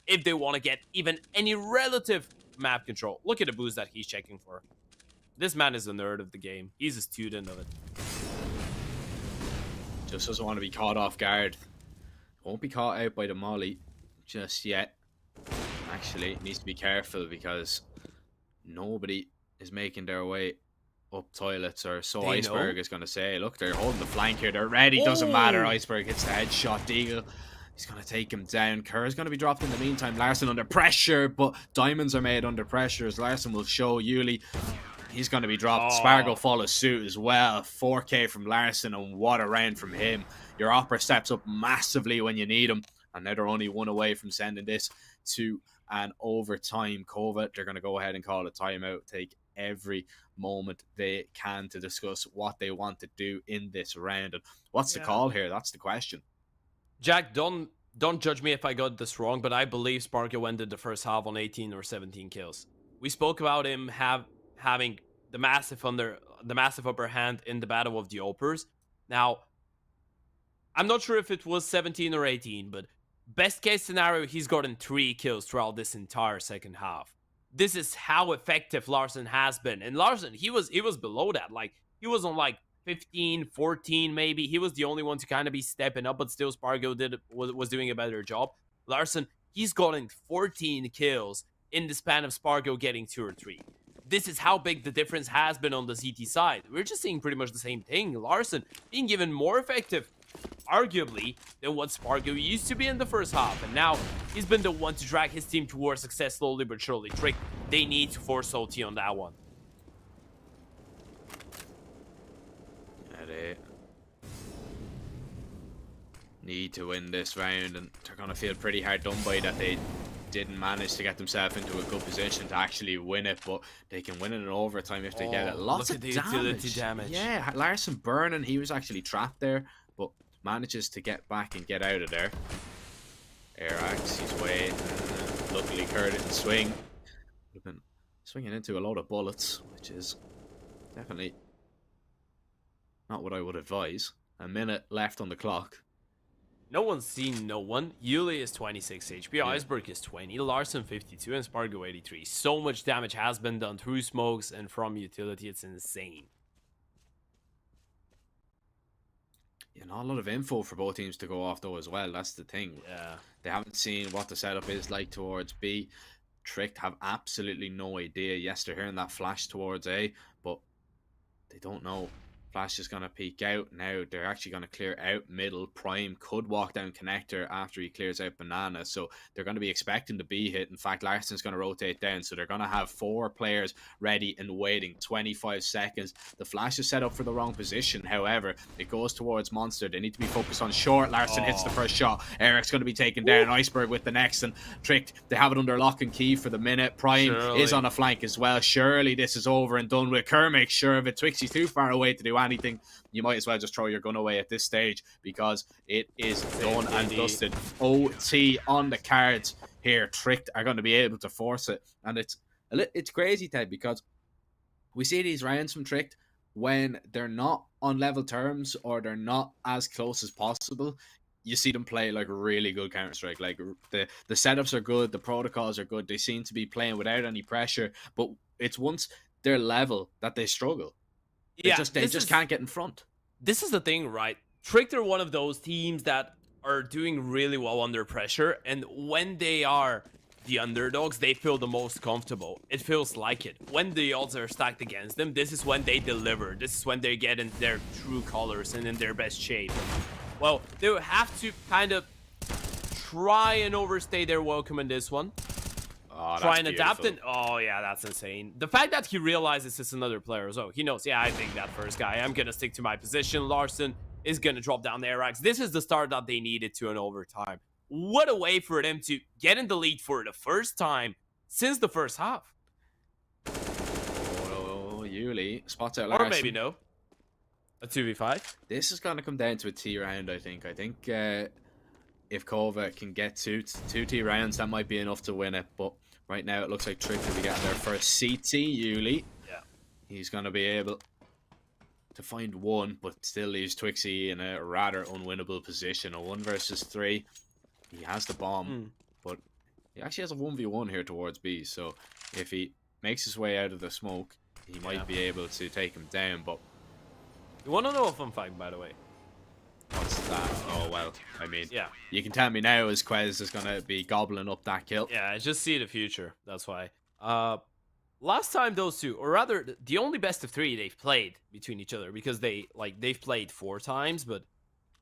if they want to get even any relative map control. Look at the boost that he's checking for. This man is a nerd of the game. He's a student of it. Just doesn't want to be caught off guard. Won't be caught out by the molly just yet. Actually, needs to be careful because nobody is making their way up toilets, or so Iceberg is going to say. Look, they're holding the flank here. They're ready. Doesn't matter. Iceberg hits the headshot. Deagle, he's going to take him down. Kerr's going to be dropped in the meantime. Larson under pressure, but diamonds are made under pressure, as Larson will show Yuli. He's going to be dropped. Spargo follows suit as well. 4K from Larson, and what a round from him. Your Opera steps up massively when you need him, and now they're only 1 away from sending this to an overtime. Kova, they're going to go ahead and call a timeout. Take every moment they can to discuss what they want to do in this round. And what's the call here? That's the question. Jack, don't judge me if I got this wrong, but I believe Spargo ended the first half on 18 or 17 kills. We spoke about him having the massive upper hand in the battle of the Opers. Now, I'm not sure if it was 17 or 18, but best case scenario, he's gotten 3 kills throughout this entire second half. This is how effective Larson has been. And Larson, he was below that. Like, he was on like 15, 14 maybe. He was the only one to kind of be stepping up, but still Spargo was doing a better job. Larson, he's gotten 14 kills in the span of Spargo getting 2 or 3. This is how big the difference has been on the ZT side. We're just seeing pretty much the same thing. Larson being given more effective, arguably, than what Spargo used to be in the first half. And now, he's been the one to drag his team towards success slowly but surely. Trick, they need to force OT on that one. need to win this round, and they're going to feel pretty hard done by that they didn't manage to get themselves into a good position to actually win it, but they can win it in overtime if they get it. Lots of utility damage. Yeah, Larson burning, he was actually trapped there, but manages to get back and get out of there. Airax, he's waiting. Luckily, Kerr didn't swing. Would have been swinging into a load of bullets, which is definitely not what I would advise. A minute left on the clock. No one's seen no one. Yuli is 26 HP, yeah. Iceberg is 20, Larson 52, and Spargo 83. So much damage has been done through smokes and from utility, it's insane. Yeah, not a lot of info for both teams to go off though as well, that's the thing. Yeah. They haven't seen what the setup is like towards B. Tricked have absolutely no idea. Yes, they're hearing that flash towards A, but they don't know. Flash is going to peek out. Now they're actually going to clear out middle. Prime could walk down connector after he clears out banana. So they're going to be expecting the B hit. In fact, Larson's going to rotate down. So they're going to have 4 players ready and waiting. 25 seconds. The flash is set up for the wrong position. However, it goes towards Monster. They need to be focused on short. Larson hits the first shot. Eric's going to be taken down. Iceberg with the next. And Tricked, they have it under lock and key for the minute. Prime is on a flank as well. Surely this is over and done with. Kerr makes sure of it. Twixie's too far away to do anything. You might as well just throw your gun away at this stage because it is done and dusted. OT on the cards here. Tricked are going to be able to force it, and it's crazy, Ted, because we see these rounds from Tricked when they're not on level terms or they're not as close as possible. You see them play like really good Counter-Strike. Like the setups are good, the protocols are good. They seem to be playing without any pressure, but it's once they're level that they struggle. They just can't get in front. This is the thing, right? Tricked are one of those teams that are doing really well under pressure, and when they are the underdogs, they feel the most comfortable. It feels like it. When the odds are stacked against them, this is when they deliver. This is when they get in their true colors and in their best shape. Well, they will have to kind of try and overstay their welcome in this one. Oh, try and adapt it. Oh, yeah, that's insane. The fact that he realizes it's another player as well. He knows, yeah, I think that first guy. I'm going to stick to my position. Larson is going to drop down the Airax. This is the start that they needed to an overtime. What a way for them to get in the lead for the first time since the first half. Oh, Yuli spots out Larson. Or maybe no. A 2v5. This is going to come down to a T round, I think. I think if Kova can get two T rounds, that might be enough to win it. But right now, it looks like Trick will be getting their first CT. Yuli. Yeah. He's going to be able to find one, but still leaves Twixie in a rather unwinnable position. A 1 versus 3. He has the bomb, but he actually has a 1v1 here towards B. So if he makes his way out of the smoke, he might be able to take him down. But you want to know a fun fact, by the way? What's that? Oh, well, I mean, yeah. You can tell me now as Quez is going to be gobbling up that kill. Yeah, I just see the future. That's why. Last time those two, or rather, the only best of 3 they've played between each other, because they've played 4 times, but,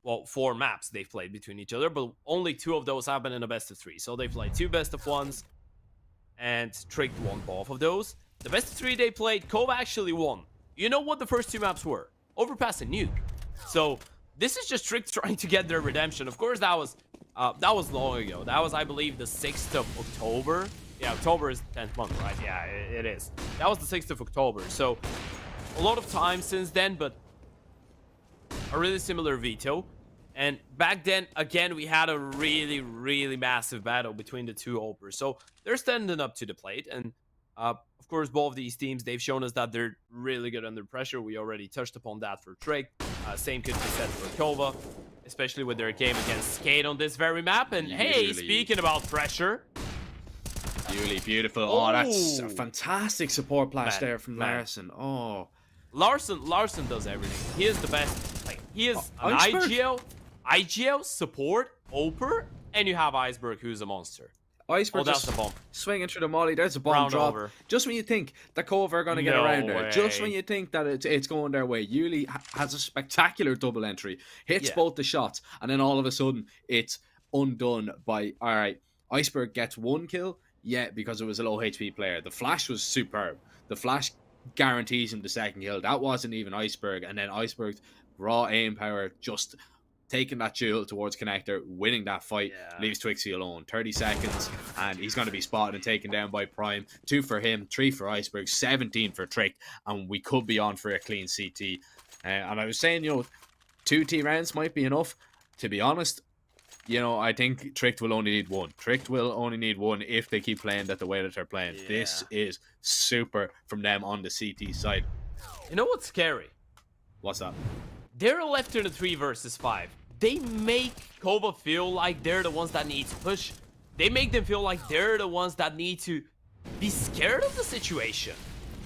well, 4 maps they've played between each other, but only 2 of those happened in a best of 3. So they played 2 best of 1s, and Tricked won both of those. The best of 3 they played, Kova actually won. You know what the first 2 maps were? Overpass and Nuke. So this is just Tricked trying to get their redemption. Of course, that was long ago. That was, I believe, the 6th of October. Yeah, October is 10th month, right? Yeah, it is. That was the 6th of October. So a lot of time since then, but a really similar Veto. And back then, again, we had a really, really massive battle between the 2 Opers. So they're standing up to the plate. And of course, both of these teams, they've shown us that they're really good under pressure. We already touched upon that for Trick. Same could be said for Kova, especially with their game against Skate on this very map. And hey, speaking about pressure. Yuli, beautiful. Oh, that's a fantastic support blast there from Larson. Oh. Larson does everything. He is the best. Like, he is an IGL, support, Oper, and you have Iceberg, who's a monster. Iceberg that's the bomb. Swinging through the molly. There's a bomb drop. Over. Just when you think that Kova are going to get around there. Just when you think that it's going their way. Yuli has a spectacular double entry. Hits both the shots. And then all of a sudden, it's undone by... All right, Iceberg gets 1 kill. Yeah, because it was a low HP player. The flash was superb. The flash guarantees him the 2nd kill. That wasn't even Iceberg. And then Iceberg's raw aim power just taking that duel towards Connector, winning that fight, Yeah. leaves Twixie alone. 30 seconds, and he's going to be spotted and taken down by Prime. 2 for him, 3 for Iceberg, 17 for Trick, and we could be on for a clean CT. And I was saying, 2T rounds might be enough. To be honest, I think Tricked will only need one. Tricked will only need one if they keep playing that the way that they're playing. Yeah. This is super from them on the CT side. You know what's scary? What's that? They're left in a 3 versus 5. They make Kova feel like they're the ones that need to push. They make them feel like they're the ones that need to be scared of the situation.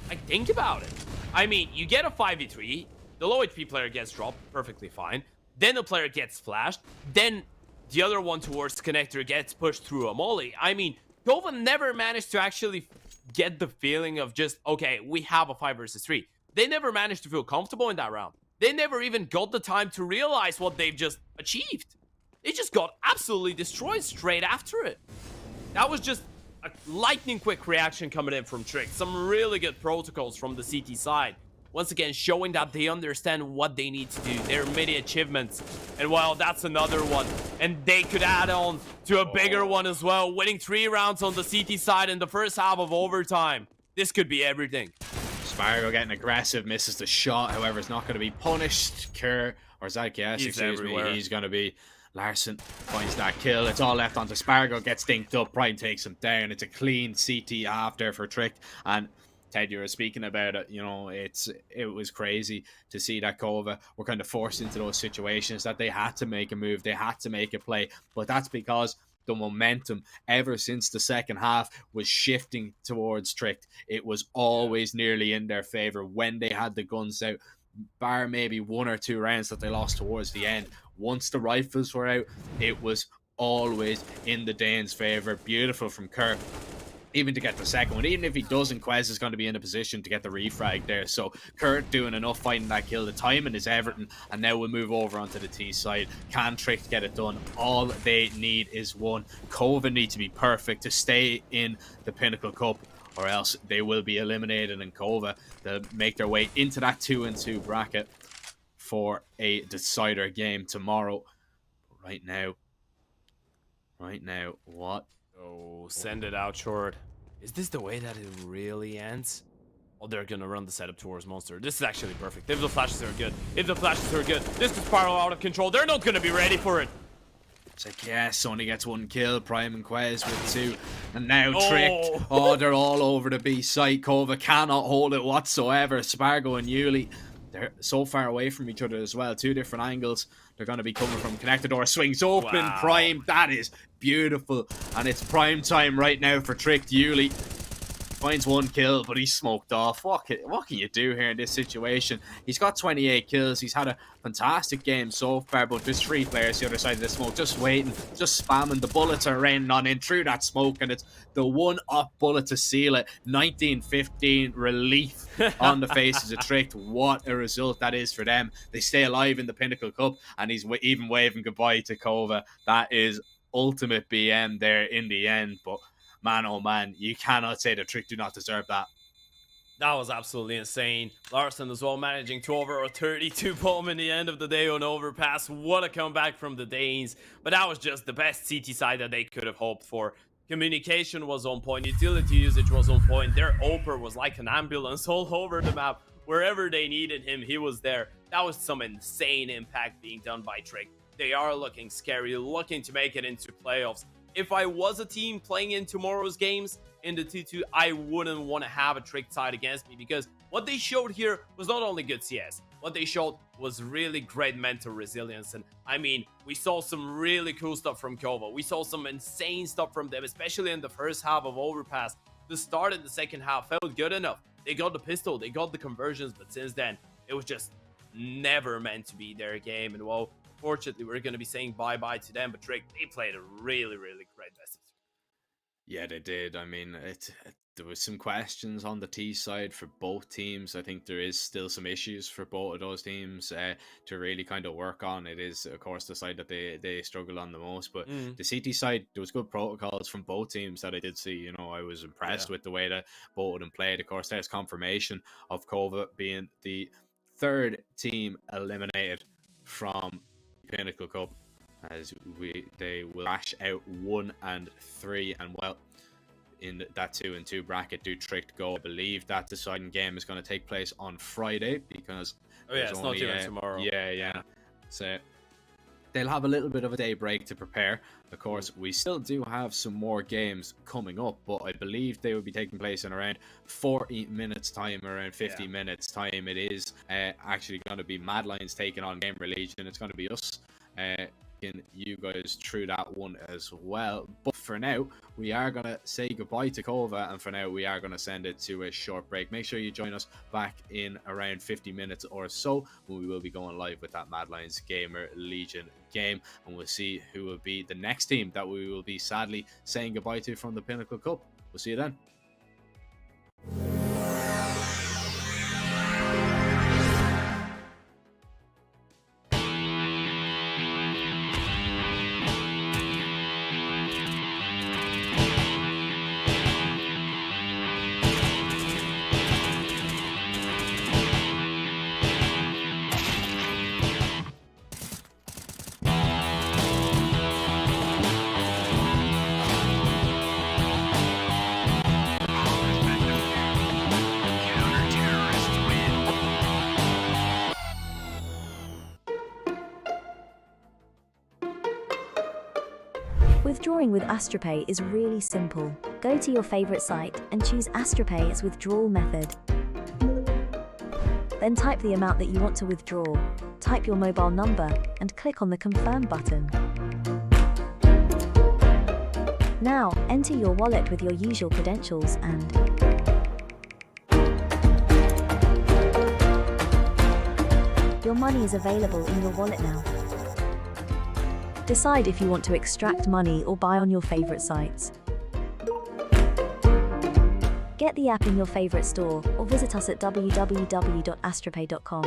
Like, think about it. I mean, you get a 5v3, the low HP player gets dropped, perfectly fine. Then the player gets flashed, then the other one towards Connector gets pushed through a molly. I mean, Kova never managed to actually get the feeling of just, okay, we have a 5 versus 3. They never managed to feel comfortable in that round. They never even got the time to realize what they've just achieved. They just got absolutely destroyed straight after it. That was just a lightning quick reaction coming in from Trick. Some really good protocols from the CT side. Once again, showing that they understand what they need to do. Their mini achievements. And well, that's another one. And they could add on to a bigger one as well. Winning 3 rounds on the CT side in the first half of overtime. This could be everything. Spargo getting aggressive, misses the shot. However, it's not going to be punished. Kerr, or Zadkias, excuse me, he's going to be... Larson finds that kill. It's all left onto Spargo. Gets dinked up. Prime takes him down. It's a clean CT half there for Trick. And Ted, you were speaking about it. It was crazy to see that Kova were kind of forced into those situations that they had to make a move. They had to make a play. But that's because the momentum ever since the second half was shifting towards Trick. It was always nearly in their favor when they had the guns out, bar maybe 1 or 2 rounds that they lost towards the end. Once the rifles were out, it was always in the Danes' favor. Beautiful from Kirk. Even to get the second one, even if he doesn't, Quez is going to be in a position to get the refrag there. So Kurt doing enough fighting that kill. The timing is everything, and now we'll move over onto the T side. Can Trick get it done? All they need is one. Kova need to be perfect to stay in the Pinnacle Cup, or else they will be eliminated. And Kova, they'll make their way into that 2-2 bracket for a decider game tomorrow. Right now, what? Oh, send it out short. Is this the way that it really ends? Oh, they're gonna run the setup towards Monster. This is actually perfect. If the flashes are good, this could spiral out of control. They're not gonna be ready for it. It's like, yes, only gets 1 kill. Prime and Quez with 2. And now Tricked. Oh, they're all over the B site. Kova cannot hold it whatsoever. Spargo and Yuli, they're so far away from each other as well. 2 different angles. They're going to be coming from Connector door. Swings open. Wow. Prime. That is beautiful. And it's prime time right now for Tricked. Yuli finds 1 kill, but he's smoked off. What can you do here in this situation? He's got 28 kills. He's had a fantastic game so far, but there's 3 players the other side of the smoke, just waiting, just spamming. The bullets are raining on in through that smoke, and it's the 1-up bullet to seal it. 19-15 relief on the faces of Tricked. What a result that is for them. They stay alive in the Pinnacle Cup, and he's even waving goodbye to Kova. That is ultimate BM there in the end, but man, oh man, you cannot say the Trick do not deserve that. That was absolutely insane. Larson as well, managing to over a 32 bomb in the end of the day on Overpass. What a comeback from the Danes. But that was just the best CT side that they could have hoped for. Communication was on point. Utility usage was on point. Their Oper was like an ambulance all over the map. Wherever they needed him, he was there. That was some insane impact being done by Trick. They are looking scary, looking to make it into playoffs. If I was a team playing in tomorrow's games in the T2, I wouldn't want to have a Trick side against me, because what they showed here was not only good CS, what they showed was really great mental resilience. And I mean, we saw some really cool stuff from Kova. We saw some insane stuff from them, especially in the first half of Overpass. The start in the second half felt good enough. They got the pistol, they got the conversions, but since then, it was just never meant to be their game. And well, fortunately, we're going to be saying bye-bye to them, but Trick, they played a really, really great best of 3. Yeah, they did. I mean, there was some questions on the T side for both teams. I think there is still some issues for both of those teams to really kind of work on. It is, of course, the side that they struggle on the most. But the CT side, there was good protocols from both teams that I did see. I was impressed with the way that both of them played. Of course, there's confirmation of Kova being the 3rd team eliminated from Pinnacle Cup, as they will crash out 1 and 3, and well, in that 2 and 2 bracket do trick to go. I believe that deciding game is going to take place on Friday, because it's not even tomorrow. Yeah. So they'll have a little bit of a day break to prepare. Of course, we still do have some more games coming up, but I believe they will be taking place in around 40 minutes time, around 50 minutes time. It is actually going to be Mad Lions taking on GamerLegion. It's going to be us you guys through that one as well. But for now, we are going to say goodbye to Kova, and for now we are going to send it to a short break. Make sure you join us back in around 50 minutes or so, when we will be going live with that Mad Lions GamerLegion game, and we'll see who will be the next team that we will be sadly saying goodbye to from the Pinnacle Cup. We'll see you then. Withdrawing with AstroPay is really simple. Go to your favorite site and choose AstroPay's withdrawal method. Then type the amount that you want to withdraw, type your mobile number, and click on the Confirm button. Now, enter your wallet with your usual credentials and your money is available in your wallet now. Decide if you want to extract money or buy on your favorite sites. Get the app in your favorite store or visit us at www.astropay.com.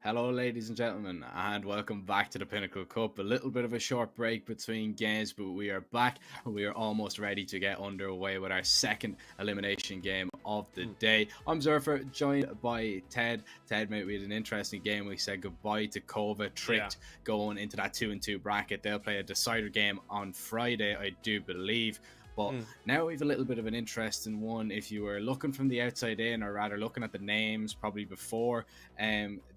Hello, ladies and gentlemen, and welcome back to the Pinnacle Cup. A little bit of a short break between games, but we are back and we are almost ready to get underway with our second elimination game of the day. I'm Zurfer, joined by Ted. Ted, mate, we had an interesting game. We said goodbye to Kova, tricked going into that 2-2 bracket. They'll play a decider game on Friday, I do believe. But now we have a little bit of an interesting one. If you were looking from the outside in, or rather looking at the names probably before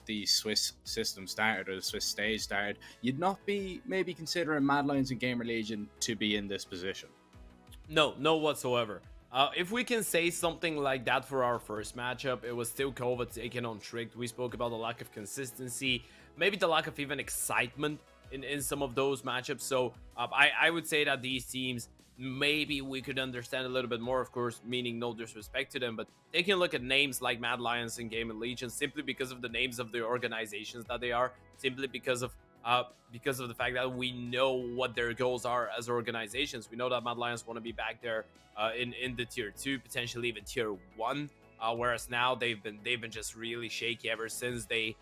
the Swiss system started, or the Swiss stage started, you'd not be maybe considering Mad Lions and GamerLegion to be in this position. No whatsoever. If we can say something like that for our first matchup, it was still Kova taking on Tricked. We spoke about the lack of consistency, maybe the lack of even excitement in some of those matchups. So I would say that these teams, maybe we could understand a little bit more, of course, meaning no disrespect to them, but taking a look at names like Mad Lions and GamerLegion, simply because of the names of the organizations that they are, simply because of the fact that we know what their goals are as organizations. We know that Mad Lions want to be back there in the tier 2, potentially even tier 1, whereas now they've been just really shaky ever since they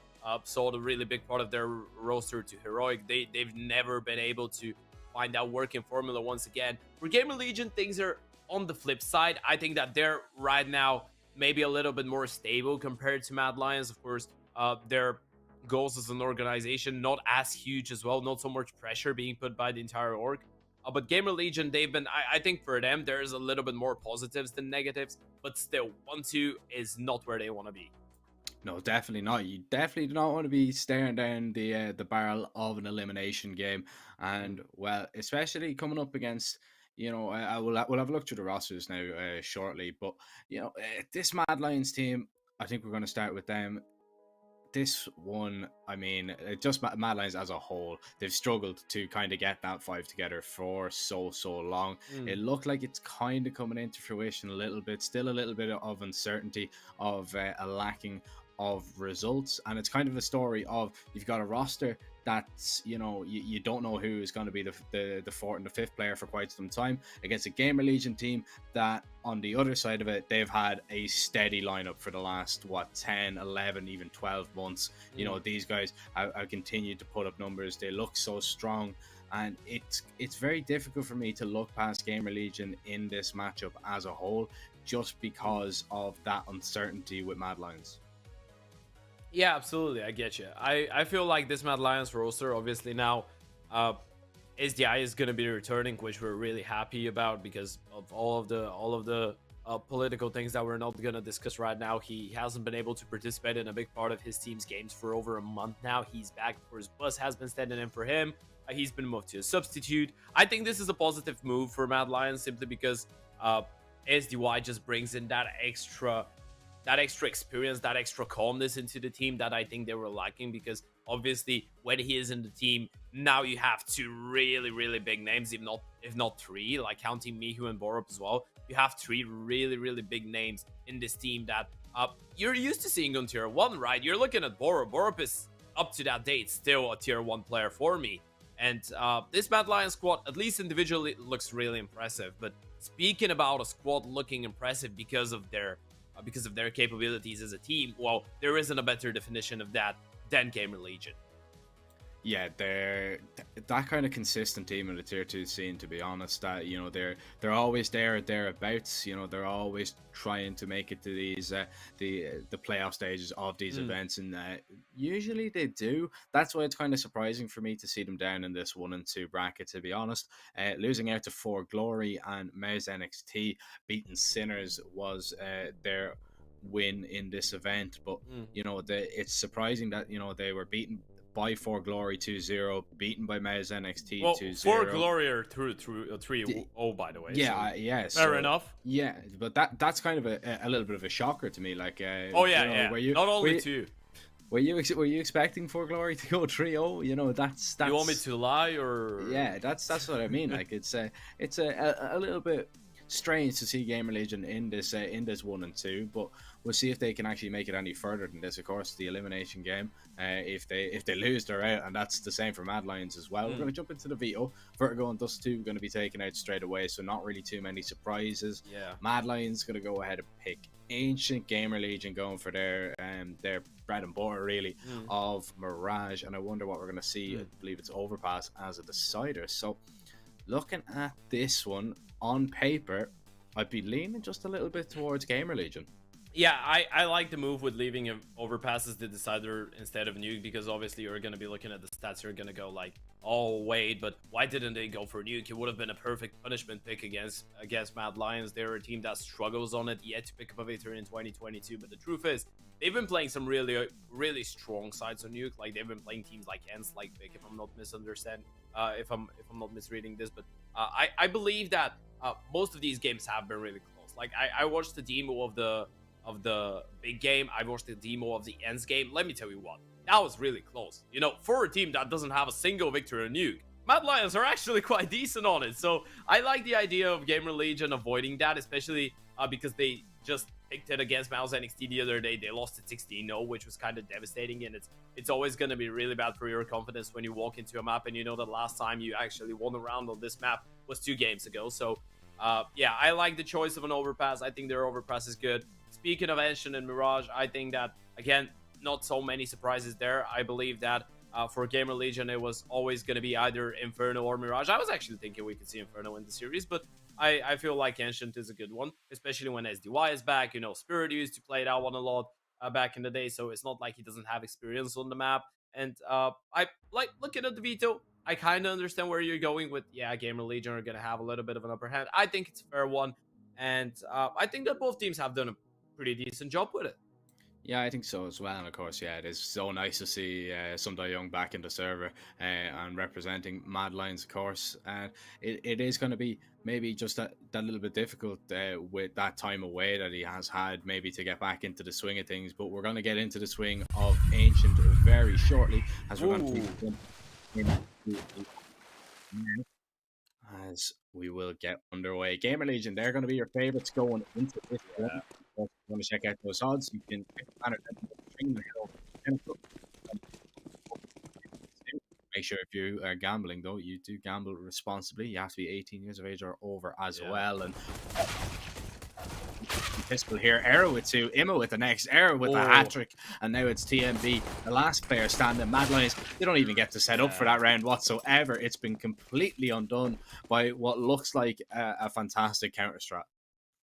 sold a really big part of their roster to Heroic. They've never been able to find that working formula once again. For GamerLegion, things are on the flip side. I think that they're right now maybe a little bit more stable compared to Mad Lions. Of course, their goals as an organization not as huge as well, not so much pressure being put by the entire org. But GamerLegion, they've been, I think for them, there's a little bit more positives than negatives, but still, 1-2 is not where they want to be. No, definitely not. You definitely do not want to be staring down the barrel of an elimination game, and well, especially coming up against, you know, we'll have a look through the rosters now shortly, but you know, this Mad Lions team, I think we're going to start with them. This one, I mean, just Mad Lions as a whole, they've struggled to kind of get that five together for so long. It looked like it's kind of coming into fruition a little bit, still a little bit of uncertainty, of a lacking of results, and it's kind of a story of, you've got a roster that's, you know, you don't know who is going to be the fourth and the fifth player for quite some time, against a GamerLegion team that on the other side of it, they've had a steady lineup for the last 10, 11, even 12 months. You know, these guys have continued to put up numbers. They look so strong, and it's very difficult for me to look past GamerLegion in this matchup as a whole, just because of that uncertainty with Mad Lions. Yeah, absolutely, I get you. I feel like this Mad Lions roster, obviously now, SDI is going to be returning, which we're really happy about because of all of the political things that we're not going to discuss right now. He hasn't been able to participate in a big part of his team's games for over a month now. He's back. Of course, Buzz has been standing in for him. He's been moved to a substitute. I think this is a positive move for Mad Lions, simply because SDY just brings in that extra experience, that extra calmness into the team that I think they were lacking, because obviously when he is in the team, now you have two really big names, if not three, like counting Mihu and Borup as well. You have three really big names in this team that you're used to seeing on tier 1, right? You're looking at Borup. Borup is, up to that date, still a tier 1 player for me. And this Mad Lions squad, at least individually, looks really impressive. But speaking about a squad looking impressive because of their capabilities as a team, well, there isn't a better definition of that than GamerLegion. Yeah, they're that kind of consistent team in the tier 2 scene, to be honest. That, you know, they're always thereabouts. You know, they're always trying to make it to these the playoff stages of these events, and usually they do. That's why it's kind of surprising for me to see them down in this 1 and 2 bracket, to be honest. Losing out to 4 Glory and Maze NXT, beating Sinners was their win in this event. But you know, it's surprising that, you know, they were beaten by 4 Glory 2-0, beaten by Maze NXT 2-0. 4 Glory are through 3-0, by the way. Yeah, so yeah. Fair enough. Yeah, but that's kind of a little bit of a shocker to me. Like, oh yeah, you know, not only two. Were you expecting 4 Glory to go 3-0? You know, that's. You want me to lie, or? Yeah, that's what I mean. Like, it's a little bit strange to see GamerLegion in this 1 and 2, but we'll see if they can actually make it any further than this. Of course, the elimination game. If they lose, they're out, and that's the same for Mad Lions as well. We're going to jump into the Veto. Veto and Dust 2 going to be taken out straight away, so not really too many surprises. Yeah. Mad Lions going to go ahead and pick Ancient. GamerLegion going for their bread and butter really of Mirage, and I wonder what we're going to see. I believe it's Overpass as a decider. So looking at this one on paper, I'd be leaning just a little bit towards GamerLegion. Yeah, I like the move with leaving Overpass as the decider instead of Nuke, because obviously you're going to be looking at the stats. You're going to go like, oh wait, but why didn't they go for Nuke? It would have been a perfect punishment pick against Mad Lions. They're a team that struggles on it, yet to pick up a victory in 2022. But the truth is, they've been playing some really strong sides on Nuke. Like they've been playing teams like Ents, like Vic, if I'm not if I'm not misreading this. But I believe that most of these games have been really close. Like I watched the demo of the big game. I watched the demo of the Ends game. Let me tell you what, that was really close. You know, for a team that doesn't have a single victory on Nuke, Mad Lions are actually quite decent on it. So I like the idea of GamerLegion avoiding that, especially because they just picked it against Mouse NXT the other day. They lost at 16-0, which was kind of devastating, and it's always going to be really bad for your confidence when you walk into a map and you know that last time you actually won a round on this map was 2 games ago. So yeah, I like the choice of an Overpass. I think their Overpass is good. Speaking of Ancient and Mirage, I think that, again, not so many surprises there. I believe that for GamerLegion, it was always going to be either Inferno or Mirage. I was actually thinking we could see Inferno in the series, but I feel like Ancient is a good one, especially when SDY is back. You know, Spirit used to play that one a lot back in the day, so it's not like he doesn't have experience on the map. And I like looking at the Veto. I kind of understand where you're going with, yeah, GamerLegion are going to have a little bit of an upper hand. I think it's a fair one, and I think that both teams have done a pretty decent job with it. Yeah, I think so as well. And of course, yeah, it is so nice to see Sunday Young back in the server and representing Mad Lions, of course. And it is going to be maybe just that little bit difficult with that time away that he has had, maybe to get back into the swing of things. But we're going to get into the swing of Ancient very shortly, as we're going to as we will get underway. GamerLegion, they're going to be your favorites going into this one. If you want to check out those odds, you can pick the banner down. Make sure if you are gambling, though, you do gamble responsibly. You have to be 18 years of age or over as well. And Pistol here, Arrow with 2, Immo with the next, Arrow with the hat-trick, and now it's TMB, the last player standing. Mad Lions, they don't even get to set up for that round whatsoever. It's been completely undone by what looks like a fantastic counter strat.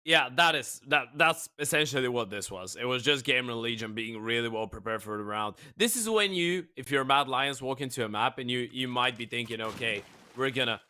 Yeah, that's essentially what this was. It was just GamerLegion being really well prepared for the round. This is when you, if you're Mad Lions, walk into a map and you might be thinking, okay, we're gonna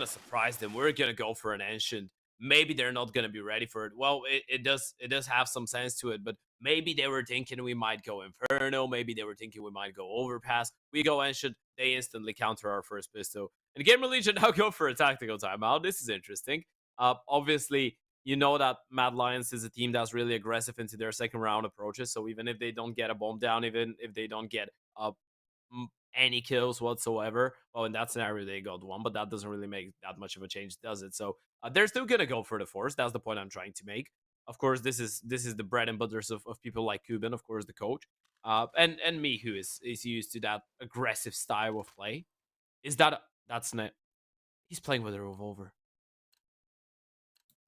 surprise them. We're gonna go for an Ancient. Maybe they're not gonna be ready for it. Well, it does have some sense to it, but maybe they were thinking we might go Inferno. Maybe they were thinking we might go Overpass. We go Ancient. They instantly counter our first pistol. And GamerLegion now go for a tactical timeout. This is interesting. Obviously, you know that Mad Lions is a team that's really aggressive into their second round approaches. So even if they don't get a bomb down, even if they don't get any kills whatsoever, well, in that scenario they got one, but that doesn't really make that much of a change, does it? So they're still gonna go for the force. That's the point I'm trying to make. Of course, this is the bread and butters of people like Cuban, of course, the coach, and me, who is used to that aggressive style of play. That's not. He's playing with a revolver.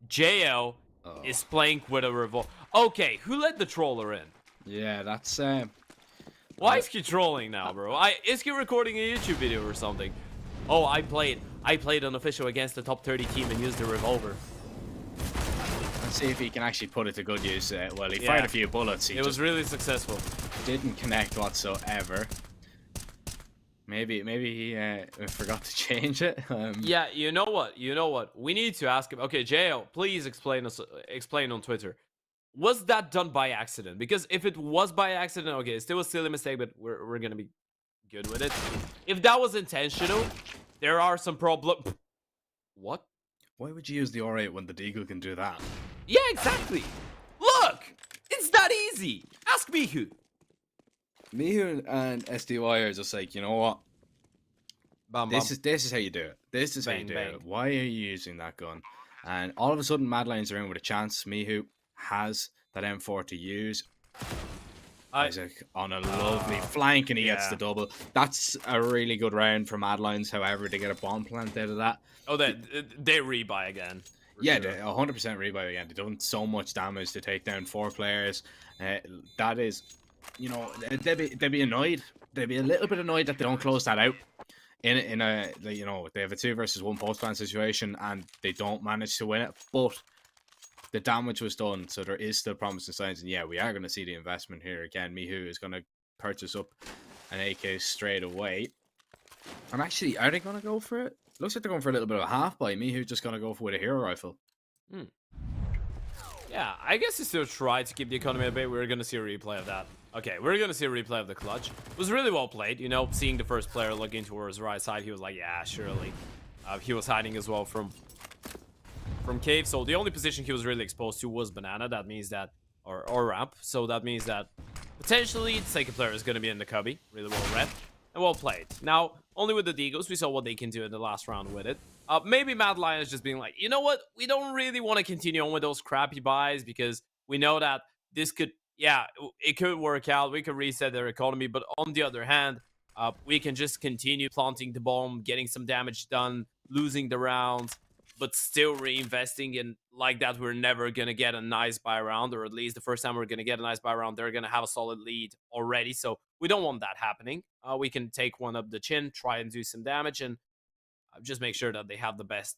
JL is playing with a revolver. Okay, who let the troller in? Yeah, that's why is he trolling now, bro? Is he recording a YouTube video or something? Oh, I played unofficial against the top 30 team and used the revolver. Let's see if he can actually put it to good use. Well, he fired a few bullets. It was really successful. Didn't connect whatsoever. Maybe he forgot to change it. Yeah, you know what? We need to ask him. Okay, JL, please explain on Twitter. Was that done by accident? Because if it was by accident, okay, it's still a silly mistake, but we're gonna be good with it. If that was intentional, there are some problems. What? Why would you use the R8 when the Deagle can do that? Yeah, exactly. Look, it's that easy. Ask Mihu. Mihu and SDY are just like, you know what? Bam, this is how you do it. This is how you do it. Why are you using that gun? And all of a sudden, Mad Lions are in with a chance. Mihu has that M4 to use. Isaac on a lovely flank, and he gets the double. That's a really good round for Mad Lions. However, they get a bomb plant out of that. Oh, they rebuy again. Yeah, sure. 100% rebuy again. They've done so much damage to take down 4 players. That is, you know, they'd be annoyed. They'd be a little bit annoyed that they don't close that out. In a, you know, they have a 2 versus 1 post plan situation and they don't manage to win it. But the damage was done, so there is still promising signs. And yeah, we are going to see the investment here again. Mihu is going to purchase up an AK straight away. And actually, are they going to go for it? Looks like they're going for a little bit of a half buy. Mihu just going to go for with a hero rifle. Yeah, I guess he still tried to keep the economy at bay. We're going to see a replay of that. Okay, we're going to see a replay of the clutch. It was really well played, you know, seeing the first player looking towards the right side. He was like, yeah, surely. He was hiding as well from cave, so the only position he was really exposed to was banana. That means that, or ramp, so that means that potentially the second player is going to be in the cubby. Really well read and well played. Now, only with the Deagles, we saw what they can do in the last round with it. Maybe Mad Lions just being like, you know what, we don't really want to continue on with those crappy buys because we know that this could, yeah, it could work out. We could reset their economy, but on the other hand, we can just continue planting the bomb, getting some damage done, losing the rounds, but still reinvesting in like that. We're never going to get a nice buy round, or at least the first time we're going to get a nice buy round, they're going to have a solid lead already. So we don't want that happening. We can take one up the chin, try and do some damage, and just make sure that they have the best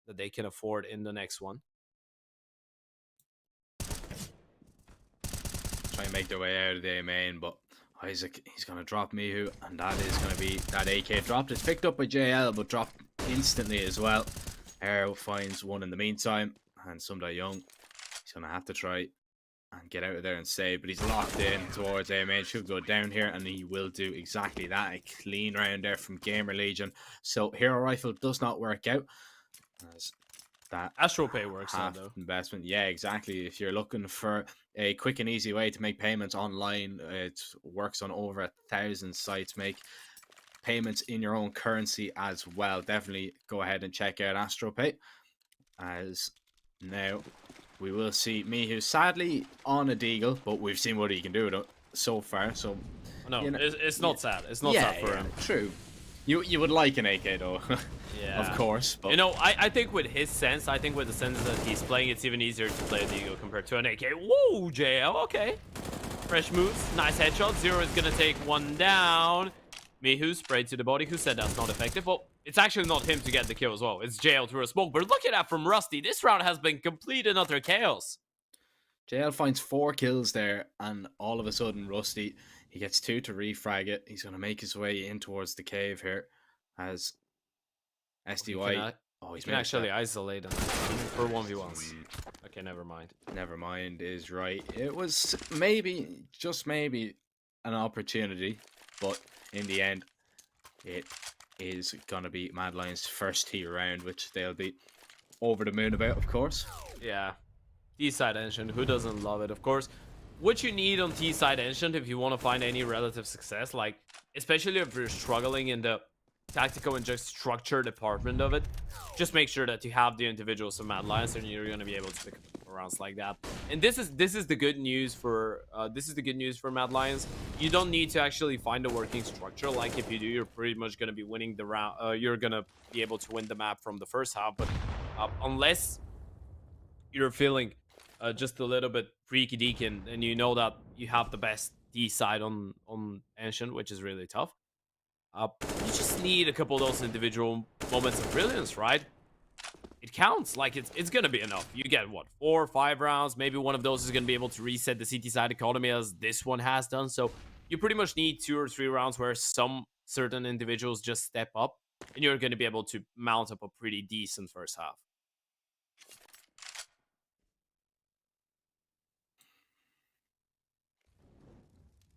that they can afford in the next one. Try and make their way out of the A main, but Isaac, he's going to drop Mihu, and that is going to be that AK dropped. It's picked up by JL, but dropped instantly as well. Arrow finds one in the meantime, and Someday Young, he's going to have to try and get out of there and save, but he's locked in towards A main. Should go down here, and he will do exactly that. A clean round there from GamerLegion. So hero rifle does not work out. As that AstroPay works out though. Investment, yeah, exactly. If you're looking for a quick and easy way to make payments online, it works on over 1,000 sites. Make payments in your own currency as well. Definitely go ahead and check out AstroPay. As now we will see Mihu sadly on a deagle, but we've seen what he can do with it so far. So no, you know, it's not sad. It's not sad for him. True. You would like an AK though. Yeah, of course. But... you know, I think with his sense, I think with the sense that he's playing, it's even easier to play a Deagle compared to an AK. Whoa, JL, okay. Fresh moves, nice headshot. Zero is gonna take one down. Mihu sprayed to the body. Who said that's not effective? Well, it's actually not him to get the kill as well. It's JL through a smoke. But look at that from Rusty. This round has been complete and utter chaos. JL finds 4 kills there, and all of a sudden, Rusty, he gets 2 to refrag it. He's going to make his way in towards the cave here as SDY. He can actually isolate him for 1v1s. Okay, never mind. Never mind is right. It was maybe, just maybe, an opportunity, but in the end, it is going to be Mad Lions' first tier round, which they'll be over the moon about, of course. Yeah. T-side Ancient, who doesn't love it? Of course, what you need on T-side Ancient if you want to find any relative success, like especially if you're struggling in the tactical and just structure department of it, just make sure that you have the individuals of Mad Lions, and you're going to be able to pick up rounds like that. And this is the good news for Mad Lions. You don't need to actually find a working structure. Like if you do, you're pretty much going to be winning the round. You're going to be able to win the map from the first half. But unless you're feeling just a little bit freaky deakin, and you know that you have the best D side on Ancient, which is really tough. You just need a couple of those individual moments of brilliance, right? It counts. Like it's gonna be enough. You get what, 4 or 5 rounds. Maybe one of those is gonna be able to reset the CT side economy as this one has done. So you pretty much need 2 or 3 rounds where some certain individuals just step up, and you're gonna be able to mount up a pretty decent first half.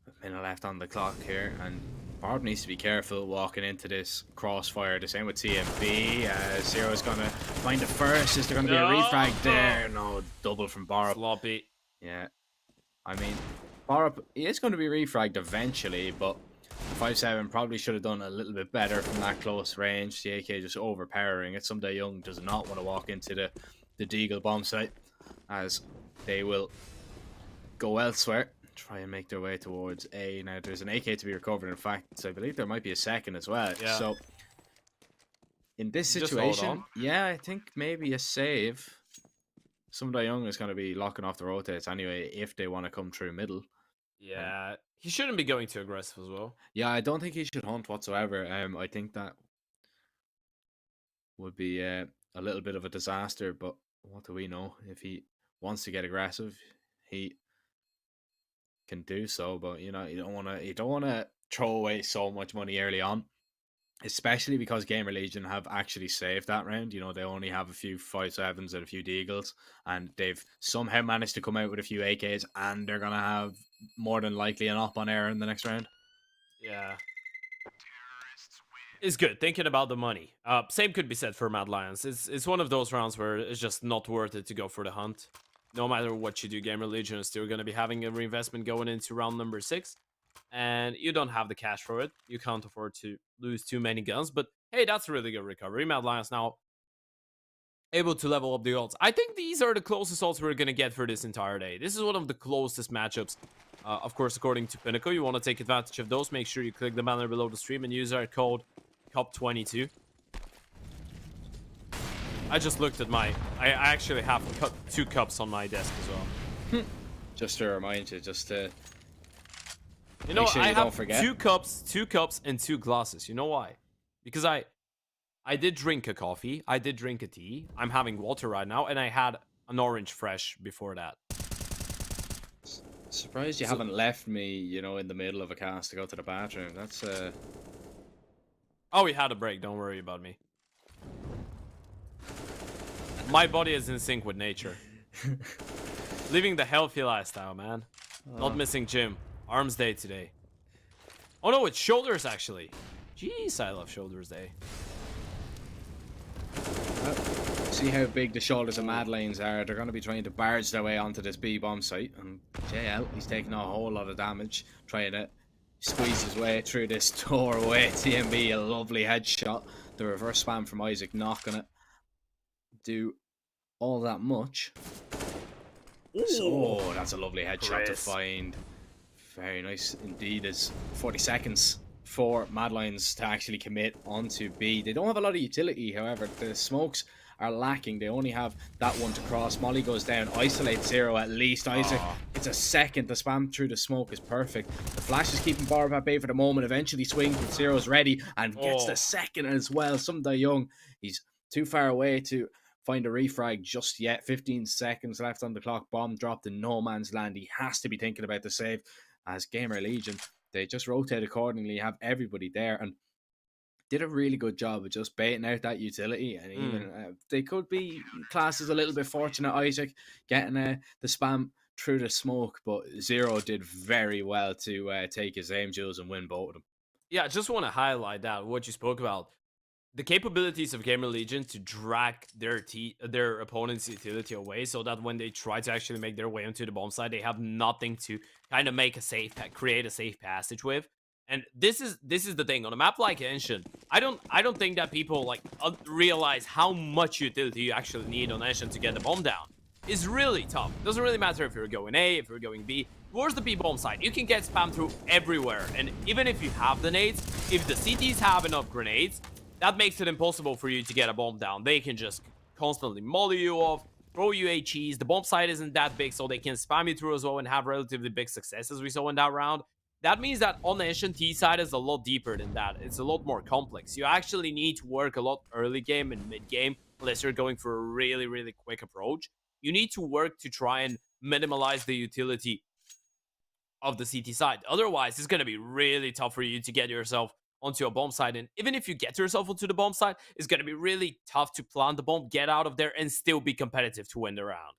A minute left on the clock here, and Barb needs to be careful walking into this crossfire. The same with TMB. Zero's going to find it first. Is there going to be a refrag there? No, double from Barb. Sloppy. Yeah. I mean, Barb is going to be refragged eventually, but 5-7 probably should have done a little bit better from that close range. The AK just overpowering it. Someday Young does not want to walk into the the Deagle bomb site, as they will go elsewhere, try and make their way towards A. Now, there's an AK to be recovered, in fact, so I believe there might be a second as well. Yeah. So, in this Just hold situation, on. yeah, I think maybe a save. Some Young is going to be locking off the rotates anyway if they want to come through middle. Yeah, he shouldn't be going too aggressive as well. Yeah, I don't think he should hunt whatsoever. I think that would be a little bit of a disaster, but what do we know? If he wants to get aggressive, he can do so, but you don't want to throw away so much money early on, especially because GamerLegion have actually saved that round. They only have a few 5.7s and a few Deagles, and they've somehow managed to come out with a few AKs, and they're gonna have more than likely an op on air in the next round. Yeah. It's good thinking about the money. Same could be said for Mad Lions. It's one of those rounds where it's just not worth it to go for the hunt. No matter what you do, GamerLegion is still going to be having a reinvestment going into round number 6. And you don't have the cash for it. You can't afford to lose too many guns. But hey, that's a really good recovery. Mad Lions now able to level up the ults. I think these are the closest ults we're going to get for this entire day. This is one of the closest matchups. Of course, according to Pinnacle, you want to take advantage of those. Make sure you click the banner below the stream and use our code CUP22. I just looked at I actually have 2 cups on my desk as well. Just to remind you, just to sure I don't have forget. 2 cups and 2 glasses. You know why? Because I did drink a coffee, I did drink a tea, I'm having water right now, and I had an orange fresh before that. Surprised you haven't left me, in the middle of a cast to go to the bathroom. That's Oh, we had a break, don't worry about me. My body is in sync with nature. Living the healthy lifestyle, man. Not missing gym. Arms day today. Oh no, it's shoulders actually. Jeez, I love shoulders day. See how big the shoulders of Mad Lions are. They're going to be trying to barge their way onto this B bomb site, and JL, he's taking a whole lot of damage, trying to squeeze his way through this doorway. TMB, a lovely headshot. The reverse spam from Isaac, not going to do all that much. Oh, that's a lovely headshot to find. Very nice indeed. It's 40 seconds for Mad Lions to actually commit onto B. They don't have a lot of utility, however. The smokes are lacking. They only have that one to cross. Molly goes down. Isolate 0 at least. Isaac, it's a second. The spam through the smoke is perfect. The flash is keeping Barb at bay for the moment. Eventually swings with 0's ready and gets the second as well. Young, he's too far away to find a refrag just yet. 15 seconds left on the clock. Bomb dropped in no man's land. He has to be thinking about the save, as GamerLegion, they just rotate accordingly, have everybody there, and did a really good job of just baiting out that utility. And even they could be classed as a little bit fortunate, Isaac, getting the spam through the smoke, but 0 did very well to take his aim duels and win both of them. Yeah, I just want to highlight that, what you spoke about. The capabilities of GamerLegion to drag their opponent's utility away, so that when they try to actually make their way into the bomb site, they have nothing to kind of make create a safe passage with. And this is the thing on a map like Ancient. I don't think that people realize how much utility you actually need on Ancient to get the bomb down. It's really tough. Doesn't really matter if you're going A, if you're going B. Towards the B bomb site, you can get spammed through everywhere. And even if you have the nades, if the CTs have enough grenades, that makes it impossible for you to get a bomb down. They can just constantly molly you off, throw you HEs. The bomb site isn't that big, so they can spam you through as well and have relatively big successes we saw in that round. That means that on the Ancient T side is a lot deeper than that. It's a lot more complex. You actually need to work a lot early game and mid game, unless you're going for a really, really quick approach. You need to work to try and minimize the utility of the CT side. Otherwise, it's going to be really tough for you to get yourself onto a bomb site, and even if you get yourself onto the bomb site, it's going to be really tough to plant the bomb, get out of there, and still be competitive to win the round.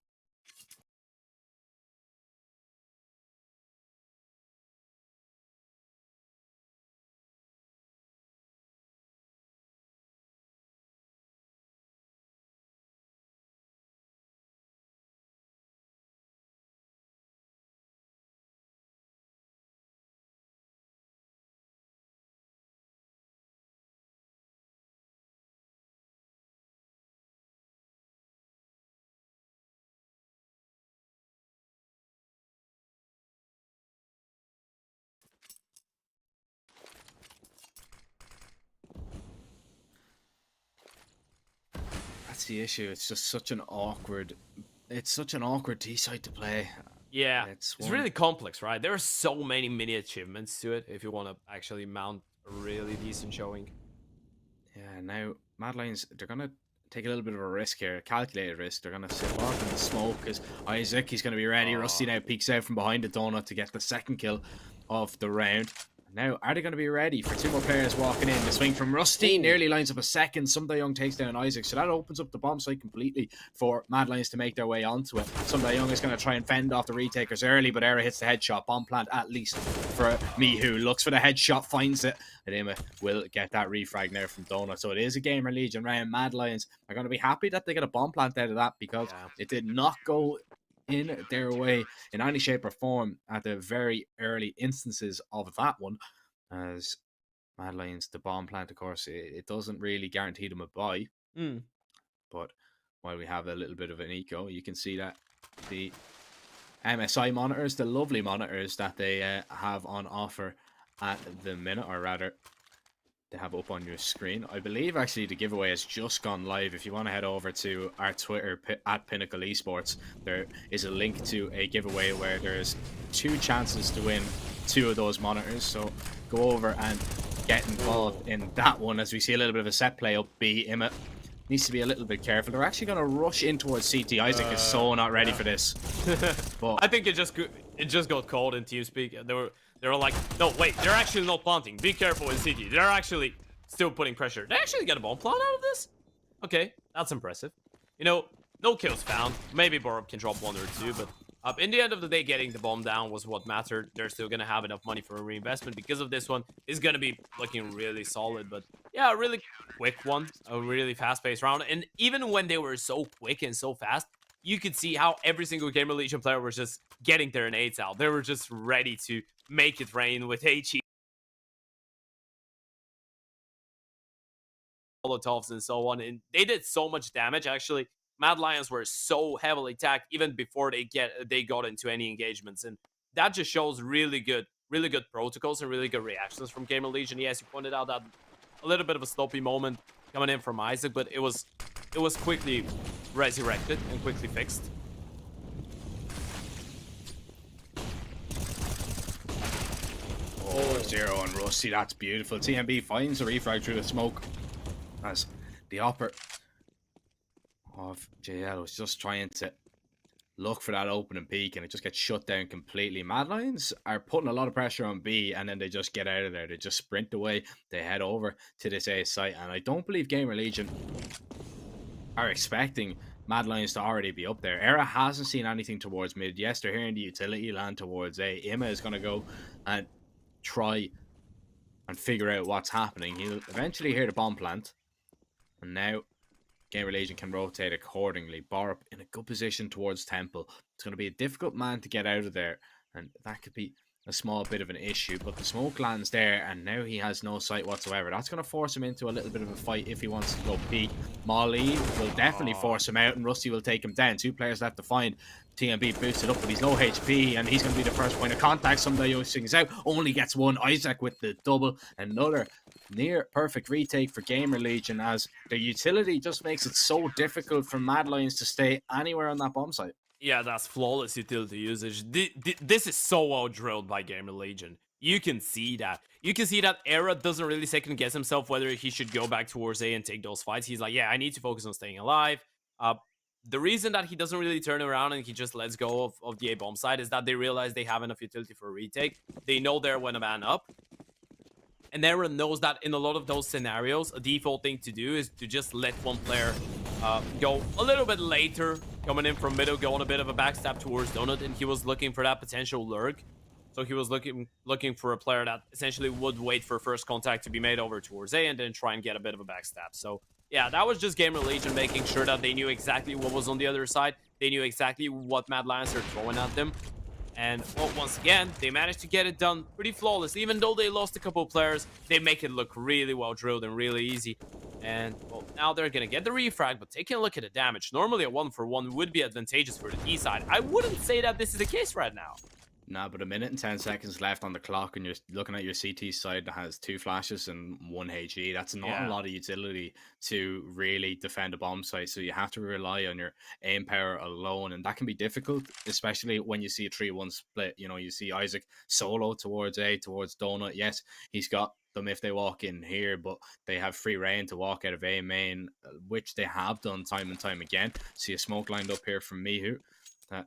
That's the issue. It's just such an awkward. It's such an awkward T site to play. Yeah, it's really complex, right? There are so many mini achievements to it if you want to actually mount a really decent showing. Yeah, now Mad Lions, they're gonna take a little bit of a risk here, a calculated risk. They're gonna sit off in the smoke because Isaac, he's gonna be ready. Rusty now peeks out from behind the donut to get the second kill of the round. Now, are they going to be ready for 2 more players walking in? The swing from Rusty nearly lines up a second. Young takes down Isaac. So that opens up the bomb site completely for Mad Lions to make their way onto it. Young is going to try and fend off the retakers early, but Era hits the headshot. Bomb plant at least for Mihu. Looks for the headshot, finds it. And will get that refrag now from Donut. So it is a GamerLegion round. Mad Lions are going to be happy that they get a bomb plant out of that because it did not go in their way in any shape or form at the very early instances of that one. As Mad Lions, the bomb plant, of course, it doesn't really guarantee them a buy. But while we have a little bit of an eco, you can see that the MSI monitors, the lovely monitors that they have on offer at the minute, or rather they have up on your screen. I believe actually the giveaway has just gone live. If you want to head over to our Twitter at Pinnacle Esports, there is a link to a giveaway where there's 2 chances to win 2 of those monitors. So go over and get involved in that one as we see a little bit of a set play up B. Imma needs to be a little bit careful. They're actually going to rush in towards CT. Isaac is so not ready for this. But I think it just got called in TeamSpeak. They were like, no, wait, they're actually not planting. Be careful in CT. They're actually still putting pressure. They actually get a bomb plant out of this? Okay, that's impressive. You know, no kills found. Maybe Borup can drop 1 or 2, but in the end of the day, getting the bomb down was what mattered. They're still going to have enough money for a reinvestment because of this one. It's going to be looking really solid. But yeah, a really quick one. A really fast-paced round. And even when they were so quick and so fast, you could see how every single GamerLegion player was just getting their nades out. They were just ready to make it rain with HE, Molotovs, and so on. And they did so much damage, actually. Mad Lions were so heavily attacked even before they got into any engagements, and that just shows really good protocols and really good reactions from GamerLegion. Yes, you pointed out that a little bit of a sloppy moment coming in from Isaac, but it was quickly resurrected and quickly fixed. Oh, 0 on Rusty, that's beautiful. TMB finds the refrag through the smoke as the upper of JL was just trying to look for that opening peak, and it just gets shut down completely. Mad Lions are putting a lot of pressure on B, and then they just get out of there. They just sprint away. They head over to this A site, and I don't believe GamerLegion are expecting Mad Lions to already be up there. Era hasn't seen anything towards mid. Yes, they're hearing the utility land towards A. Imma is going to go and try and figure out what's happening. He'll eventually hear the bomb plant, and now GamerLegion can rotate accordingly. Borup in a good position towards Temple. It's going to be a difficult man to get out of there, and that could be a small bit of an issue, but the smoke lands there, and now he has no sight whatsoever. That's going to force him into a little bit of a fight if he wants to go peak. Molly will definitely force him out, and Rusty will take him down. 2 players left to find. TMB boosted up, but he's low HP, and he's going to be the first point of contact. Somebody sings out, only gets 1. Isaac with the double. Another near perfect retake for GamerLegion, as the utility just makes it so difficult for Mad Lions to stay anywhere on that bomb site. Yeah, that's flawless utility usage. This is so well drilled by GamerLegion. You can see that. You can see that Era doesn't really second guess himself whether he should go back towards A and take those fights. He's like, yeah, I need to focus on staying alive. The reason that he doesn't really turn around and he just lets go of the A bomb side is that they realize they have enough utility for a retake. They know they're when a man up. And Era knows that in a lot of those scenarios, a default thing to do is to just let one player go a little bit later, coming in from middle, go on a bit of a backstab towards Donut, and he was looking for that potential lurk. So he was looking for a player that essentially would wait for first contact to be made over towards A and then try and get a bit of a backstab. So yeah, that was just GamerLegion making sure that they knew exactly what was on the other side. They knew exactly what Mad Lions are throwing at them. And well, once again, they managed to get it done pretty flawless. Even though they lost a couple of players, they make it look really well drilled and really easy. And well, now they're going to get the refrag, but taking a look at the damage, normally a 1-for-1 would be advantageous for the D side. I wouldn't say that this is the case right now. Nah, but 1:10 left on the clock, and you're looking at your CT side that has 2 flashes and 1 HE. That's not a lot of utility to really defend a bomb site. So you have to rely on your aim power alone, and that can be difficult, especially when you see a 3-1 split. You know, you see Isaac solo towards A, towards Donut. Yes, he's got them if they walk in here, but they have free reign to walk out of A main, which they have done time and time again. See a smoke lined up here from Mihu. That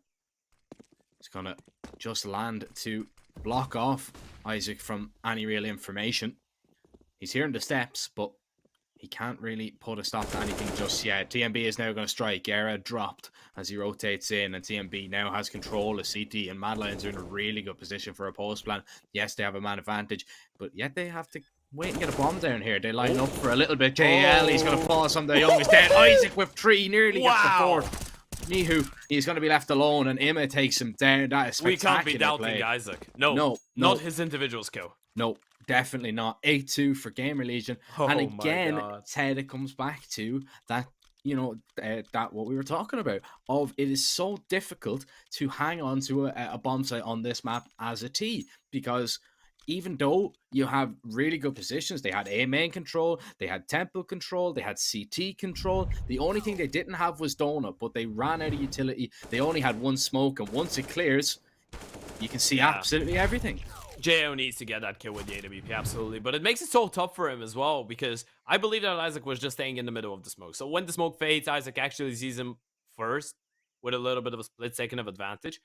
is gonna just land to block off Isaac from any real information. He's hearing the steps, but he can't really put a stop to anything just yet. TMB is now going to strike. Era dropped as he rotates in, and TMB now has control of CT, and Mad Lions are in a really good position for a post plan. Yes, they have a man advantage, but yet they have to wait and get a bomb down here. They line up for a little bit. JL, he's going to pause on the youngest dead. Isaac with 3, nearly gets the 4th. Mihu, he's going to be left alone, and Ima takes him down. That is spectacular. We can't be doubting play. Isaac. No, not his individual skill. No, definitely not. 8-2 for GamerLegion. And again, Ted, it comes back to that, you know, that what we were talking about, of it is so difficult to hang on to a bomb site on this map as a T, because even though you have really good positions, they had A main control, they had Temple control, they had CT control. The only thing they didn't have was Donut, but they ran out of utility. They only had 1 smoke, and once it clears, you can see absolutely everything. JO needs to get that kill with the AWP, absolutely. But it makes it so tough for him as well, because I believe that Isaac was just staying in the middle of the smoke. So when the smoke fades, Isaac actually sees him first with a little bit of a split second of advantage.